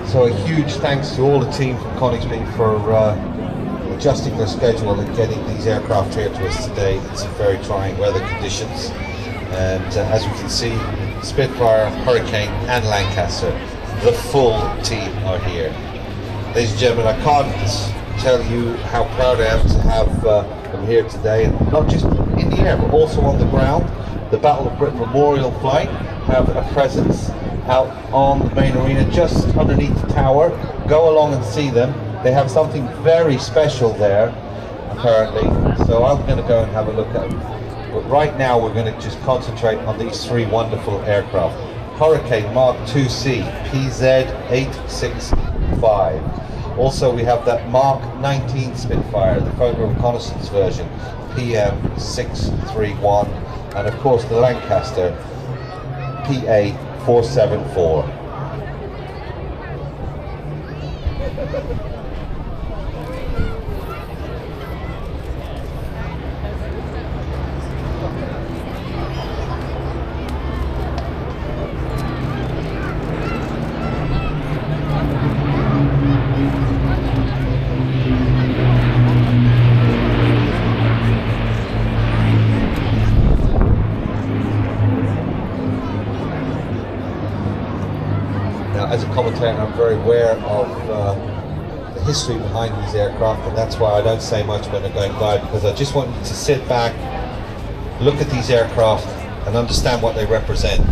So a huge thanks to all the team from Coningsby for adjusting their schedule and getting these aircraft here to us today in some very trying weather conditions. And as we can see, Spitfire, Hurricane and Lancaster, the full team are here. Ladies and gentlemen, I can't tell you how proud I am to have them here today, and not just in the air but also on the ground. The Battle of Britain Memorial Flight have a presence out on the main arena just underneath the tower. Go along and see them. They have something very special there apparently, so I'm going to go and have a look at them. But right now we're going to just concentrate on these three wonderful aircraft. Hurricane Mark IIC PZ865. Also we have that Mark 19 Spitfire, the photo reconnaissance version, PM631, and of course the Lancaster PA474. Now, as a commentator, I'm very aware of the history behind these aircraft, and that's why I don't say much when they're going by, because I just want you to sit back, look at these aircraft and understand what they represent.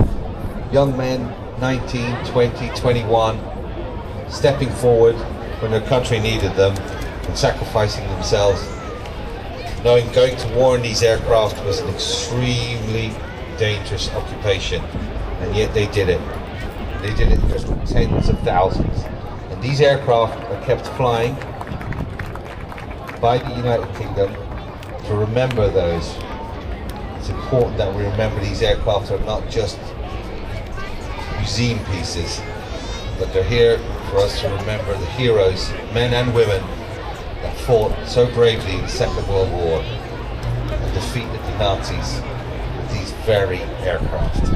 Young men, 19, 20, 21, stepping forward when their country needed them and sacrificing themselves, knowing going to war in these aircraft was an extremely dangerous occupation, and yet they did it. They did it for tens of thousands. And these aircraft are kept flying by the United Kingdom to remember those. It's important that we remember these aircraft are not just museum pieces, but they're here for us to remember the heroes, men and women, that fought so bravely in the Second World War and defeated the Nazis with these very aircraft.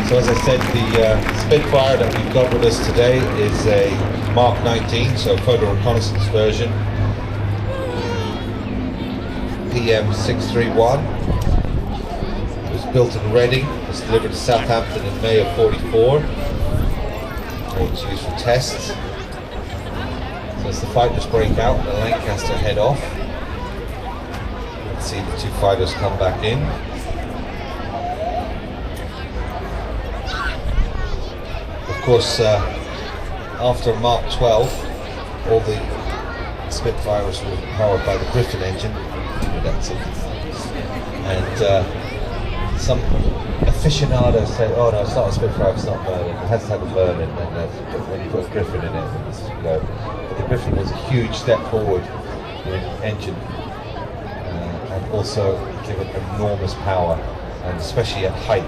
So as I said, the Spitfire that we've got with us today is a Mark 19, so photo reconnaissance version, PM631. It was built in Reading, it was delivered to Southampton in May of '44. It was used for tests. So as the fighters break out, the Lancaster head off. Let's see the two fighters come back in. Of course, after Mark 12, all the Spitfires were powered by the Griffin engine, that's it. And some aficionados say, "Oh no, it's not a Spitfire, it's not Merlin. It has to have a Merlin." And when you put a Griffin in it, it's, you know, but the Griffin was a huge step forward in engine, and also given enormous power, and especially at height.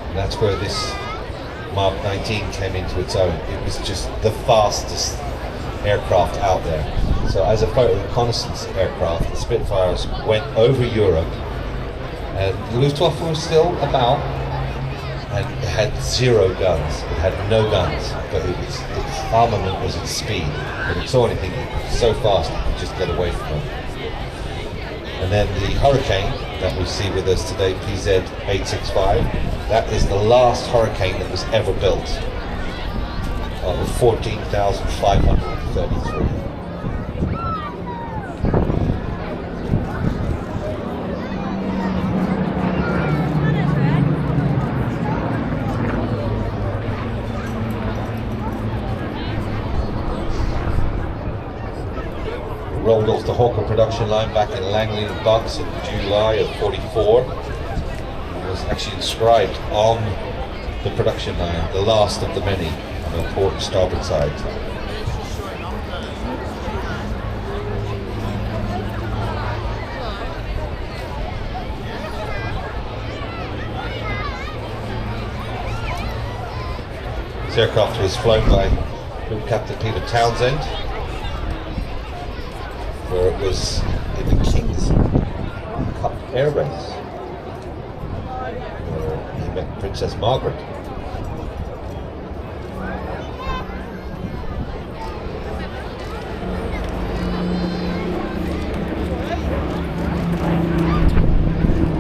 And that's where this Mark 19 came into its own. It was just the fastest aircraft out there. So as a photo reconnaissance aircraft, the Spitfires went over Europe, and the Luftwaffe was still about, and it had 0 guns. It had no guns, but its armament was its speed. When it saw anything so fast, it could just get away from it. And then the Hurricane that we see with us today, PZ-865, that is the last Hurricane that was ever built. Of 14,533. Rolled off the Hawker production line back in Langley and Bucks in July of 44. It was actually inscribed on the production line, the last of the many, on the port and starboard side. This aircraft was flown by Group Captain Peter Townsend, where it was in the King's Cup Air Race, where he met Princess Margaret.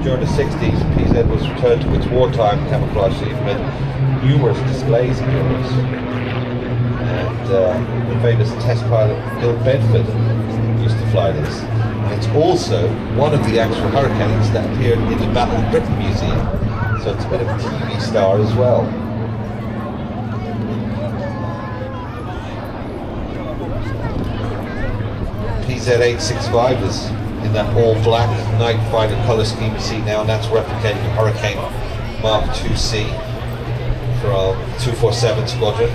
During the 60s, PZ was returned to its wartime camouflage scene with numerous displays in Europe. And the famous test pilot Bill Bedford used to fly this. And it's also one of the actual Hurricanes that appeared in the Battle of Britain Museum. So it's a bit of a TV star as well. PZ-865 is in that all-black night fighter colour scheme you see now, and that's replicating the Hurricane Mark 2C from 247 Squadron.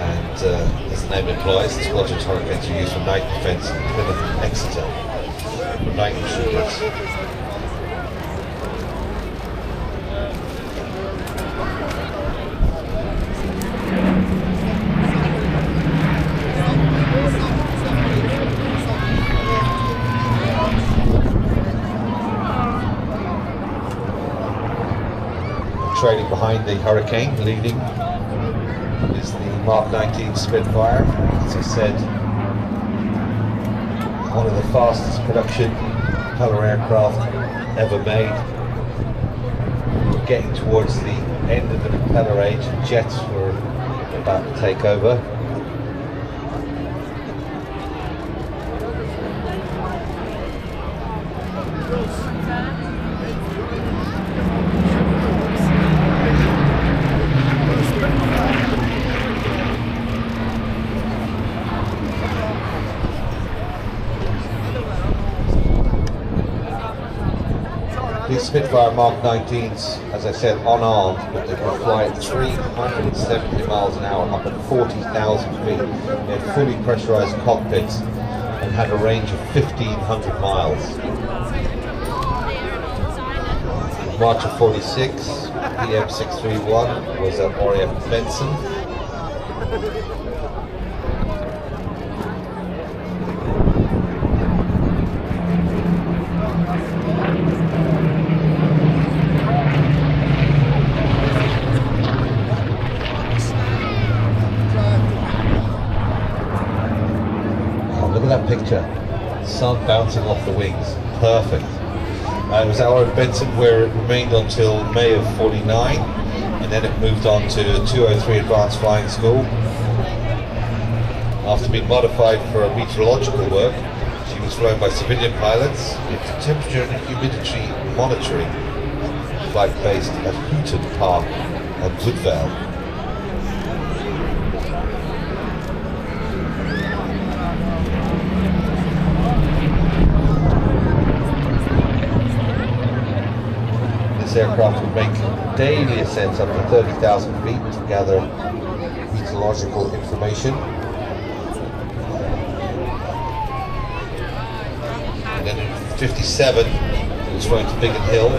And as the name implies, the squadron's Hurricanes are used for night defence in Plymouth and Exeter for night intruders. Trailing behind the Hurricane, leading, is the Mark 19 Spitfire. As I said, one of the fastest production propeller aircraft ever made. We're getting towards the end of the propeller age, and jets were about to take over. These Spitfire Mark 19s, as I said, unarmed, but they can fly at 370 miles an hour, up at 40,000 feet. They had fully pressurized cockpits and had a range of 1,500 miles. March of 46, PM631 was at RAF Benson. Look at that picture, sun bouncing off the wings, perfect. It was at RAF Benson where it remained until May of 49, and then it moved on to 203 Advanced Flying School. After being modified for meteorological work, she was flown by civilian pilots into temperature and humidity monitoring, flight based at Hooton Park on Woodvale. This aircraft would make daily ascents up to 30,000 feet to gather meteorological information. And then in 57, it was flown to Biggin Hill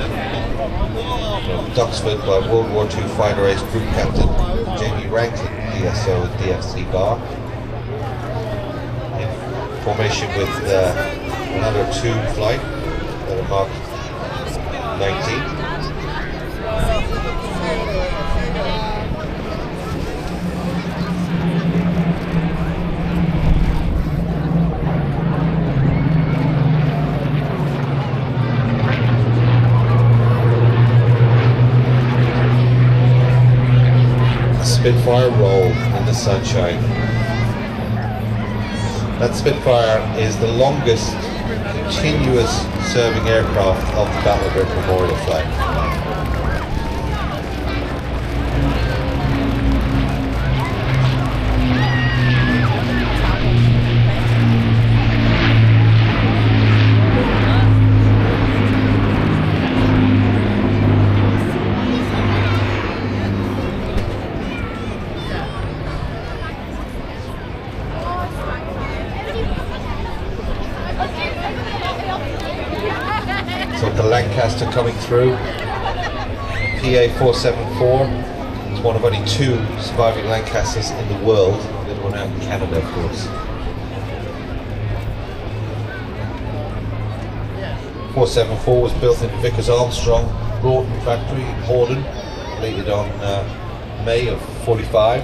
From Duxford by World War II Fighter Ace Group Captain Jamie Rankin, DSO at DFC Bar. In formation with another 2 flight that are marked 19. Spitfire roll in the sunshine. That Spitfire is the longest continuous serving aircraft of the Battle of Britain Memorial flag. So the Lancaster coming through, PA 474. It's one of only 2 surviving Lancasters in the world. The other one out in Canada, of course. 474 was built in Vickers Armstrong Broughton factory in Horden, completed on May of 45.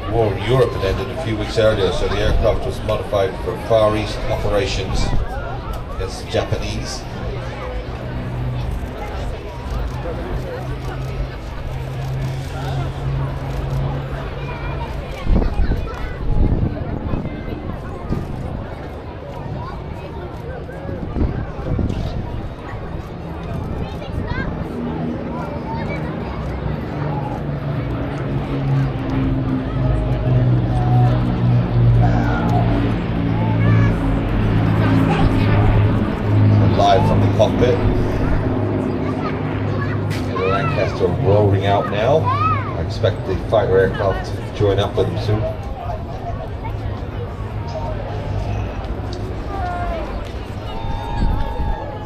The war in Europe had ended a few weeks earlier, so the aircraft was modified for Far East operations against the Japanese. From the cockpit. The Lancaster rolling out now. I expect the fighter aircraft to join up with them soon.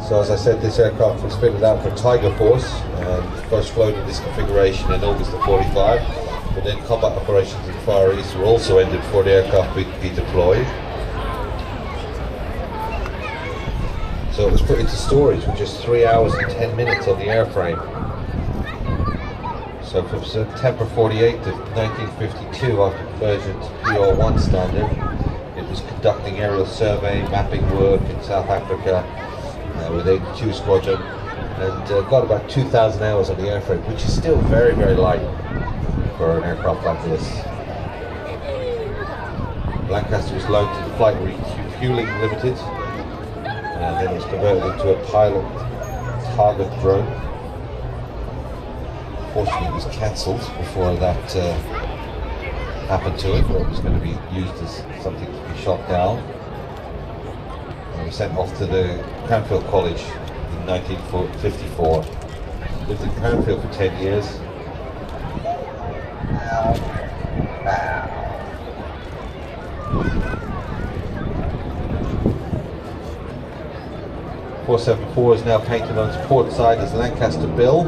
So as I said, this aircraft was fitted out for Tiger Force and first flown in this configuration in August of 45. But then combat operations in the Far East were also ended before the aircraft would be deployed. So it was put into storage with just 3 hours and 10 minutes on the airframe. So from September 48 to 1952, after conversion to PR1 standard, it was conducting aerial survey, mapping work in South Africa with 82 Squadron, and got about 2,000 hours on the airframe, which is still very, very light for an aircraft like this. Lancaster was loaned to the Flight Refueling Limited, and then it was converted into a pilot target drone. Fortunately, it was cancelled before that happened to it, where it was going to be used as something to be shot down. And it was sent off to the Cranfield College in 1954. Lived in Cranfield for 10 years. 474 is now painted on its port side as Lancaster Bill.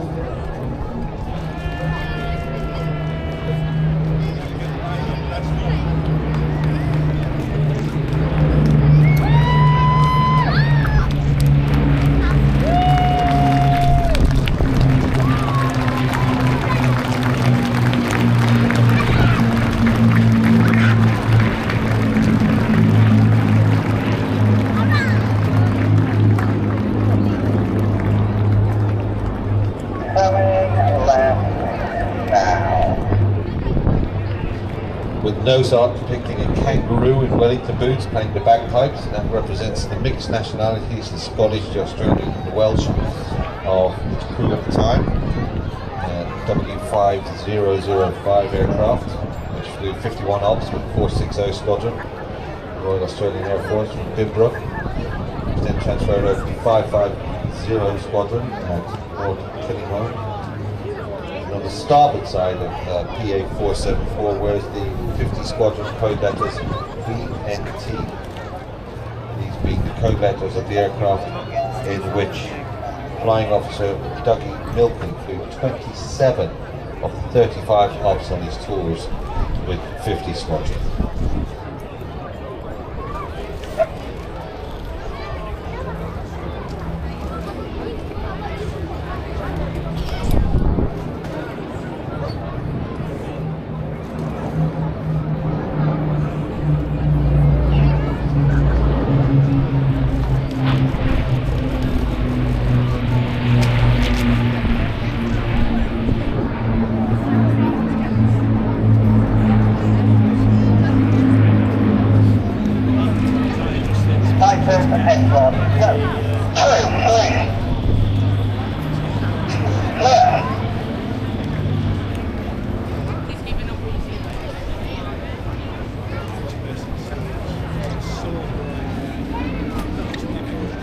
With nose art depicting a kangaroo in Wellington boots playing the bagpipes, and that represents the mixed nationalities, the Scottish, the Australian and the Welsh of the crew at the time. W5005 aircraft, which flew 51 ops with 460 Squadron, Royal Australian Air Force from Bimbrook, which then transferred over to 550 Squadron at North Killingholme. On the starboard side of PA 474, whereas the 50 Squadron code letters BNT. These being the code letters of the aircraft in which Flying Officer Dougie Milken flew 27 of the 35 flights on these tours with 50 squadron.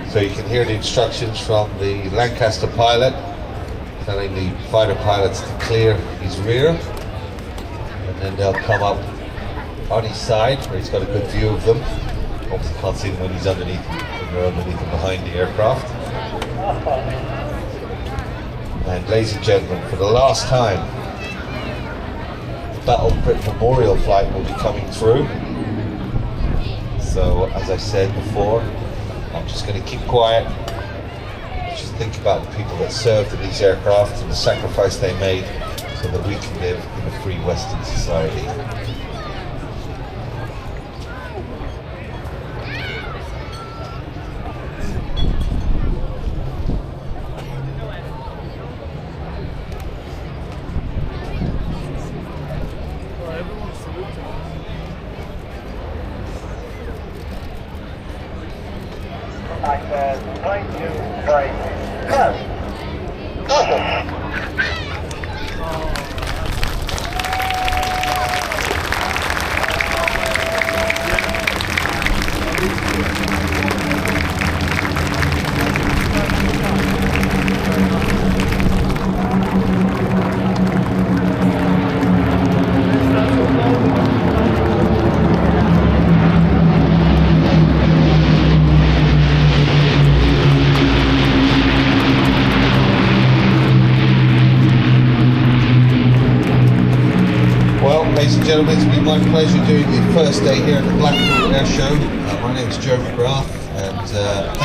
So you can hear the instructions from the Lancaster pilot telling the fighter pilots to clear his rear, and then they'll come up on his side where he's got a good view of them. Obviously can't see them when he's underneath, when they're underneath and behind the aircraft. And ladies and gentlemen, for the last time, the Battle of Britain Memorial flight will be coming through. So as I said before, I'm just going to keep quiet, just think about the people that served in these aircraft and the sacrifice they made so that we can live in a free Western society. I said, 1, 2, 3, go! Awesome! Ladies and gentlemen, it's been my pleasure doing the first day here at the Blackpool Airshow. My name is Joe McGrath, and